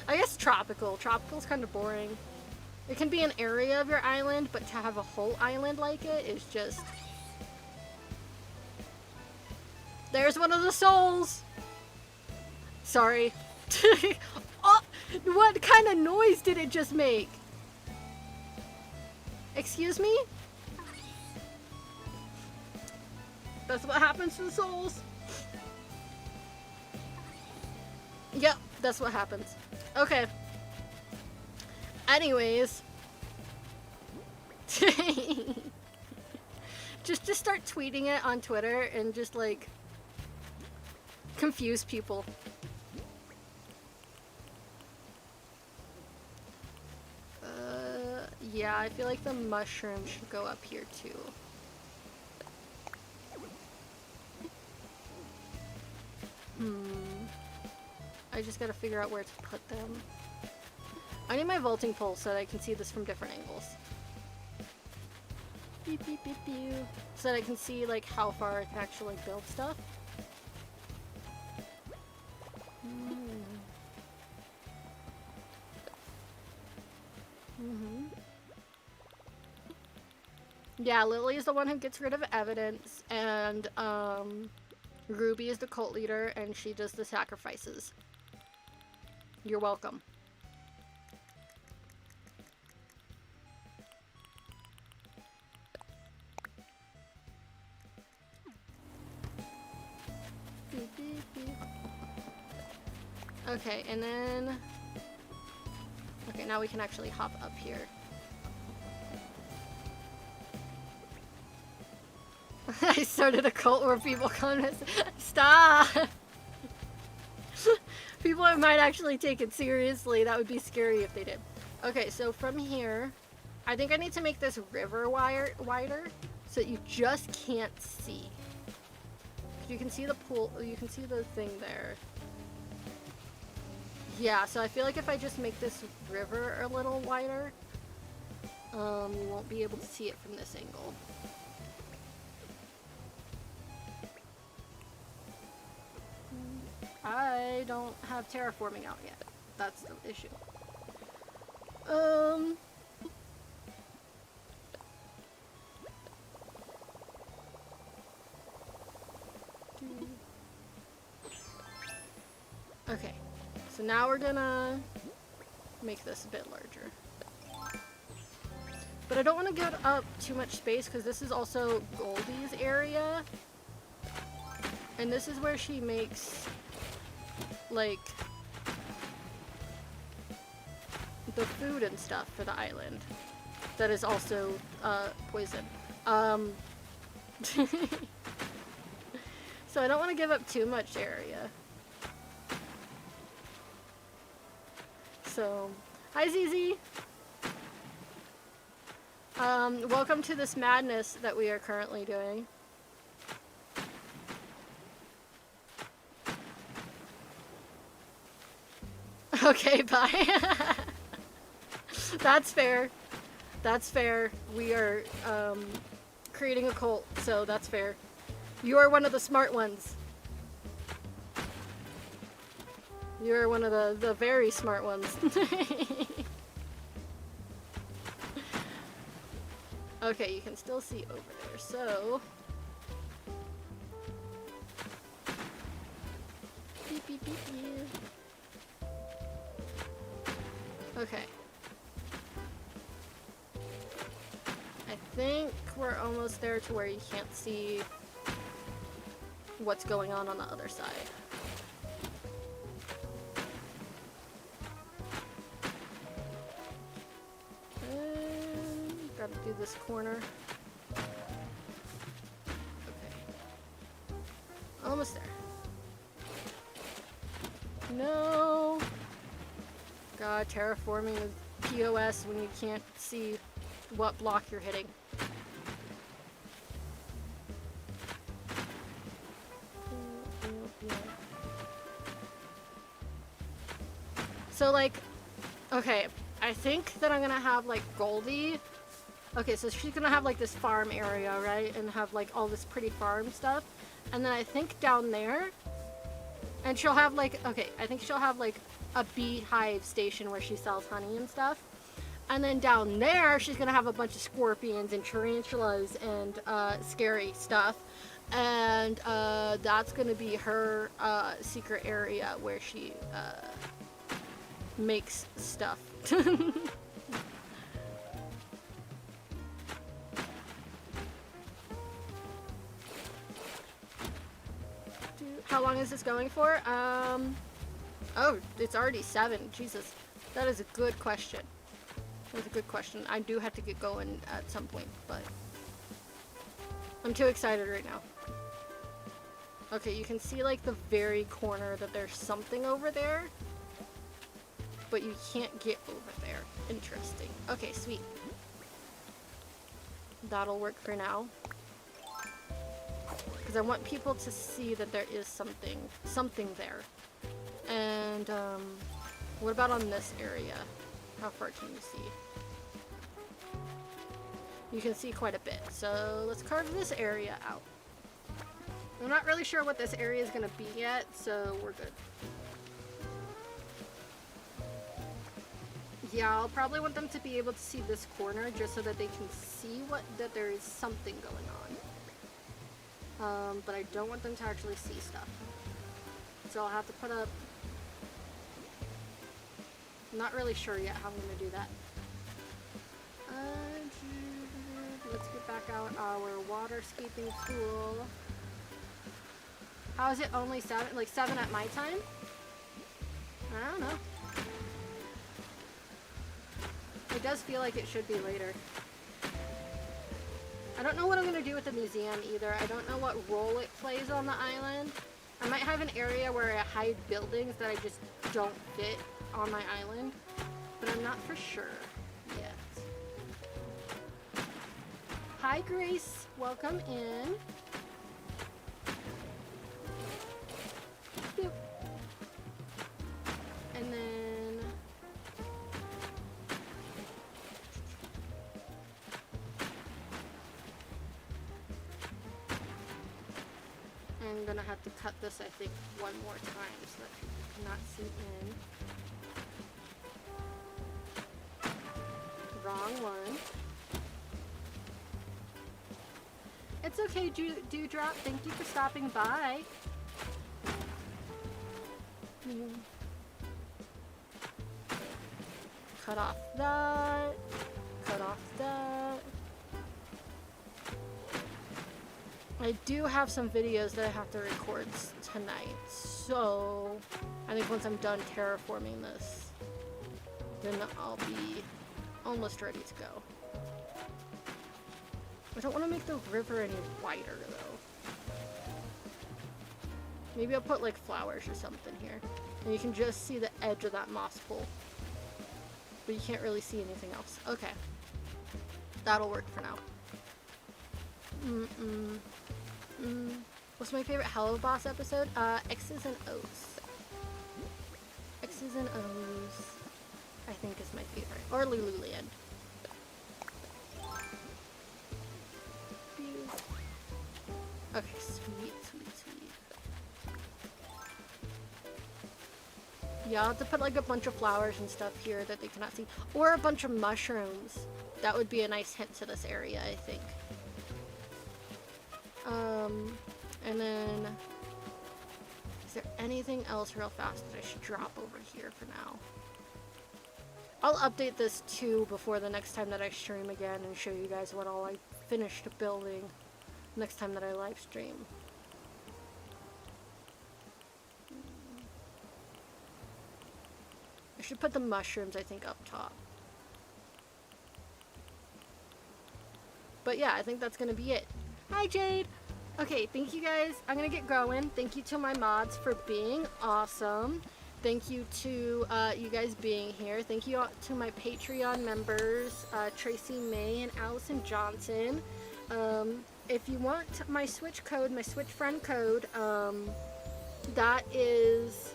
I guess tropical. Tropical's kind of boring. It can be an area of your island, but to have a whole island like it is just... There's one of the souls! Sorry. Oh, what kind of noise did it just make? Excuse me? That's what happens to the souls. Yep, that's what happens. Okay. Anyways. just start tweeting it on Twitter and just like confuse people. Yeah, I feel like the mushroom should go up here too. I just gotta figure out where to put them. I need my vaulting pole so that I can see this from different angles. Beep, beep, beep, beep. So that I can see like how far I can actually build stuff. Yeah, Lily is the one who gets rid of evidence, and Ruby is the cult leader, and she does the sacrifices. You're welcome. Beep, beep, beep. Okay, and then... Okay, now we can actually hop up here. I started a cult where people come and stop! People might actually take it seriously. That would be scary if they did. Okay, so from here, I think I need to make this river wider so that you just can't see. You can see the pool, you can see the thing there. Yeah, so I feel like if I just make this river a little wider, you won't be able to see it from this angle. I don't have terraforming out yet. That's the issue. Okay, so now we're gonna make this a bit larger. But I don't want to get up too much space because this is also Goldie's area. And this is where she makes, like, the food and stuff for the island. That is also, poison. So I don't want to give up too much area. So, hi ZZ! Welcome to this madness that we are currently doing. Okay, bye. That's fair. That's fair. We are, creating a cult, so that's fair. You are one of the smart ones. You're one of the very smart ones. Okay, you can still see over there, so... Beep, beep, beep, beep. Okay. I think we're almost there to where you can't see what's going on the other side. Gotta do this corner. Okay. Almost there. No! God, terraforming is POS when you can't see what block you're hitting. So, like, okay, I think that I'm gonna have, like, Goldie. Okay, so she's gonna have, like, this farm area, right? And have, like, all this pretty farm stuff. And then I think down there, and she'll have, like, okay, I think she'll have, like, a beehive station where she sells honey and stuff. And then down there, she's gonna have a bunch of scorpions and tarantulas and, scary stuff. And, that's gonna be her, secret area where she, makes stuff. How long is this going for? Oh, it's already 7. Jesus. That is a good question. That's a good question. I do have to get going at some point, but I'm too excited right now. Okay, you can see like the very corner that there's something over there, but you can't get over there. Interesting. Okay, sweet. That'll work for now. Because I want people to see that there is something there. And, what about on this area? How far can you see? You can see quite a bit. So let's carve this area out. I'm not really sure what this area is going to be yet, so we're good. Yeah, I'll probably want them to be able to see this corner just so that they can see that there is something going on. But I don't want them to actually see stuff. So I'll have to put up... I'm not really sure yet how I'm going to do that. Let's get back out our waterscaping tool. How is it only 7? Like 7 at my time? I don't know. It does feel like it should be later. I don't know what I'm going to do with the museum either. I don't know what role it plays on the island. I might have an area where I hide buildings that I just don't fit on my island. But I'm not for sure yet. Hi Grace, welcome in. Boop. And then I'm gonna have to cut this, I think, one more time so that cannot see in. Wrong one. It's okay, Dewdrop. Thank you for stopping by. Cut off that. Cut off that. I do have some videos that I have to record tonight, so I think once I'm done terraforming this, then I'll be almost ready to go. I don't want to make the river any wider though. Maybe I'll put like flowers or something here, and you can just see the edge of that moss pool, but you can't really see anything else. Okay, that'll work for now. What's my favorite Hello Boss episode? X's and O's. X's and O's, I think, is my favorite. Or Lululand. Okay, sweet, sweet, sweet. Yeah, I'll have to put like a bunch of flowers and stuff here that they cannot see. Or a bunch of mushrooms. That would be a nice hint to this area, I think. And then, is there anything else real fast that I should drop over here for now? I'll update this too before the next time that I stream again and show you guys what all I finished building next time that I live stream. I should put the mushrooms, I think, up top. But yeah, I think that's gonna be it. Hi, Jade! Okay, thank you guys. I'm gonna get going. Thank you to my mods for being awesome. Thank you to you guys being here. Thank you to my Patreon members, Tracy May and Allison Johnson. If you want my Switch code, my Switch friend code, that is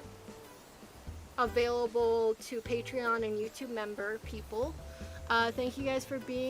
available to Patreon and YouTube member people. Thank you guys for being